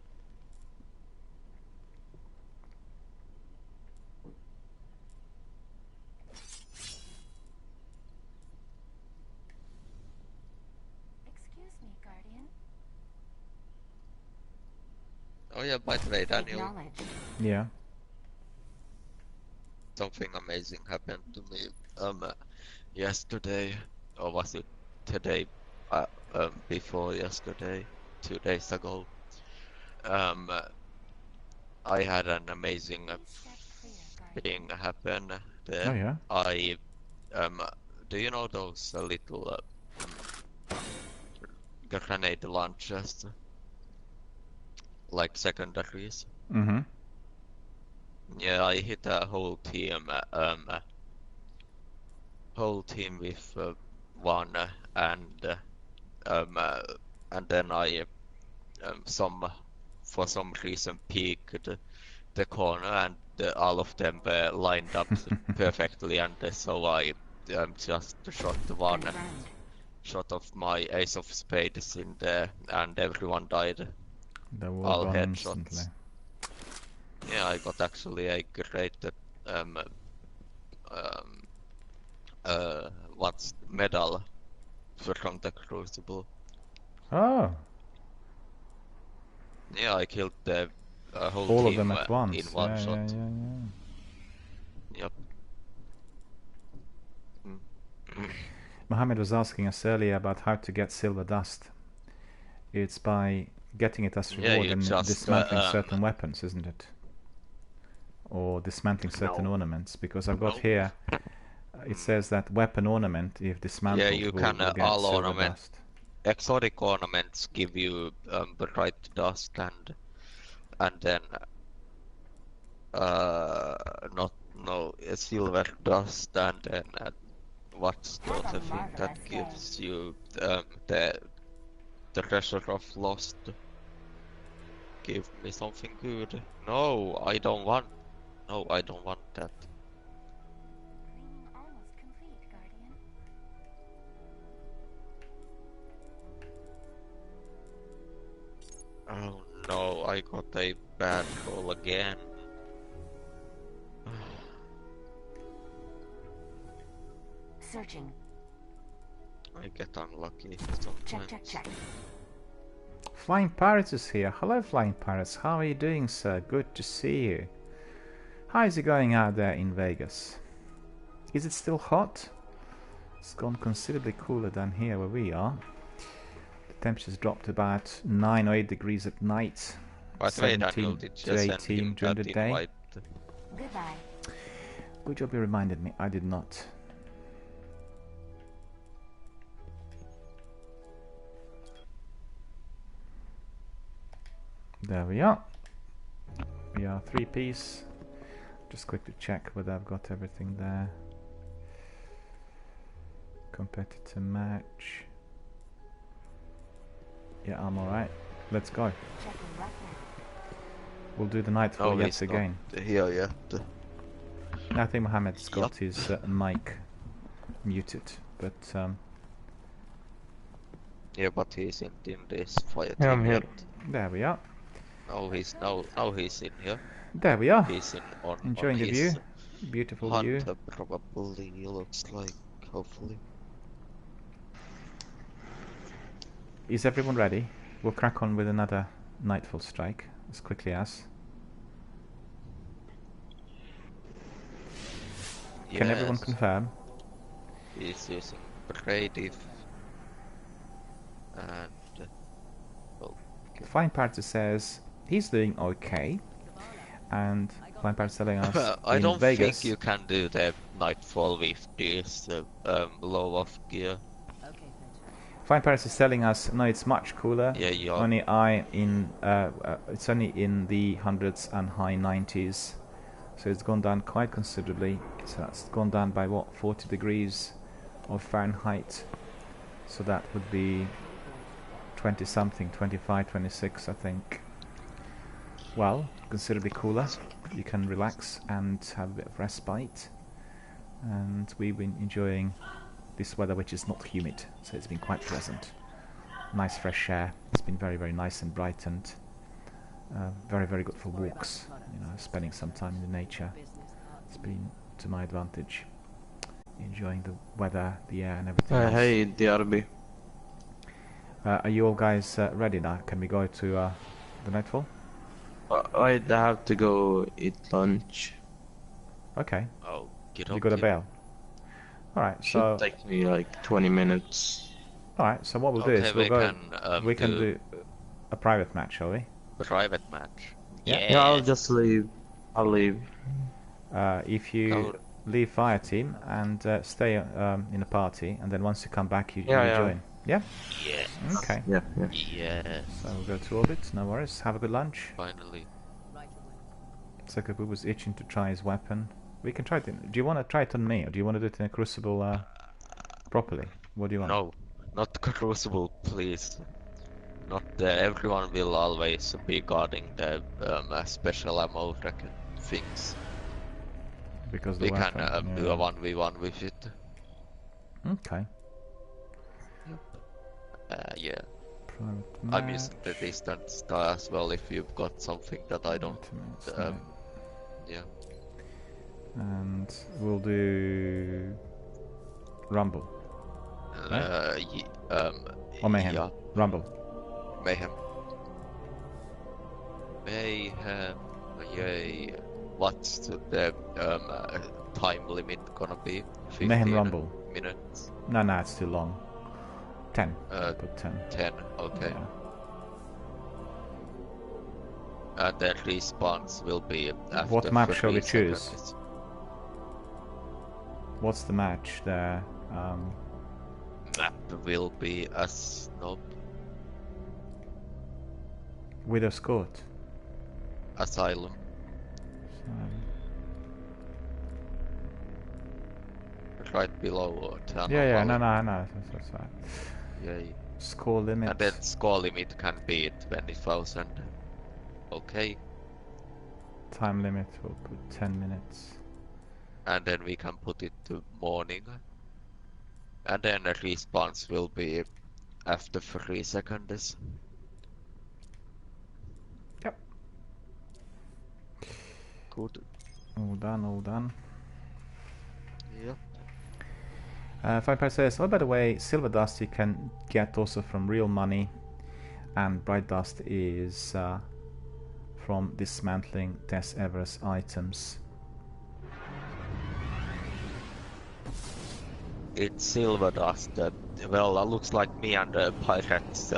Excuse me, Guardian. Oh yeah, by the way, Daniel, Acknowledge. Yeah. something amazing happened to me yesterday, or was it today? Before yesterday, 2 days ago. I had an amazing thing happen there. Oh yeah. I do you know those little grenade launchers, like secondaries? Mm-hmm. Yeah, I hit a whole team with one, and then I for some reason peeked the corner, and all of them were lined up perfectly, and so I just shot one shot of my ace of spades in there, and everyone died. They were All gone headshots. instantly. Yeah, I got actually a great what's medal from the Crucible. Oh. Yeah, I killed the whole All team of them at once. in one yeah, shot. yeah. Yep. Mohammed was asking us earlier about how to get silver dust. It's by getting it as Yeah, reward you and just, dismantling certain weapons, isn't it? Or dismantling certain ornaments, because I've got here, it says that weapon ornament, if dismantled, Yeah, you can will get all silver ornament. dust. Exotic ornaments give you bright dust and then silver dust, and then what's the other thing that gives you the treasure of lost? Give me something good. No, I don't want. No, I don't want that. Cleaning almost complete, Guardian. Oh no, I got a bad roll again. Searching. I get unlucky sometimes. Check. Flying Pirates is here. Hello, Flying Pirates. How are you doing, sir? Good to see you. How is it going out there in Vegas? Is it still hot? It's gone considerably cooler than here where we are. The temperature's dropped about 9 or 8 degrees at night. By the way, 17 to 18 during the day. Invite? Goodbye. Good job you reminded me. I did not. There we are. We are 3-piece. Just quickly check whether I've got everything there. Competitor match. Yeah, I'm alright. Let's go. We'll do the nightfall yet again. Here yet. I think Mohammed's got his mic muted, but yeah, but he's in this fire Yeah, I'm team here. yet. there we are. Now he's in here. There we are. He's Enjoying on the view. his Beautiful hunt, view. probably looks like, hopefully. Is everyone ready? We'll crack on with another nightfall strike as quickly as. Can everyone confirm? He's using Brady and Flying Party says he's doing okay, and Flying Party telling us I in don't Vegas. think you can do the nightfall with this low of gear. Flying Paris is telling us no, it's much cooler. Yeah, you are. It's only in the hundreds and high 90s, so it's gone down quite considerably. So that's gone down by what, 40 degrees of Fahrenheit. So that would be 20 something, 25, 26, I think. well, considerably cooler. You can relax and have a bit of respite. And we've been enjoying this weather, which is not humid, so it's been quite pleasant. Nice fresh air. It's been very, very nice and brightened. Very, very good for walks. You know, spending some time in the nature. It's been to my advantage. Enjoying the weather, the air, and everything else. Hey, DRB. Are you all guys ready now? Can we go to the Nightfall? I have to go eat lunch. Okay. Oh, get You got a bail? Alright, so... Should take me like 20 minutes. Alright, so what we'll do is we can do a private match, shall we? Private match? Yeah, I'll just leave. I'll leave. If you leave fire team and stay in a party, and then once you come back you join. Yeah? Yeah. Okay. Yeah. Yeah. So we'll go to orbit, no worries. Have a good lunch. Finally. Sakabu was itching to try his weapon. We can try it. Do you want to try it on me, or do you want to do it in a Crucible properly? What do you want? No, not Crucible, please. Not everyone will always be guarding the special ammo things. Because we can do a 1v1 with it. Okay. Yeah. I'm using the distant star as well if you've got something that I don't. Yeah. And we'll do Rumble. Right? Or Mayhem. Yeah. Rumble. Mayhem. Mayhem. Yay. What's the time limit gonna be? 15 Mayhem Rumble. Minutes. No, it's too long. 10. Put 10. 10. Okay. Yeah. And then respawns will be after. What map shall we choose? Seconds. What's the match there? Map will be a snob. Widow's Court. Asylum. Right below or turn. Yeah, no, that's right. Yay. Score limit. And then score limit can be 20,000. Okay. Time limit, we'll put 10 minutes. And then we can put it to morning. And then the response will be after 3 seconds. Yep. Good. All done. Yep. Vampire says, oh, by the way, silver dust you can get also from real money, and bright dust is from dismantling Des Everest items. It's silver dust. Well, looks like me and the pirates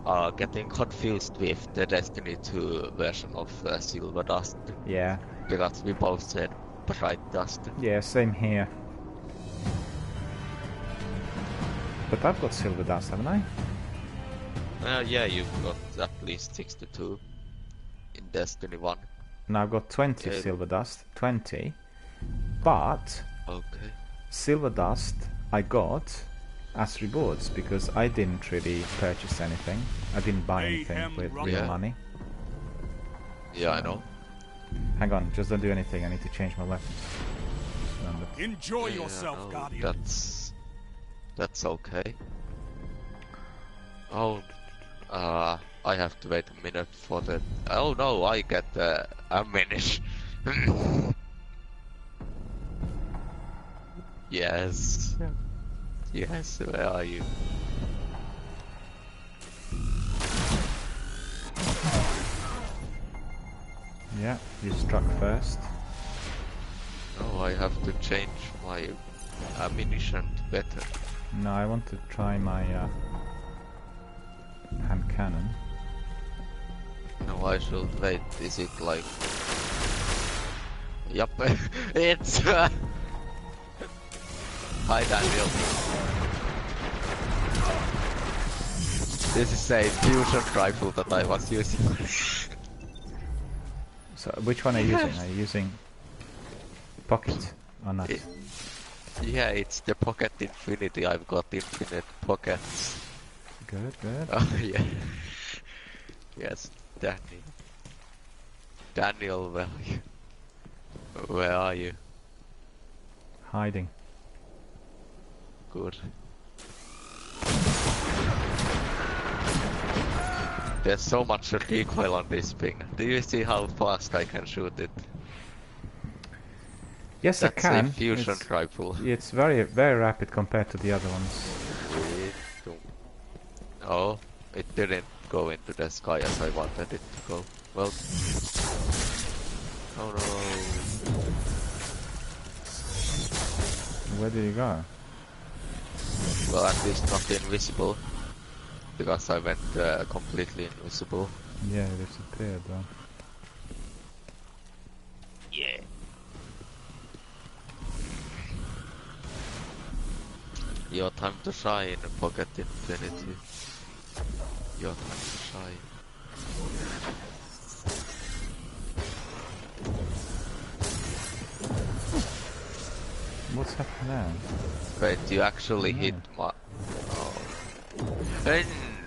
are getting confused with the Destiny 2 version of silver dust. Yeah. Because we both said bright dust. Yeah, same here. But I've got silver dust, haven't I? Yeah, you've got at least 62 in Destiny 1. Now I've got 20 silver dust, 20, but okay. Silver dust I got as rewards because I didn't really purchase anything. I didn't buy anything with real money. Yeah, I know. Hang on, just don't do anything. I need to change my weapons. Enjoy yourself, Guardian. That's okay. Oh, I have to wait a minute for the. Oh no, I get a minute. Yes. Yes, where are you? Yeah, you struck first. Oh, I have to change my ammunition better. No, I want to try my hand cannon. No, I should wait. Is it like... Yup, it's... Hi Daniel. This is a fusion rifle that I was using. So, which one are you using? Are you using pocket or not? Yeah, it's the Pocket Infinity. I've got infinite pockets. Good. Oh, yeah. Yes. Daniel. Daniel, where are you? Hiding. Good. There's so much recoil on this thing. Do you see how fast I can shoot it? Yes, That's I can. A fusion rifle. It's very, very rapid compared to the other ones. Oh, it didn't go into the sky as I wanted it to go. Well, oh no. Where did you go? Well, at least not invisible. Because I went completely invisible. Yeah, it disappeared though. Yeah. Your time to shine, Pocket Infinity. Your time to shine. What's happening now? Wait, you actually hit my... Oh.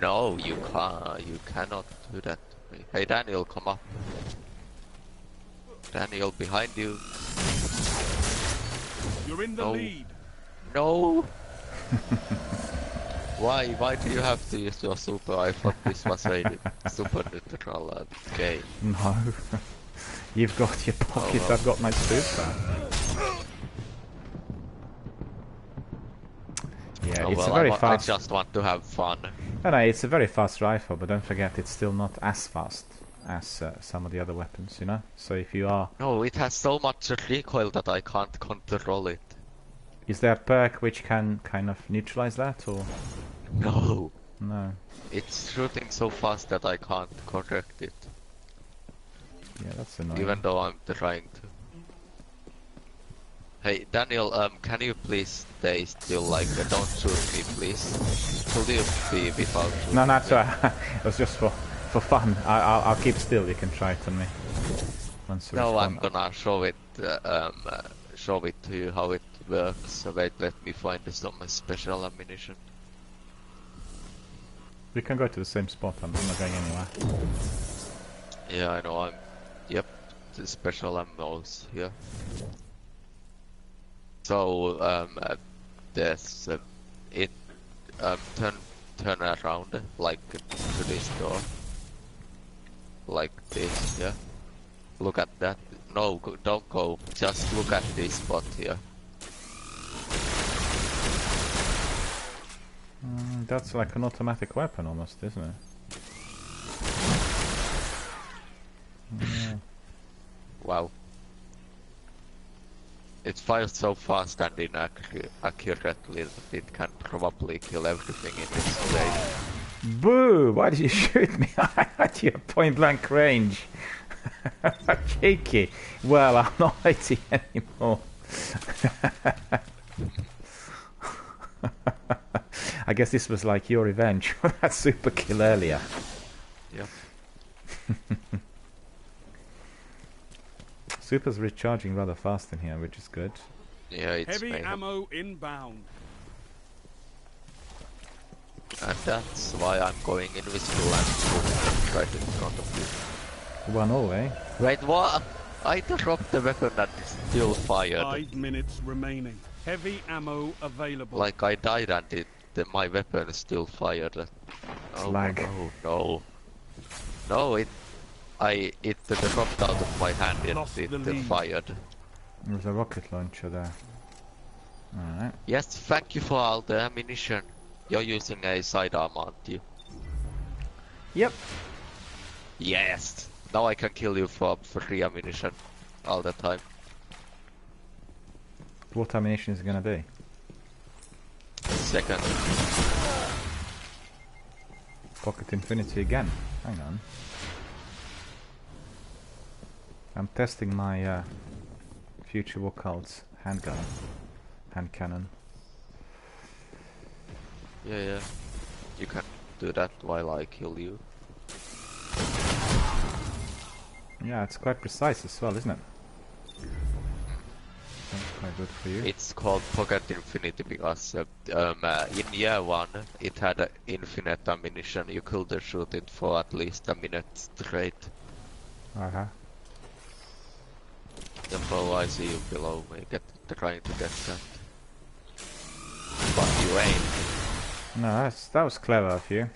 No, you can't. You cannot do that to me. Hey, Daniel, come up. Daniel, behind you. You're in the lead. No. Why do you have to use your super? I thought this was a super neutral game. No. You've got your pocket, I've got my super. Yeah, it's a very fast... I just want to have fun. No, it's a very fast rifle, but don't forget it's still not as fast as some of the other weapons, you know? So if you are... No, it has so much recoil that I can't control it. Is there a perk which can kind of neutralize that, or...? No. No. It's shooting so fast that I can't correct it. Yeah, that's annoying. Even though I'm trying to. Hey, Daniel, can you please stay still, like, don't shoot me, please? Could you be without shooting? No, it's alright. It was just for fun. I'll keep still, you can try it on me. No, I'm gonna show it to you how it works. So wait, let me find some special ammunition. We can go to the same spot, I'm not going anywhere. Yeah, I know, yep, the special ammos here. So, there's, turn around, like, to this door. Like this, yeah. Look at that. No, don't go, just look at this spot here. That's like an automatic weapon almost, isn't it? Yeah. Wow. It fires so fast and inaccurately that it can probably kill everything in its way. Boo! Why did you shoot me? I had you at point blank range. Cheeky. Well, I'm not waiting anymore. I guess this was like your revenge for that super kill earlier. Yep. Super's recharging rather fast in here, which is good. Yeah, it's heavy ammo inbound. And that's why I'm going invisible and right in front of you. 1-0, eh? Wait, what? I dropped the weapon and it's still fired. 5 minutes remaining. Heavy ammo available. Like I died and my weapon is still fired. Oh, lag. No. No, it dropped out of my hand and it fired. There's a rocket launcher there. Alright. Yes, thank you for all the ammunition. You're using a sidearm, aren't you? Yep. Yes! Now I can kill you for free ammunition all the time. What ammunition is it gonna be? Second. Pocket Infinity again. Hang on. I'm testing my Future Occult handgun. Hand cannon. Yeah. You can do that while I kill you. Yeah, it's quite precise as well, isn't it? Quite good for you. It's called Pocket Infinity because in year 1 it had infinite ammunition. You could shoot it for at least a minute straight. Uh-huh. Therefore I see you below me trying to get that. But you ain't. No, that was clever of you.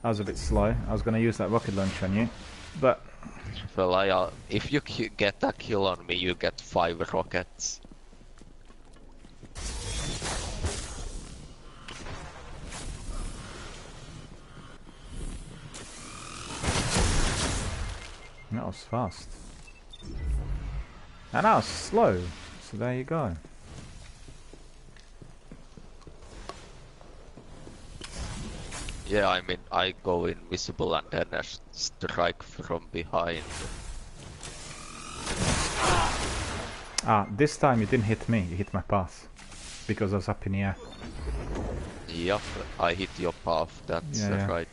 I was a bit slow. I was going to use that rocket launcher on you, but... Well, if you get a kill on me, you get 5 rockets. That was fast. And I was slow, so there you go. Yeah, I mean, I go invisible and then I strike from behind. Ah, this time you didn't hit me, you hit my path. Because I was up in the air. Yup, I hit your path, that's right.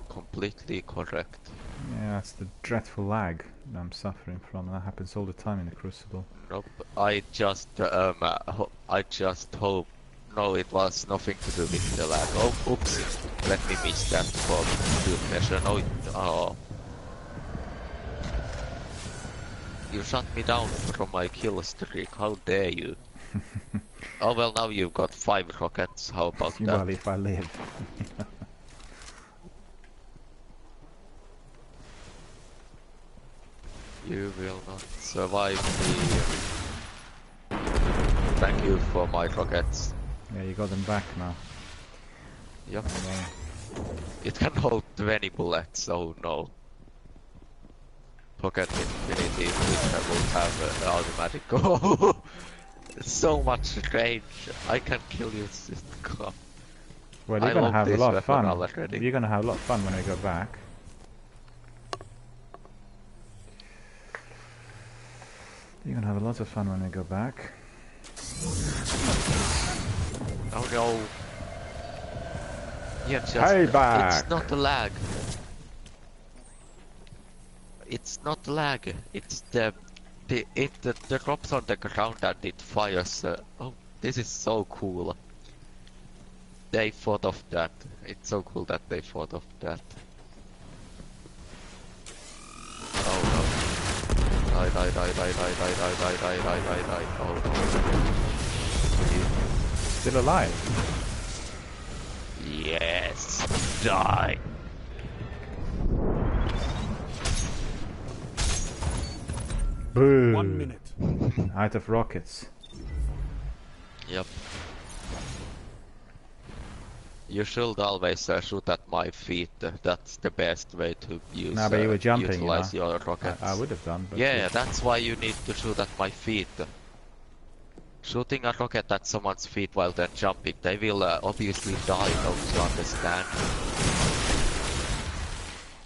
Completely correct. Yeah, that's the dreadful lag that I'm suffering from. That happens all the time in the Crucible. Nope, I just hope... No, it was nothing to do with the lag. Oh, oops. Let me miss that for good measure. No, oh. You shut me down from my kill streak. How dare you? Oh, well, now you've got 5 rockets. How about that? Well, if I live. You will not survive me. Thank you for my rockets. Yeah, you got them back now. Yep. It can hold 20 bullets, oh no. Pocket Infinity, which will have an automatic. Oh, so much range. I can kill you. God. Well, you're gonna have a lot of fun. Already. You're gonna have a lot of fun when we go back. You're gonna have a lot of fun when we go back. Oh no. Yeah, just, Payback! It's not the lag. It's not lag. It's the drops on the ground and it fires. Oh, this is so cool. They thought of that. It's so cool that they thought of that. Oh no. Die. Oh no. Still alive? Yes. Die. Boom. 1 minute. Out of rockets. Yep. You should always shoot at my feet. That's the best way to use. No, but you were jumping, utilize your rockets. I would have done. But yeah, that's why you need to shoot at my feet. Shooting a rocket at someone's feet while they're jumping, they will obviously die. Don't you understand?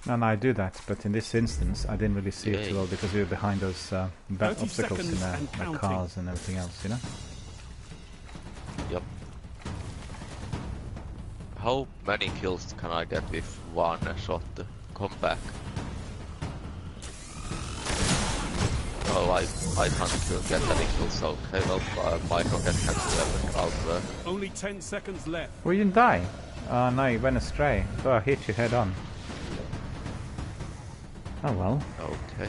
No, I do that, but in this instance, I didn't really see it too well because we were behind those obstacles in the cars and everything else, you know? Yep. How many kills can I get with one shot? Come back. Oh, I can't get any kills, okay, well, my rocket can do out there. Only 10 seconds left. Well, you didn't die. Oh no, you went astray. So I hit you head on. Oh well. Okay.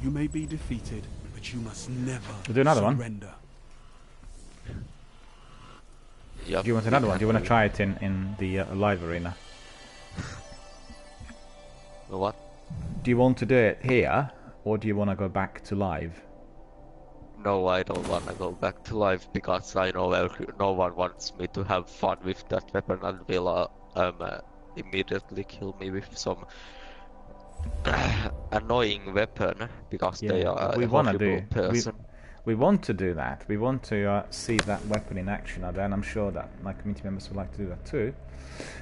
You may be defeated, but you must never We'll do another surrender. One. Yep, Do you want another one? Do you want to try it in the live arena? What? Do you want to do it here, or do you want to go back to live? No, I don't want to go back to live because I know no one wants me to have fun with that weapon and will immediately kill me with some annoying weapon because they are a horrible person. We want to do that. We want to see that weapon in action, and I'm sure that my community members would like to do that too.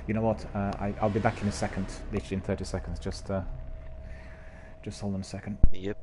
You know what? I'll be back in a second, literally in 30 seconds. Just hold on a second. Yep.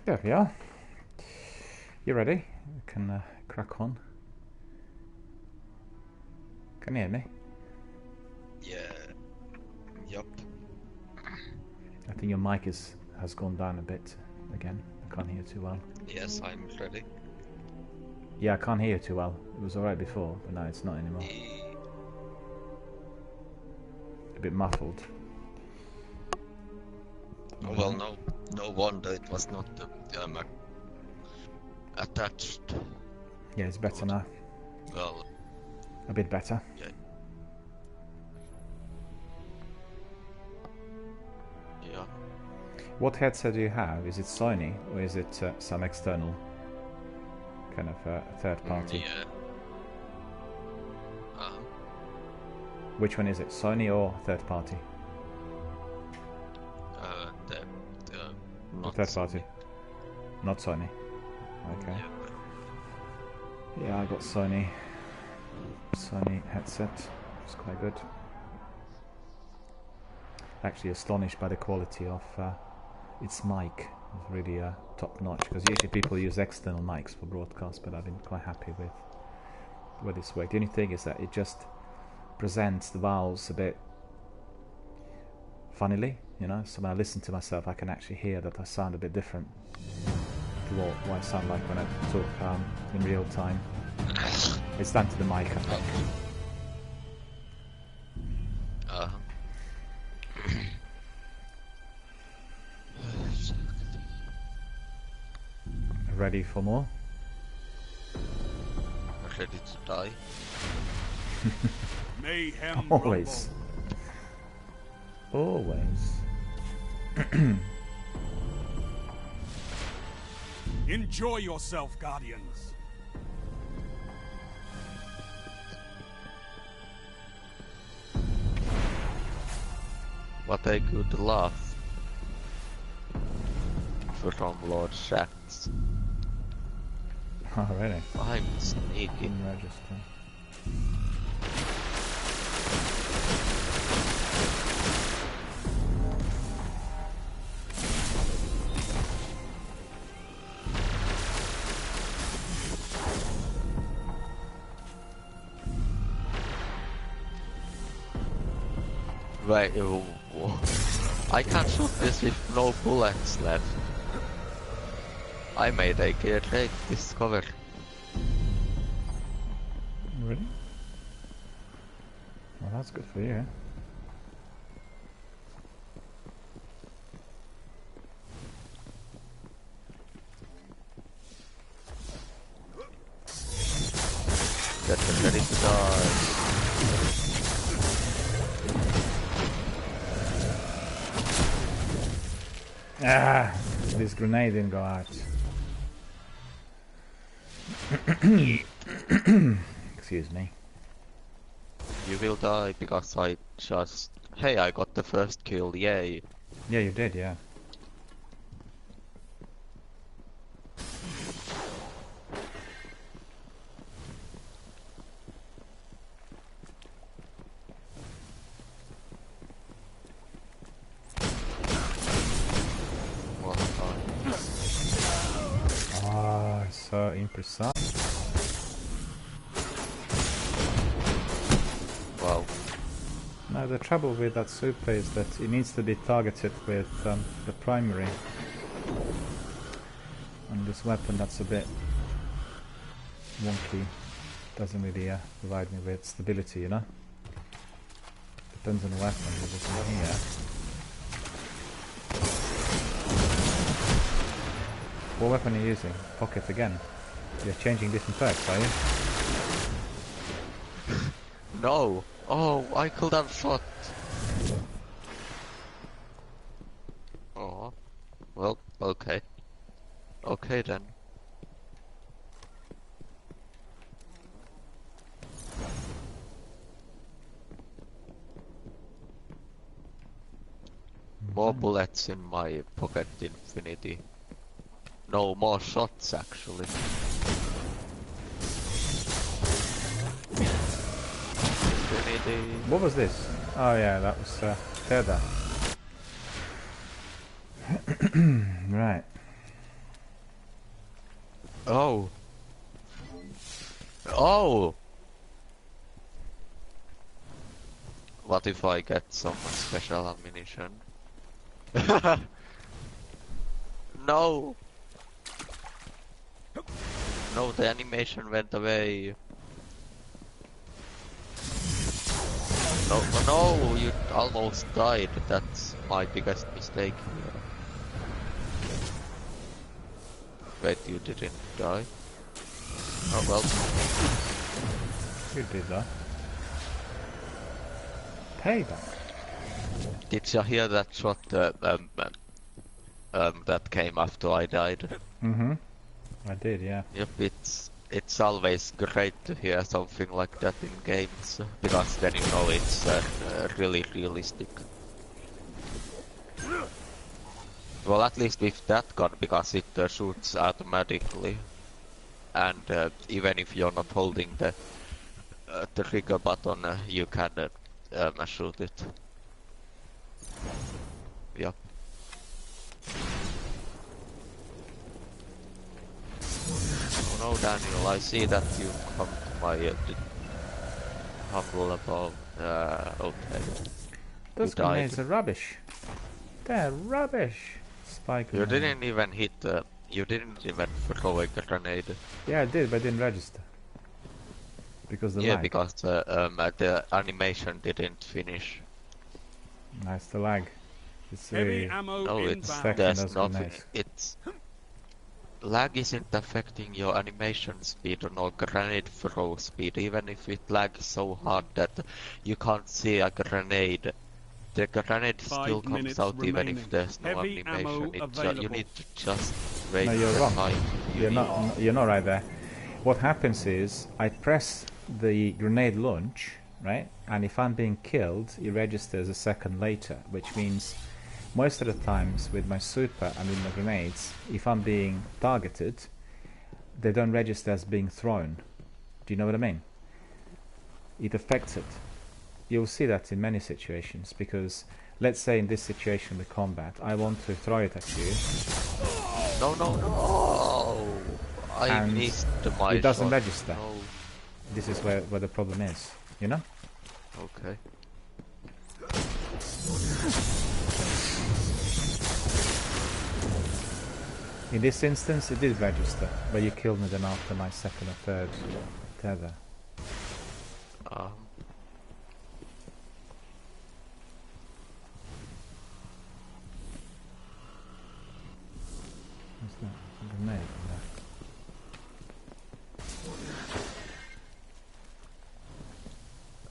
There we are. You ready? We can crack on. Can you hear me? Yeah. Yup. I think your mic has gone down a bit again. I can't hear you too well. Yes, I'm ready. Yeah, I can't hear you too well. It was alright before, but now it's not anymore. A bit muffled. Well, no wonder it was not attached. Yeah, it's better now. Well, a bit better. Yeah. Yeah. What headset do you have? Is it Sony or is it some external kind of third party? Yeah. Which one is it? Sony or third party? Not third party. Not Sony. Okay. Yeah, I got Sony headset. It's quite good. Actually astonished by the quality of its mic. It's really top notch, because usually people use external mics for broadcast, but I've been quite happy with this work. The only thing is that it just presents the vowels a bit funnily, you know, so when I listen to myself I can actually hear that I sound a bit different to what I sound like when I talk in real time. It's down to the mic, I think. Ready for more? Ready to die. Mayhem Always. Always. Enjoy yourself, Guardians. What a good laugh from Lord Shax. Oh, really? I'm sneaking. Register. Right, I can't shoot this with no bullets left. I made a great discovery. Really? Well, that's good for you. Get them ready to die. Ah, this grenade didn't go out. Excuse me. You will die because I just... Hey, I got the first kill, yay. Yeah, you did, yeah. So imprecise. Wow. No, the trouble with that super is that it needs to be targeted with the primary. And this weapon, that's a bit wonky. Doesn't really provide me with stability, you know? Depends on the weapon. There's one here. What weapon are you using? Pocket again? You're changing different perks, are you? No! Oh, I could have shot. Oh. Well, okay. Okay then. More bullets in my pocket infinity. No, more shots actually. Infinity. What was this? Oh yeah, that was Tether. Right. Oh. Oh! What if I get some special ammunition? No! No, the animation went away. No, no, you almost died. That's my biggest mistake here. Wait, you didn't die? Oh well. You did that. Payback. Did you hear that shot that came after I died? Mm-hmm. I did, yeah. Yep, it's always great to hear something like that in games, because then you know it's really realistic. Well, at least with that gun, because it shoots automatically, and even if you're not holding the trigger button, you can shoot it. Yep. Oh no, Daniel, I see that you come to my humble above. Okay. Those grenades are rubbish. They're rubbish. Spike You grenade. didn't even hit. You didn't even throw a grenade. Yeah, I did, but I didn't register. Because the lag. Because the animation didn't finish. Nice, the lag. It's Heavy ammo no, it's inbound. there's nothing. It's lag isn't affecting your animation speed or grenade throw speed. Even if it lags so hard that you can't see a grenade, the grenade still comes out even if there's no Heavy animation. You need to just wait No, you're the wrong. time. You're not right there. What happens is I press the grenade launch, right? And if I'm being killed, it registers a second later, which means most of the times with my super and with my grenades, if I'm being targeted, they don't register as being thrown. Do you know what I mean? It affects it. You'll see that in many situations, because let's say in this situation with combat, I want to throw it at you. No, no, no! I missed my it doesn't shot. register. No. This is where the problem is, you know? Okay. In this instance, it did register, but you killed me then after my second or third tether. What's that? A grenade left.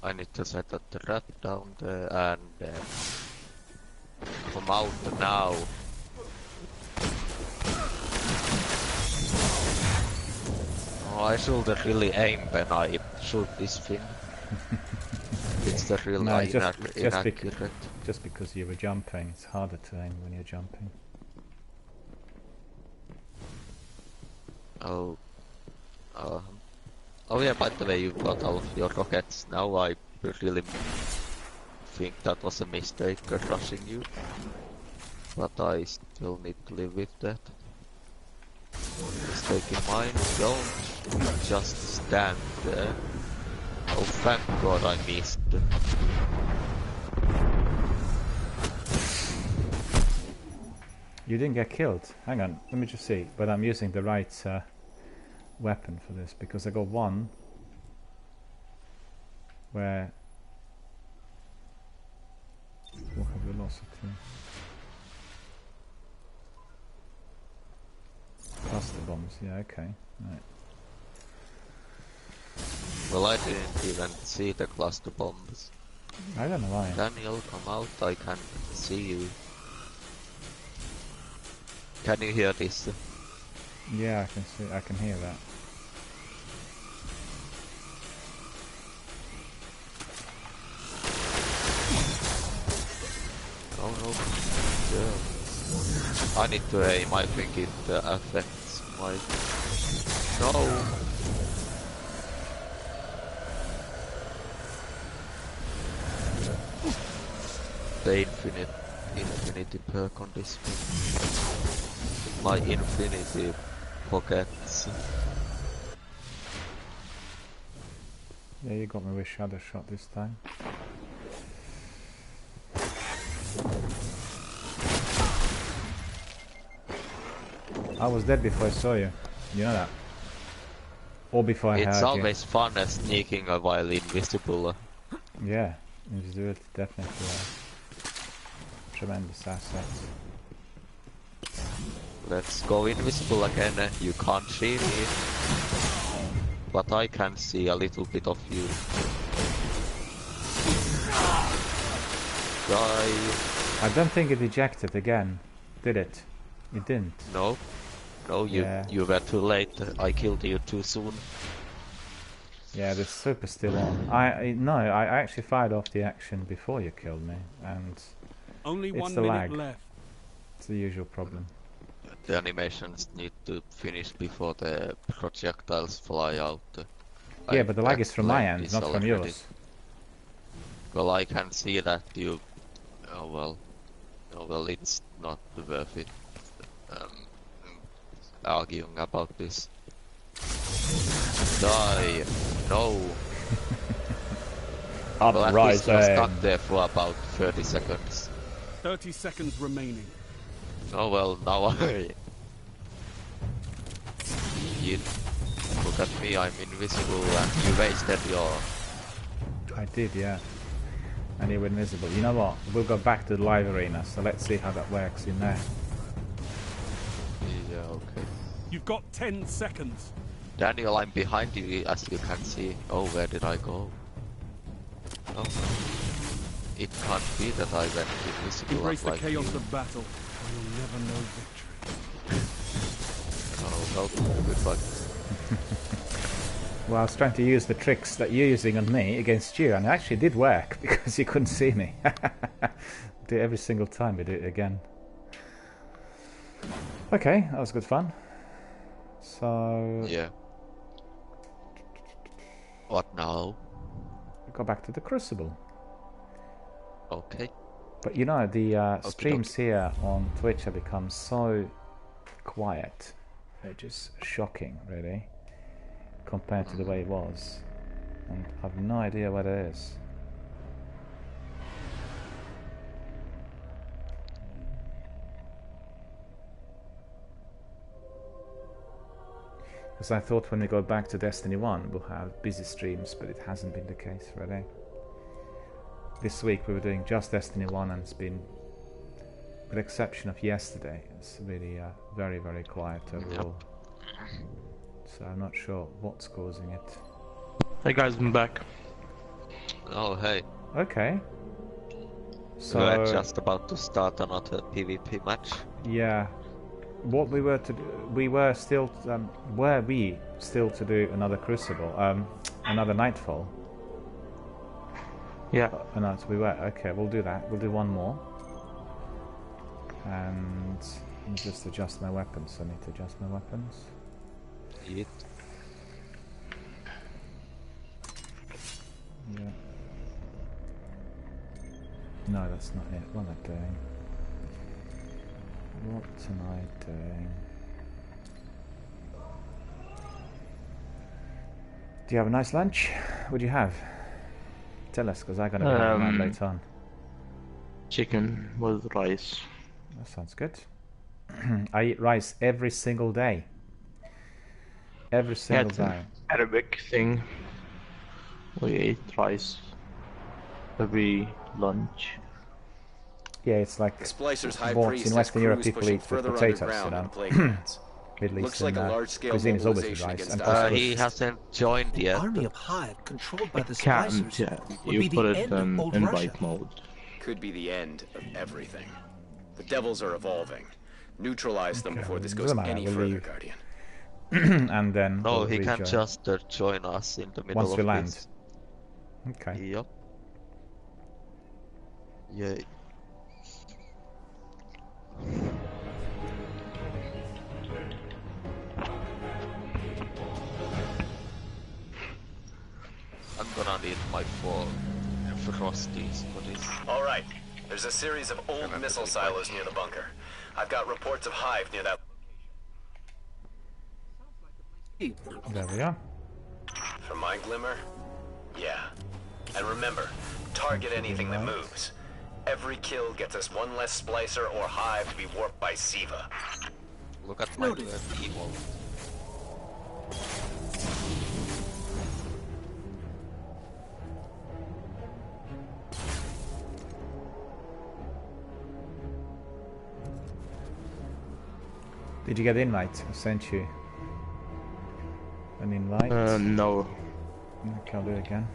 I need to set up the rat down there and come out now. Oh, I should really aim when I shoot this thing. It's the real inaccurate. Just because you were jumping, it's harder to aim when you're jumping. Oh. Oh yeah, by the way, you got all of your rockets. Now I really think that was a mistake rushing you. But I still need to live with that. Mistake in mind, don't just stand there. Oh, thank God I missed. You didn't get killed. Hang on, let me just see. But I'm using the right weapon for this, because I got one where... What have we lost it to? Cluster bombs, yeah, okay. Right. Well, I didn't even see the cluster bombs. I don't know why. Daniel, come out, I can see you. Can you hear this? Yeah, I can hear that. Oh no. Yeah. I need to aim, I think it affects my... No! The infinity perk on this thing. My infinity pockets. Yeah, you got me with shadow shot this time. I was dead before I saw you. You know that. Or before I heard you. It's always fun sneaking while invisible. Yeah, invisibility definitely tremendous asset. Let's go invisible again. You can't see me. But I can see a little bit of you. Die. I don't think it ejected again, did it? It didn't. No. No, you were too late. I killed you too soon. Yeah, the super's still on. I actually fired off the action before you killed me, and only it's 1 the minute lag. left. It's the usual problem. The animations need to finish before the projectiles fly out. Yeah, but the lag is from my end, not from yours. Well, I can see that you... Oh well, it's not worth it arguing about this. Die! No! Well, at least you're stuck there for about 30 seconds. 30 seconds remaining. Oh well, now you look at me, I'm invisible and you wasted your... I did, yeah. And you were invisible. You know what? We'll go back to the live arena, so let's see how that works in there. Yeah, okay. You've got 10 seconds. Daniel, I'm behind you, as you can see. Oh, where did I go? Oh. It can't be that I went invisible. Embrace the like chaos you. of battle, or you'll never know victory. Oh, well, good luck. Well, I was trying to use the tricks that you're using on me against you, and it actually did work, because you couldn't see me. Do it every single time, we do it again. Okay, that was good fun. So... Yeah. What now? Go back to the Crucible. Okay. But you know, the streams here on Twitch have become so quiet. They're just shocking, really, compared to the way it was. And I have no idea what it is. Because I thought when we go back to Destiny 1 we'll have busy streams, but it hasn't been the case, really. This week we were doing just Destiny 1 and it's been, with the exception of yesterday, it's really very, very quiet overall. So I'm not sure what's causing it. Hey guys, I'm back. Oh, hey. Okay. So we're just about to start another PvP match. Yeah. What we were to do, we were still to do another Crucible, another Nightfall. Yeah. No, so we were. Okay, we'll do that. We'll do one more. And just adjust my weapons. I need to adjust my weapons. Yeet. Yeah. No, that's not it. What am I doing? What am I doing? Do you have a nice lunch? What do you have? Tell us, because I'm gonna be having mine later on. Chicken with rice. That sounds good. I eat rice every single day. Every single day. Arabic thing. We eat rice every lunch. Yeah, it's like Splicers High what Priest in Western Europe people eat with further potatoes, underground you in know. the playgrounds. Middle Looks Eastern like a large-scale cuisine is always with mobilization rice. against And he hasn't joined yet. Army of Hive controlled by the Can't, splicers yeah. would You be put the it end of in old invite Russia. mode. Could be the end of everything. The devils are evolving. Neutralize them before this goes any further, Guardian. And then No, we'll he can rejoin. just join us in the middle Once of we land. this. Okay. Yep. Yay. I'm gonna need my 4 Frosties for this. Alright, there's a series of old missile silos near the bunker. I've got reports of Hive near that There we are. From my glimmer? Yeah. And remember, target anything that moves. Every kill gets us one less splicer or hive to be warped by Siva. Look at my evil. Did you get the invite? I sent you an invite. No. Okay, I'll do it again.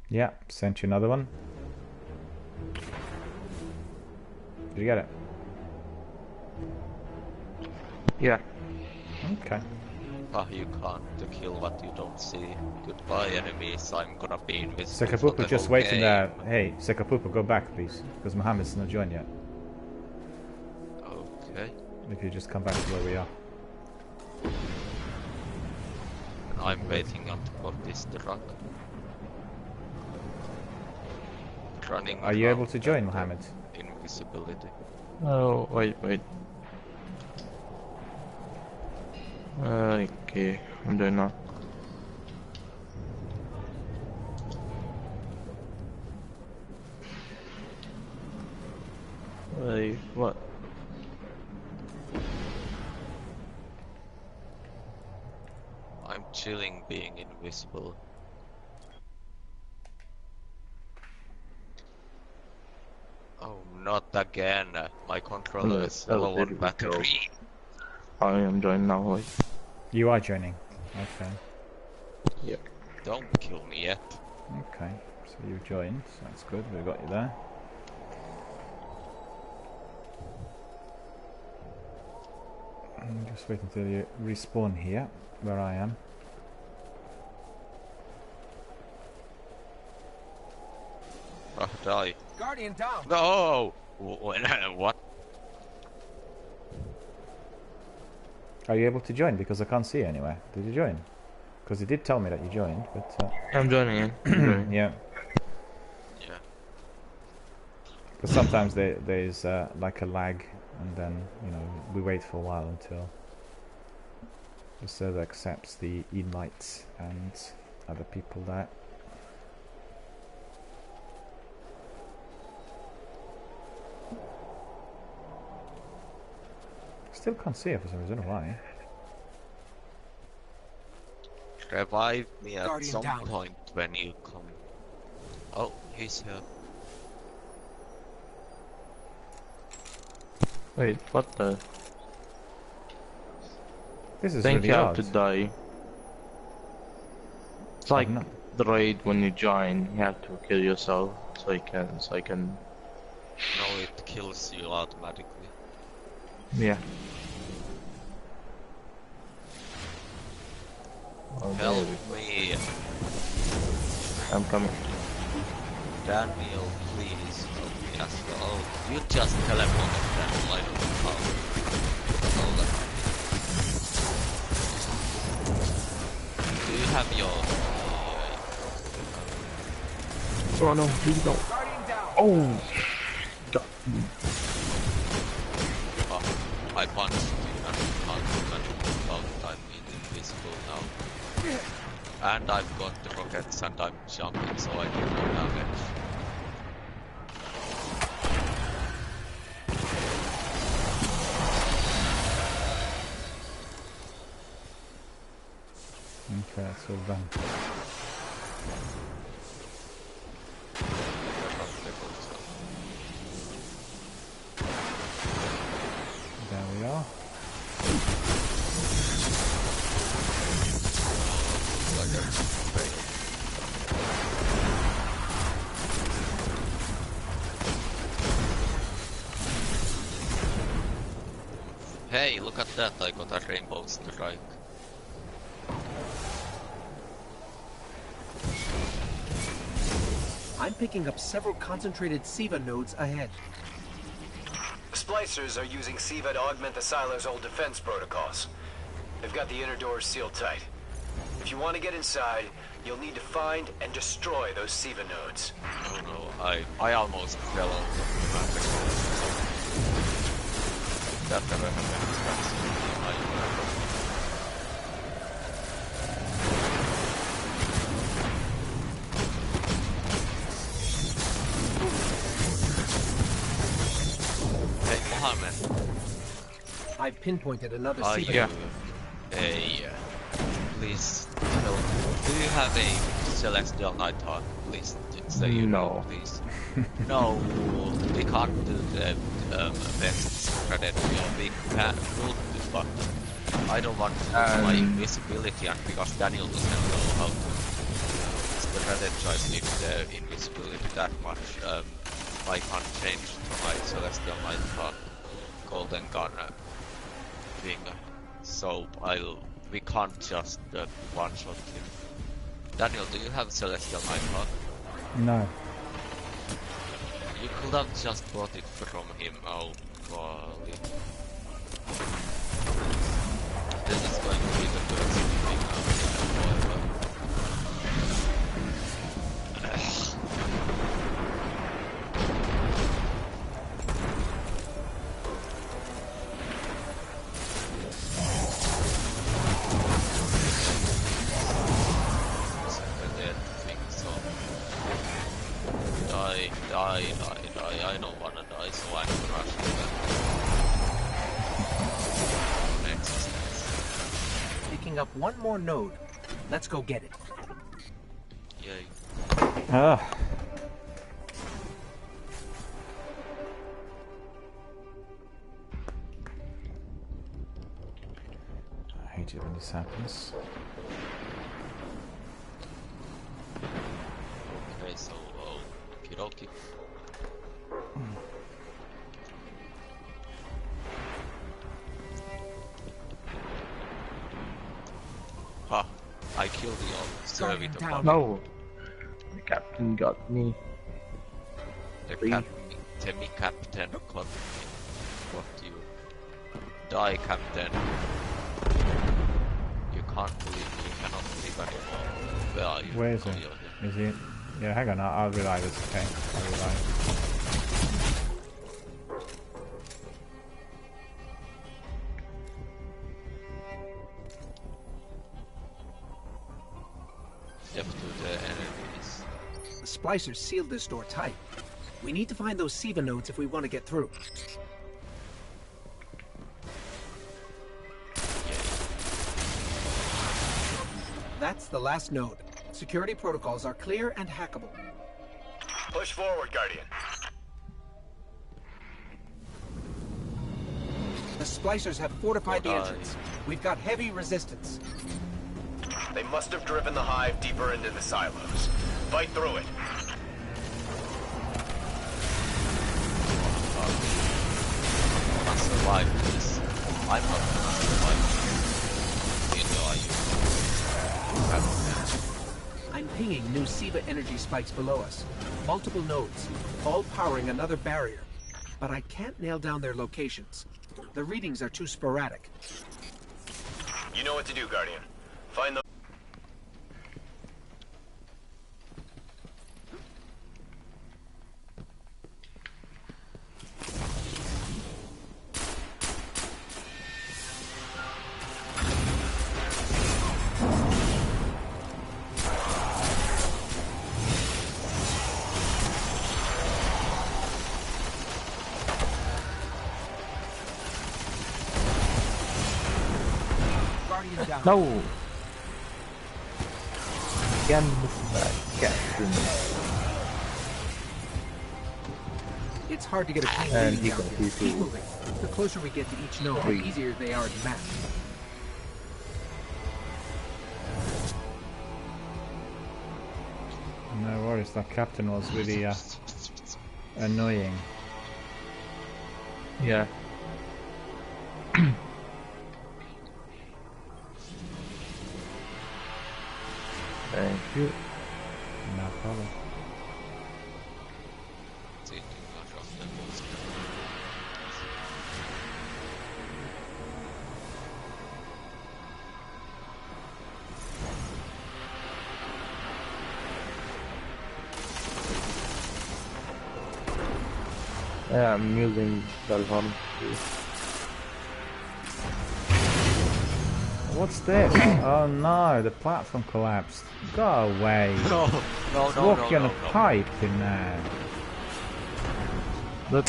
Yeah, sent you another one. Did you get it? Yeah. Okay. Ah, you can't kill what you don't see. Goodbye, enemies. I'm gonna be invisible. Sekapupa, just wait in there. Hey, Sekapupa, go back, please, because Mohammed's not joined yet. Okay. If you just come back to where we are. I'm waiting for this truck. Running. Are you able to join, Mohammed? Invisibility. Oh, wait. Okay, I'm doing now. Wait, what? I'm chilling being invisible. Oh, not again. My controller is low on battery. I am joining now, wait. You are joining. Okay. Yep. Don't kill me yet. Okay, so you've joined, so that's good, we've got you there. I'm just waiting until you respawn here, where I am. Die. Guardian down. No! What? Are you able to join? Because I can't see you anywhere. Did you join? Because you did tell me that you joined, but... I'm joining in. Yeah. Yeah. Because sometimes there's like a lag, and then, you know, we wait for a while until the server accepts the invites and other people there. Still can't see it for some reason. I don't know why. Revive me at Guardian some down. point when you come. Oh, he's here. Wait, what the? This is Think really you have odd. to die. It's like the raid when you join, you have to kill yourself so I can. No, it kills you automatically. Yeah. Help me. I'm coming. Daniel, please help me as well. You just teleported Daniel, I don't know how. Do you have your... Oh no, please don't. Oh! God. I punched you and I'm invisible now. And I've got the rockets and I'm jumping so I do no damage. Okay, that's all done. There we are. Hey, look at that, I got a rainbow strike. I'm picking up several concentrated Siva nodes ahead. Splicers are using Siva to augment the silo's old defense protocols. They've got the inner doors sealed tight. If you want to get inside, you'll need to find and destroy those Siva nodes. Oh no, I almost fell off the map. That never Hey, Mohammed. I've pinpointed another Are Siva you node. please tell, do you have a celestial night hawk? Please say you No. do, please. No, we can't do the best credit. We can do, but I don't want to lose my invisibility, and because Daniel doesn't know how to strategize with the invisibility that much, I can't change to my celestial night hawk golden gun thing, so we can't just one-shot him. Daniel, do you have celestial night hawk? No. You could have just bought it from him. Oh, golly. This is going to be the first thing out forever. I don't wanna die, so I'm rushing next. Picking up one more node. Let's go get it. Yay. Ah. I hate it when this happens. Okay, so okie Ha! I killed the servitor. No! The captain got me. The captain got me. What you? Die, captain. You can't believe me, you cannot believe anymore. Where are you? Where is Oh, it? you're here. Is it? Yeah, hang on, I'll revive it. Okay, I'll revive it. Left to the enemies. The splicers sealed this door tight. We need to find those Siva nodes if we want to get through. That's the last node. Security protocols are clear and hackable. Push forward, Guardian. The splicers have fortified the entrance. We've got heavy resistance. They must have driven the hive deeper into the silos. Fight through it. Not survive this. I'm not gonna survive this. Neither are you. I'm pinging new Siva energy spikes below us. Multiple nodes, all powering another barrier. But I can't nail down their locations. The readings are too sporadic. You know what to do, Guardian. Find the... No! Again with that captain. It's hard to get a clean And reading he down got here. P2. Keep moving. The closer we get to each node, the easier they are to map. No worries, that captain was really annoying. Yeah. Thank you. No problem. Yeah, I'm using Dalhorn. What's this? Oh no, the platform collapsed. Go away. No, It's walking on a pipe in there. Look.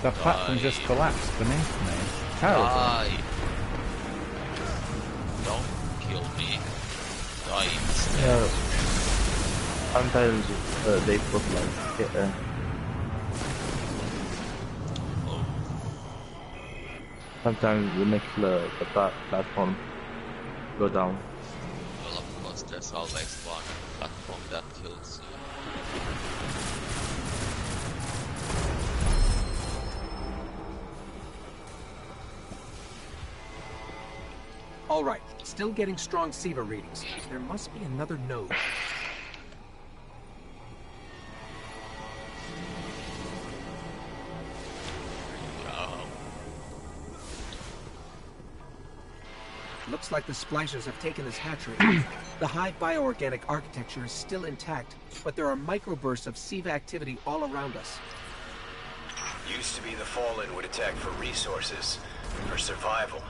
The platform just collapsed beneath me. Terrible. Die. Don't kill me. Die instead. Yeah. Sometimes they put like sometimes they make the platform go down. Well, of course, there's always one platform that kills you. All right, still getting strong Siva readings. There must be another node. Looks like the splicers have taken this hatchery. The high bioorganic architecture is still intact, but there are microbursts of Siva activity all around us. Used to be the Fallen would attack for resources, for survival,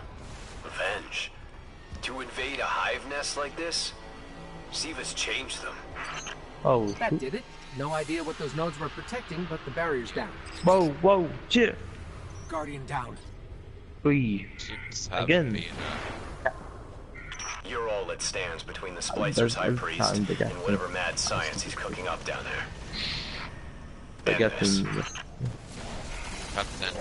revenge. To invade a hive nest like this, Siva's changed them. Oh, that did it. No idea what those nodes were protecting, but the barrier's down. Whoa, whoa, shit. Guardian down. Three. Again. You're all that stands between the Splicer's High Priest and whatever mad science he's cooking up down there. End this. Captain.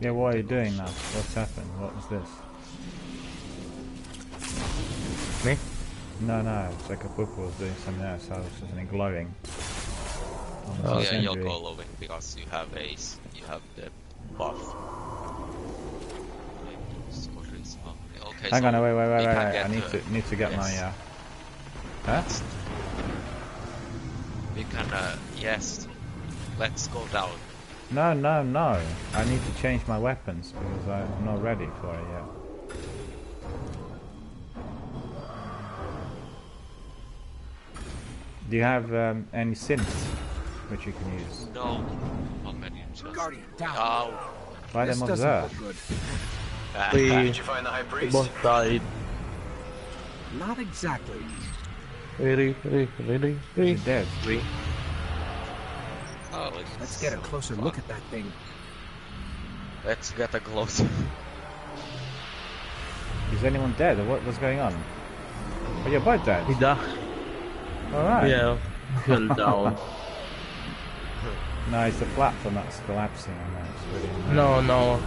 Yeah, what are you doing now? What's happened? What was this? Me? No, it's like a book was doing something else. I was just glowing. Oh yeah, you're glowing because you have the buff. Okay, hang so on, wait. I need to get yes. my huh? We can yes. Let's go down. No. I need to change my weapons because I'm not ready for it yet. Do you have any synths which you can use? No. How many? Guardian, down. Oh. Why them up there? Did you find the High Priest? Both died. Not exactly. Really? He's dead. Oh, let's get a closer look at that thing. Let's get a closer. Is anyone dead, or what's going on? Oh, you're both dead. He died. Alright. Yeah, fell down. No, it's the platform that's collapsing. And that's really No. No,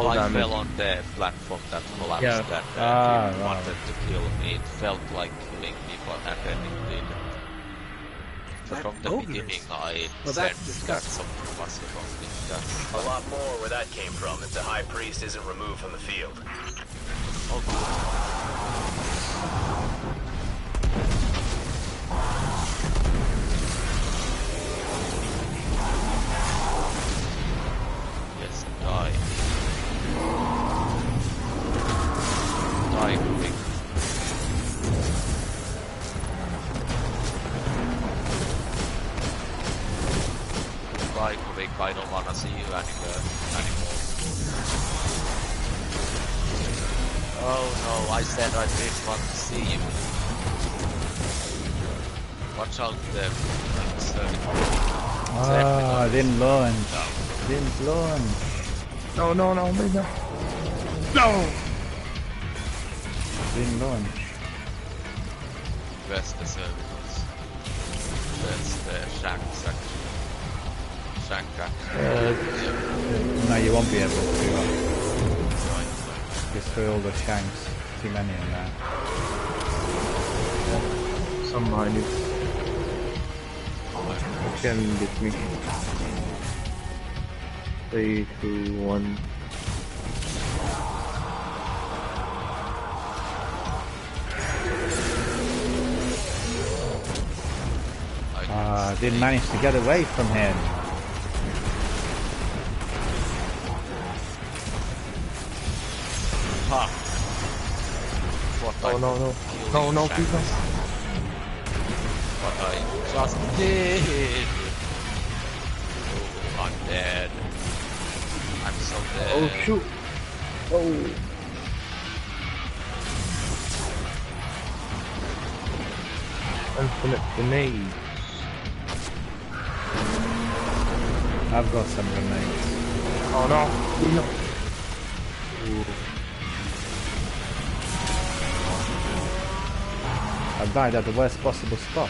I fell on the platform that collapsed. Yeah. That wanted to kill me. It felt like killing me, but and then it didn't. So from the beginning, I sensed that something was wrong with that. A lot more where that came from if the High Priest isn't removed from the field. Oh, good. Yes, die. Die quick. Die quick, I don't wanna see you anymore. Oh no, I said I didn't want to see you. Watch out there. I didn't launch. Didn't launch. No, maybe not. No! Didn't launch. Where's the cervicals? Where's the shanks actually? Shank no, you won't be able to destroy all the shanks. Too many in there. Some behind you. You can get me. 3, 2, 1. Didn't manage to get away from him. No, please no. But I just did. Oh, I'm dead. I'm so dead. Oh shoot. Oh. Infinite grenade. I've got some grenades. Oh no. No. I died at the worst possible spot.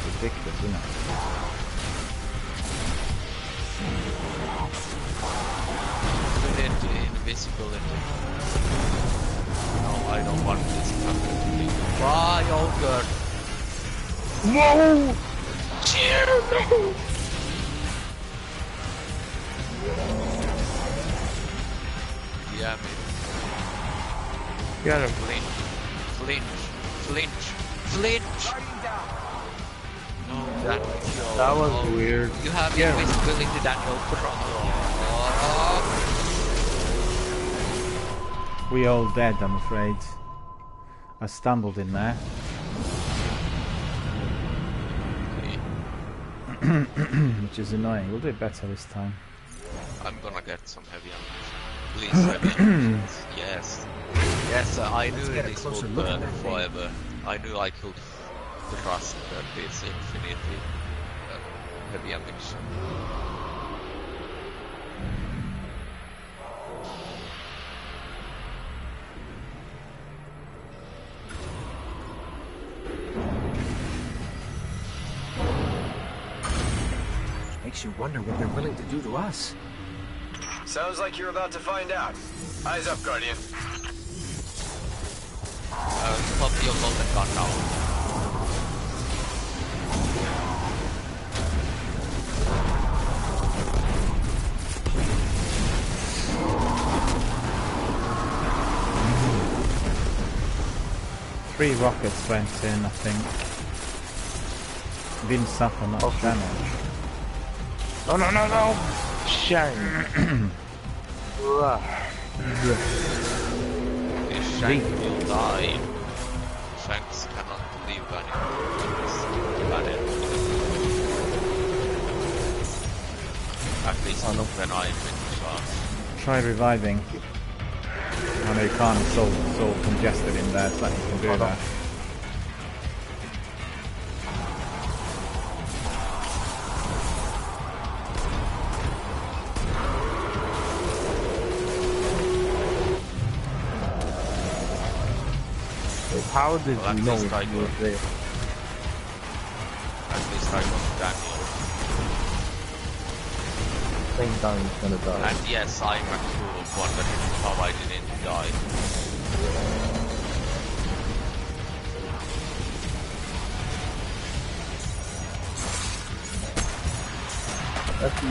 Ridiculous, isn't it? Invisibility. No, I don't want this to be. Why, oh god. Whoa! Cheer! No! Yeah, man. Get him. Flinch. No, that was weird. You have invisibility that no problem. We all dead, I'm afraid. I stumbled in there. Which is annoying. We'll do it better this time. I'm gonna get some heavy ammunition. Please, heavy ammunition. Yes. Yes, I knew this would burn forever. I knew I could trust that it's infinitely heavy ammunition. Makes you wonder what they're willing to do to us. Sounds like you're about to find out. Eyes up, Guardian. Pop your golden gun now. Three rockets went in, I think. Didn't suffer much damage. No! Shang! Shank will die. Shanks cannot leave anymore. At least not when I'm in charge. Try reviving. I know you can't, it's all congested in there, so you can do that. How did you know he was there? At least I got Daniel. I think Daniel's gonna die. And yes, I'm actually wondering how I didn't die. That's you.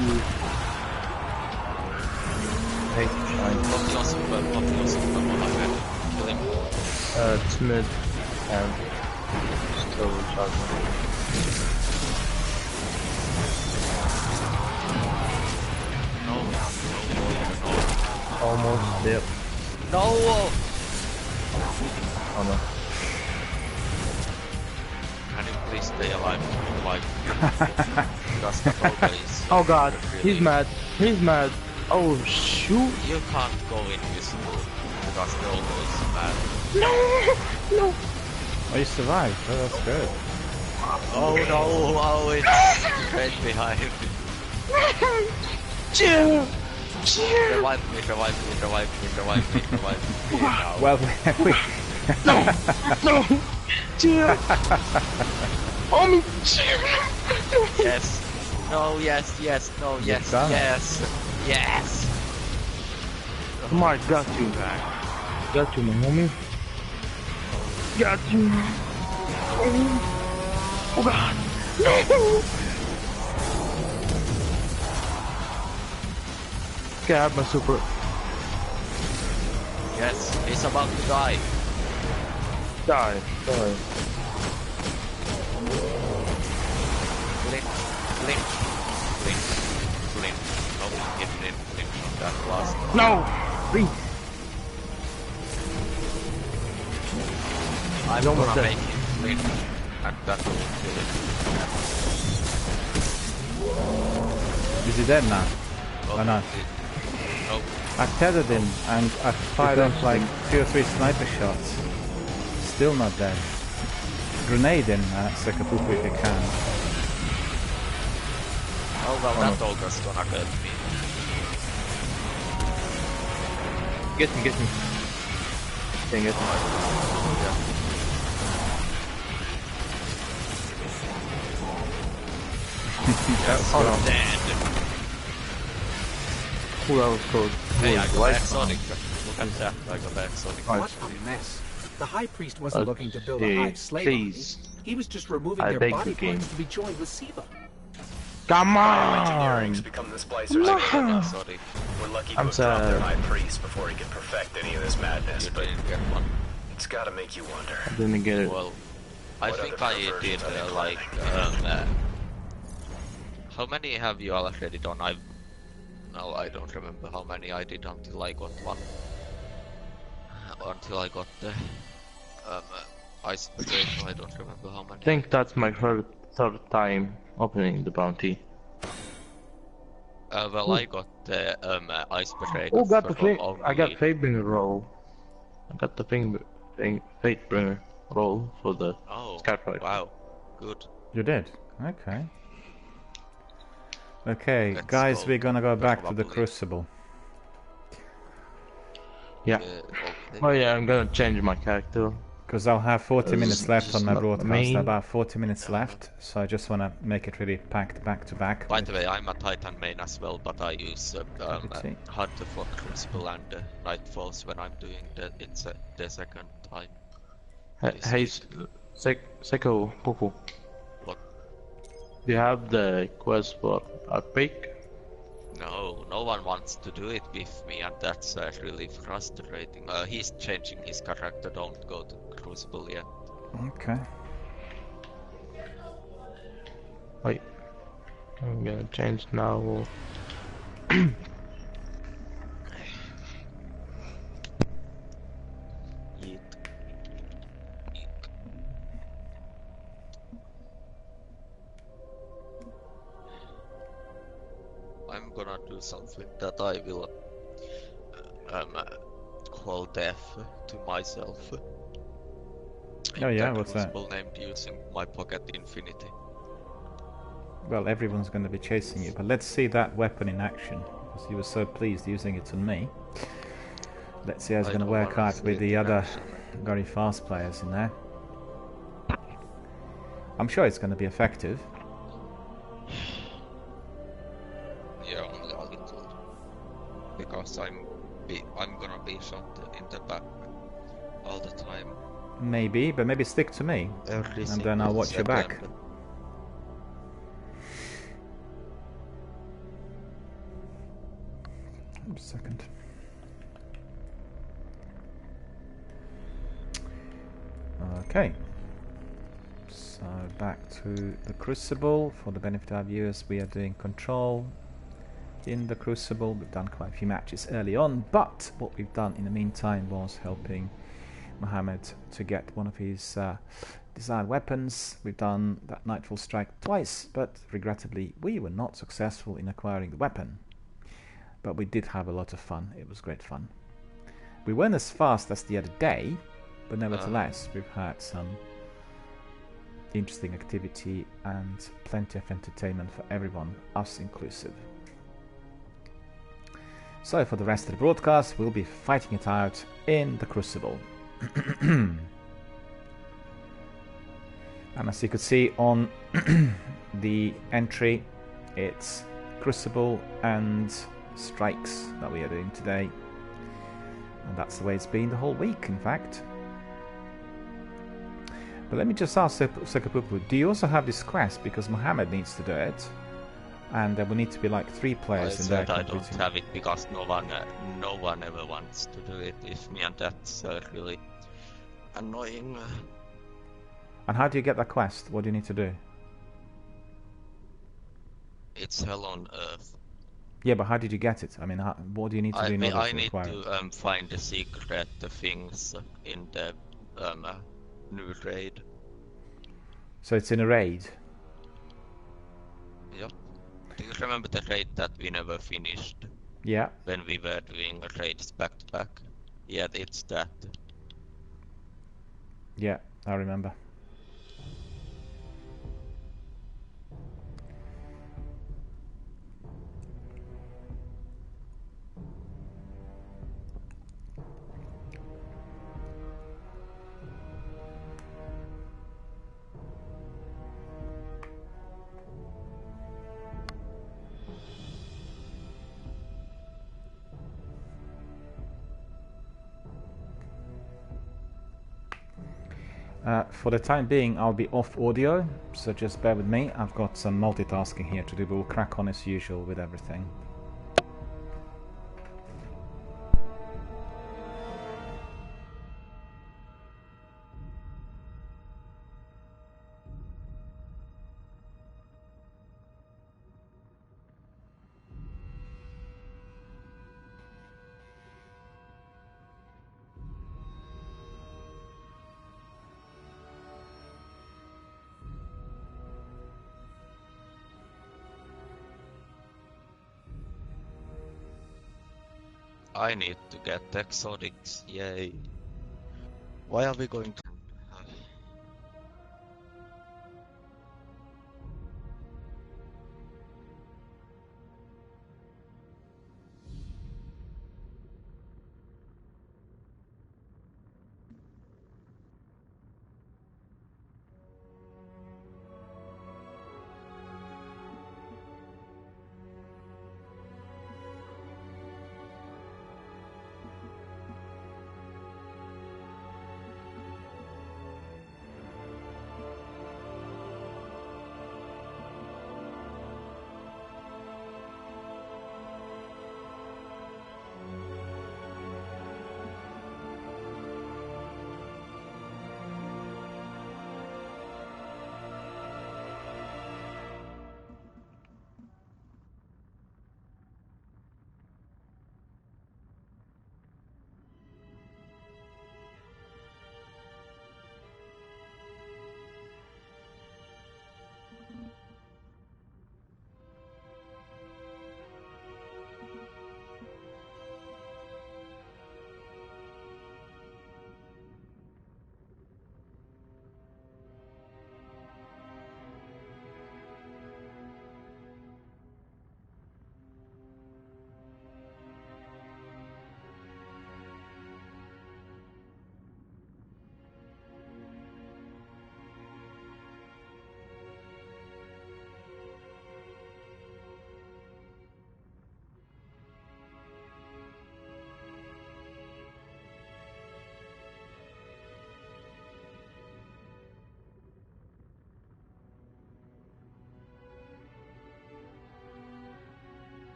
Hey, Pop your super, kill him. Timid and still recharging. No. Almost dead. No! Oh no. Can you please stay alive? Because the Boga is... Oh god, really... he's mad. Oh shoot. You can't go invisible because the Boga is mad. No! Oh, you survived. Oh, that's good. Oh no! Oh, it's straight behind me. Chill! Revive me. No. Well, we... No! Chill! Oh, chill! Yes. No, yes. No, yes. Come on, got you. Got you, my homie. Got you. Oh god. No! Okay, I have my super. Yes, he's about to die. Die. Sorry. Blink. No, he didn't blink on that last. No! Freeze! I'm Almost gonna dead. make it win, and that will kill it. Is he dead now? Oh no. Nope. I tethered him and I fired off like 2 or 3 sniper shots. Still not dead. Grenade him, Sekapupu, if you can. Oh well, that ogre's gonna hurt me. Get me, get me. Dang it. Yes, Oh, you're no. dead. Ooh, that was close. Hey, Ooh, I got light Exonic. Look at that, I got Exonic. What a mess. The High Priest wasn't looking to build a Okay, hive slave army. please. He was just removing I their beg body the game. parts to be joined with Siva. Come Bioengineering's on! become the splicers again. Sorry. We're lucky to I'm have dropped their sad. high priest before he could perfect any of this madness, You but didn't get one. it's gotta make you wonder. I didn't get it. Well, I What think other I did perversions are they like how many have you already done? No, I don't remember how many I did until I got one. Until I got the ice potato, I don't remember how many. I think that's my third time opening the bounty. Well, I got the ice potato. Oh, got the from thing. I got only- Fatebringer roll. I got the Fatebringer roll for the scout rifle. Wow, good. You did? Okay. Okay, Let's guys, go. we're gonna go back to the Probably. Crucible. Yeah. Okay. Oh yeah, I'm gonna change my character. Because I'll have 40 minutes left on my not broadcast. main. About 40 minutes left, so I just want to make it really packed back to back. By the way, I'm a Titan main as well, but I use Okay. Hunter for Crucible and Nightfalls when I'm doing the second time. Hey, Seko, Pupu. What? Do you have the quest for Epic? No, no one wants to do it with me, and that's really frustrating. He's changing his character, don't go to Crucible yet. Okay. Wait. I'm gonna change now. Yeet. I'm gonna do something that I will call death to myself. Oh yeah, what's that? Crucible named using my pocket infinity. Well, everyone's going to be chasing you, but let's see that weapon in action. Because you were so pleased using it on me. Let's see how it's I going to don't work wanna out see with it the in other action. very fast players in there. I'm sure it's going to be effective. Yeah, only a little. Because I'm gonna be shot in the back all the time. Maybe, but maybe stick to me. Every And then I'll single watch your back. second. Just a second. Okay. So back to the Crucible. For the benefit of our viewers, we are doing Control in the Crucible. We've done quite a few matches early on, but what we've done in the meantime was helping Mohammed to get one of his desired weapons. We've done that Nightfall Strike twice, but regrettably we were not successful in acquiring the weapon. But we did have a lot of fun. It was great fun. We weren't as fast as the other day, but nevertheless we've had some interesting activity and plenty of entertainment for everyone, us inclusive. So for the rest of the broadcast, we'll be fighting it out in the Crucible. And as you could see on the entry, it's Crucible and Strikes that we are doing today. And that's the way it's been the whole week, in fact. But let me just ask Sekapupu, do you also have this quest? Because Mohammed needs to do it. And there will need to be like 3 players in there. I don't have it because no one ever wants to do it with me, and that's really annoying. And how do you get that quest? What do you need to do? It's hell on earth. Yeah, but how did you get it? I mean, what do you need to do in order I to need acquire it? to find the secret things in the new raid. So it's in a raid? Yep. Do you remember the raid that we never finished? Yeah. When we were doing raids back to back? Yeah, it's that. Yeah, I remember. For the time being, I'll be off audio, so just bear with me. I've got some multitasking here to do, but we'll crack on as usual with everything. I need to get exotics, yay. Why are we going to...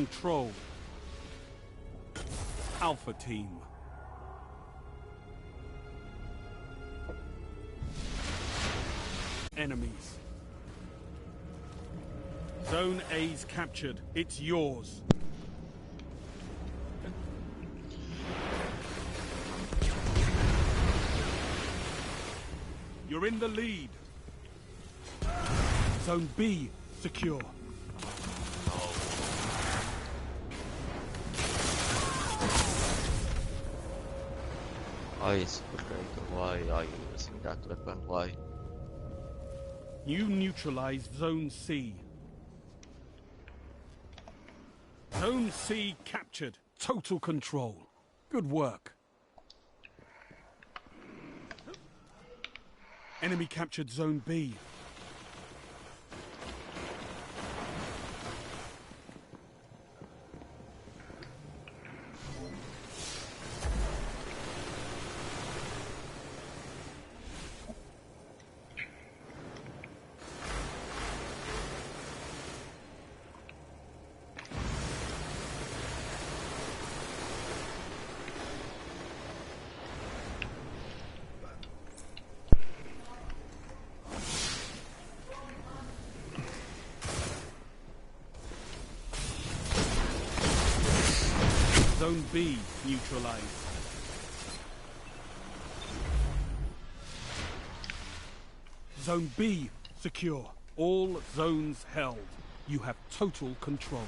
control. Alpha Team. Enemies. Zone A's captured. It's yours. You're in the lead. Zone B secure. Icebreaker, why are you using that weapon? Why? You neutralized Zone C. Zone C captured. Total control. Good work. Enemy captured Zone B. Zone B neutralized. Zone B secure. All zones held. You have total control.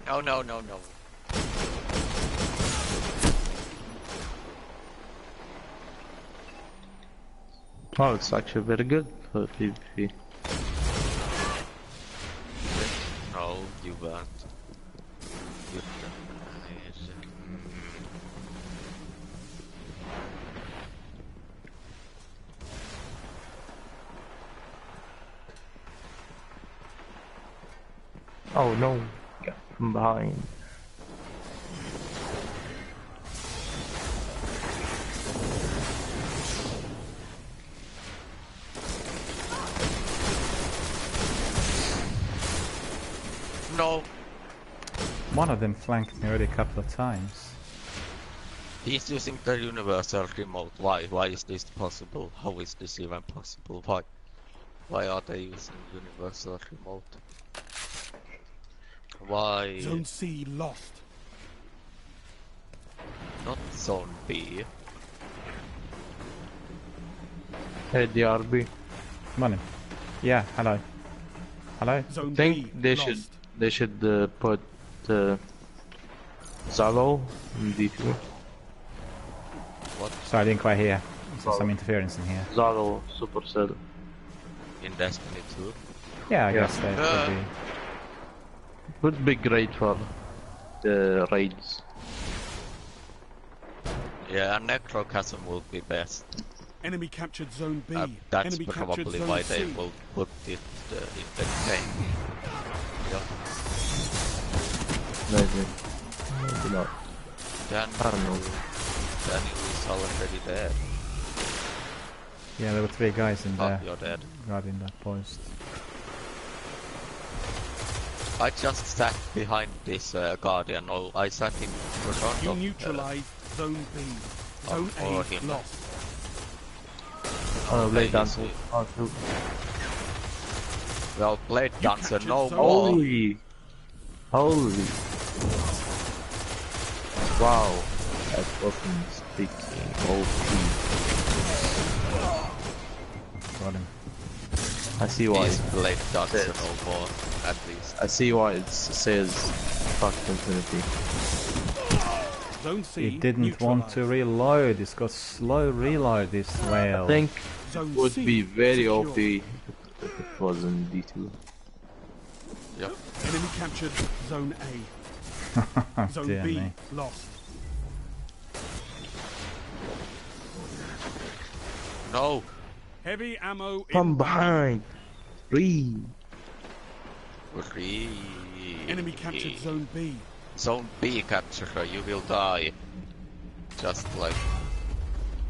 No, no, no, no. Oh, it's actually very good for PvP. No, you won't. Oh no, get from behind. No. One of them flanked me already a couple of times. He's using the universal remote. Why? Why is this possible? How is this even possible? Why? Why are they using universal remote? Why? Zone C lost. Not Zone B. Hey, DRB. Come on in. Yeah, hello. Hello? Zone I think B they should put Zalo in D2. What? Sorry, I didn't quite hear. There's some interference in here. Zalo Supercell. In Destiny 2? Yeah, I guess that could be. Would be great for the raids. Yeah, Necrochasm will be best. Enemy captured Zone B. That's Enemy captured probably Zone why C. they will put it in the game. Yeah. Maybe. Maybe not. Then, I don't know. Daniel is already dead. Yeah, there were 3 guys in there. Oh, you're dead. Guarding that post. I just sat behind this Guardian. Oh, I sat in front You of... neutralized Zone B. Zone A him. lost. Oh, Blade Okay, Dancer. easy. Oh, shoot. Well, Blade Dancer, captured no Zone more! Holy! Holy! Wow! That fucking speaking OP. Got him. I see why. Is Blade Dancer Yes. no more, at least. I see why it says fuck Infinity. Zone C He didn't want to reload. He's got slow reload, this whale. I think Zone it would C be very secure. OP if it was in D2. Yep. Enemy captured Zone A. Zone Dear B me. lost. No! Heavy ammo From inbound. behind! Free! Free. Enemy captured Zone B. Zone B capture her, you will die. Just like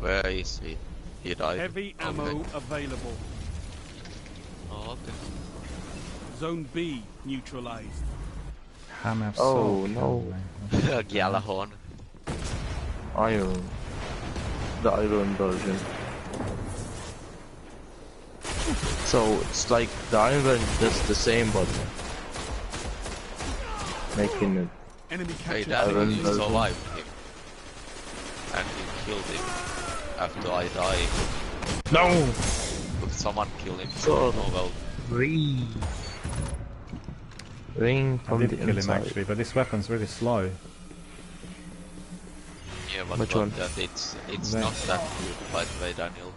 Where is he? He died. Heavy ammo available. Oh, okay. Zone B neutralized. Hammer of Oh Salt. no. Gjallarhorn. Iron. The iron version. So it's like the iron version does the same, but making it. Enemy Hey, captured. Daniel, you version. survived him. And you killed him. After I died. No! Could someone kill him? So- Oh well. Ring I from did the kill him inside. actually, but this weapon's really slow. Yeah, but Which not one? that it's That- not that good, by the way, Daniel.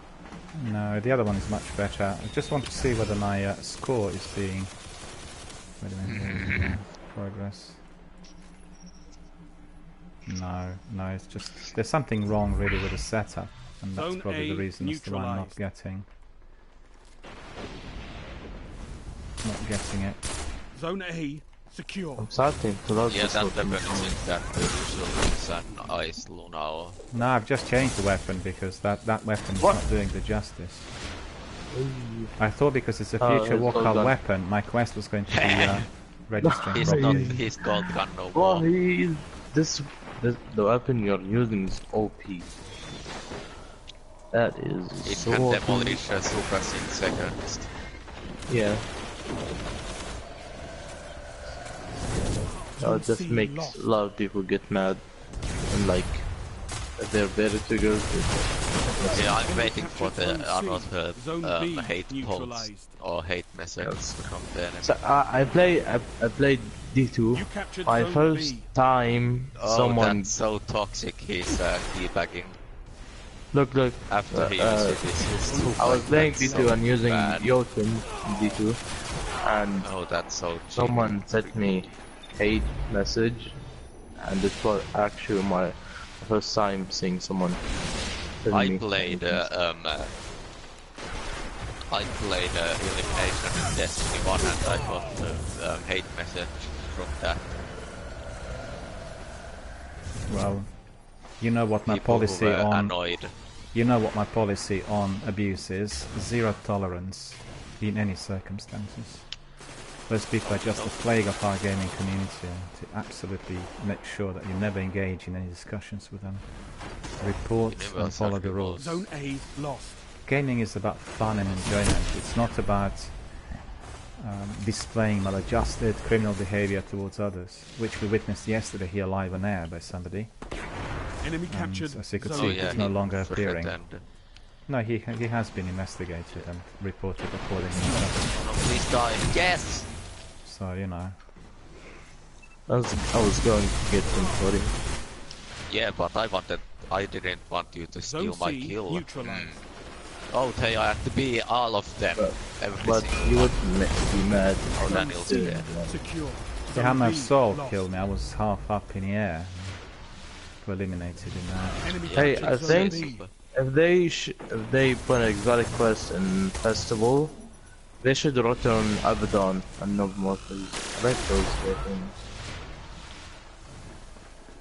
No, the other one is much better. I just want to see whether my score is being... Wait a minute. Progress. No, it's just... There's something wrong really with the setup. And that's Zone probably A the reason as to why I'm not neutralized. getting it. Zone A secure. I'm starting to love Yeah, this that weapon. weapon isn't that good. Usually it's an ice Luna or... No, I've just changed the weapon because that weapon is not doing the justice. I thought because it's a future it's walkout all done. weapon, my quest was going to be registering He's properly. not his gold gun no Well, more. the weapon you're using is OP. That is It so can OP. demolish Supras in seconds. Yeah. Zone That C makes lost. a lot of people get mad and like if they're better triggers. Yeah, I'm waiting for the Zone C. another Zone B hate posts neutralized. or hate messages from the enemy. So I played D2. You captured My Zone first B. time Oh, someone that's so toxic, he's teabagging look after he uses his super. I was playing That's D2 so and using bad. Jotun in D2 and Oh, that's so cheap. someone sent me hate message and it was actually my first time seeing someone telling I me played hate Elimination in Destiny 1 and I got the hate message from that. Well, you know what my People who policy were on annoyed. you know what my policy on abuse is: zero tolerance in any circumstances. Those people are just a plague of our gaming community, and to absolutely make sure that you never engage in any discussions with them. Report Universal and follow the rules. Zone A lost. Gaming is about fun and enjoyment. It's not about displaying maladjusted criminal behavior towards others, which we witnessed yesterday here live on air by somebody. Enemy And captured. as you could Zone see, Oh yeah, it's no he longer for appearing. and No, he has been investigated and reported accordingly. Oh no, please die. Yes! So, you know. I was going to get him for him. Yeah, but I didn't want you to steal Zone my C kill. neutralized. Oh, they have to be all of them. Every But single you one. wouldn't be mad. Oh, Daniel's Yeah. dead. Secure. The Zone hammer of B Soul lost. killed me. I was half up in the air. Eliminated in that. Enemy Hey, captured I Zone think- B. If they put an exotic quest in festival, they should return Abaddon and no more things. I like those weapons.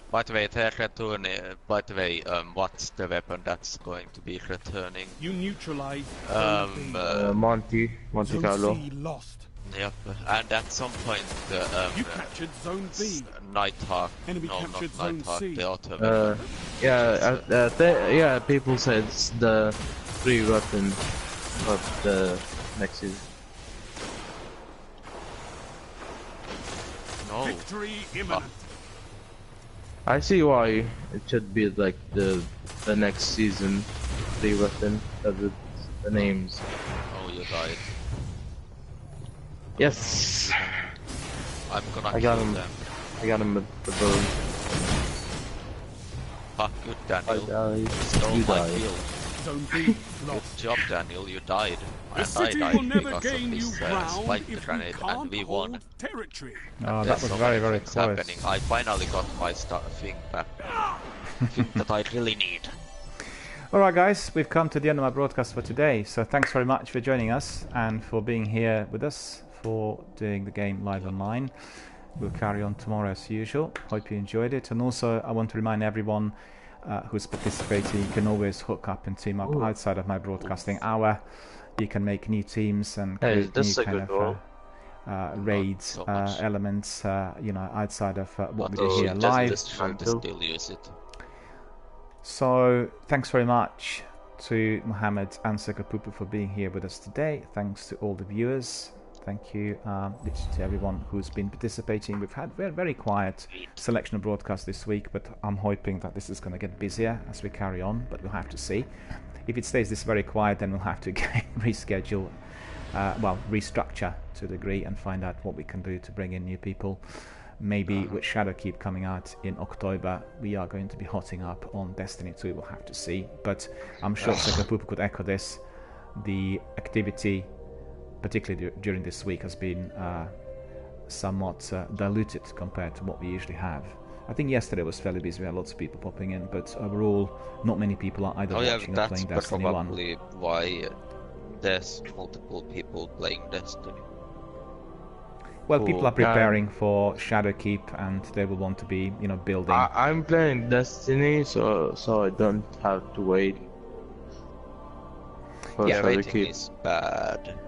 By the way, they're returning. By the way, what's the weapon that's going to be returning? You neutralized Zone B. Monte Zone Carlo. C lost. Yep, and at some point You captured Zone B. Nighthawk. Enemy No, captured not Zone Nighthawk. C. The other weapon. Yeah, people say it's the free weapon of the next season. No. Victory imminent. I see why it should be like the next season free weapon of the names. Oh, you died. Yes, I'm gonna I got kill him. them. I got him at the bird. Fuck, good I Daniel. died. Stole You my died. kill. Zone B Good lost. job, Daniel. You died. The And I city died will never because gain of you this ground spike if you grenade, and can't we won. hold territory. Oh, that There's was so very, many very things close. happening. I finally got my thing back. Thing that I really need. Alright guys, we've come to the end of my broadcast for today, so thanks very much for joining us and for being here with us for doing the game live online. We'll carry on tomorrow as usual. Hope you enjoyed it, and also I want to remind everyone who's participating, you can always hook up and team up outside of my broadcasting hour. You can make new teams and create new kind of raid elements, you know, outside of what we do here live. Still use it. So thanks very much to Mohammed and Sekapupu for being here with us today. Thanks to all the viewers. Thank you to everyone who's been participating. We've had very quiet selection of broadcasts this week, but I'm hoping that this is going to get busier as we carry on, but we'll have to see. If it stays this very quiet, then we'll have to reschedule, restructure to a degree and find out what we can do to bring in new people. Maybe with Shadowkeep coming out in October, we are going to be hotting up on Destiny 2, we'll have to see. But I'm sure Sekapupu could echo this. The activity, particularly during this week, has been somewhat diluted compared to what we usually have. I think yesterday was fairly busy, we had lots of people popping in, but overall, not many people are either watching or playing Destiny 1. That's probably why there's multiple people playing Destiny. Well, people are preparing for Shadowkeep, and they will want to be, you know, building. I'm playing Destiny, so I don't have to wait for Waiting Shadowkeep. is bad.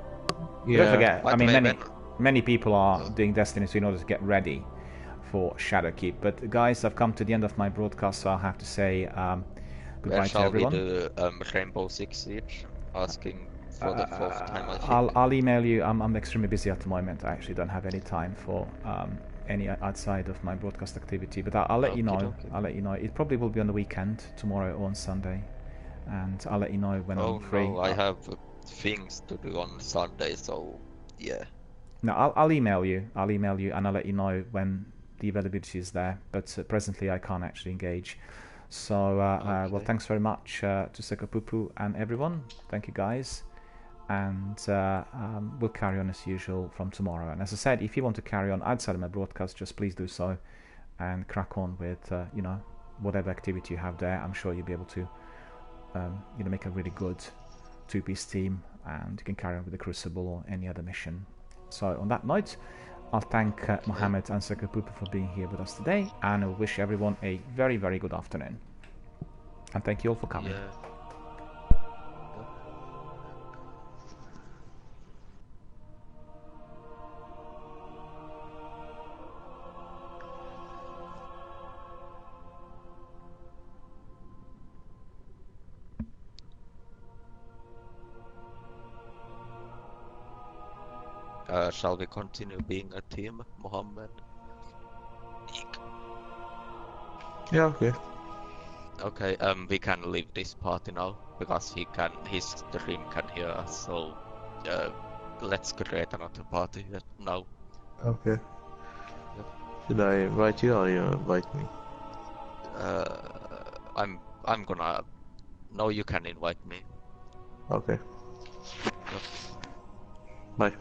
Yeah. Don't forget, I mean, many people are doing Destiny in order to get ready for Shadowkeep. But guys, I've come to the end of my broadcast, so I'll have to say goodbye to everyone. Shall we do Rainbow Six Siege? Asking for the 4th time, I think. I'll email you. I'm extremely busy at the moment. I actually don't have any time for any outside of my broadcast activity. But I'll let you know. Okay. I'll let you know. It probably will be on the weekend, tomorrow or on Sunday, and I'll let you know when I'm free. No, I have things to do on Sunday, so yeah. No, I'll email you. I'll email you, and I'll let you know when the availability is there. But presently, I can't actually engage. So, well, thanks very much to Sekapupu and everyone. Thank you, guys. And we'll carry on as usual from tomorrow. And as I said, if you want to carry on outside of my broadcast, just please do so and crack on with you know, whatever activity you have there. I'm sure you'll be able to you know, make a really good two-piece team, and you can carry on with the Crucible or any other mission. So on that note, I'll thank Mohammed and Sekapupu for being here with us today, and I wish everyone a very, very good afternoon. And thank you all for coming. Yeah. Shall we continue being a team, Mohammed? Yeah, okay. Okay, we can leave this party now, because his stream can hear us, so let's create another party now. Okay. Should I invite you or you invite me? I'm gonna... No, you can invite me. Okay. Yep. Bye.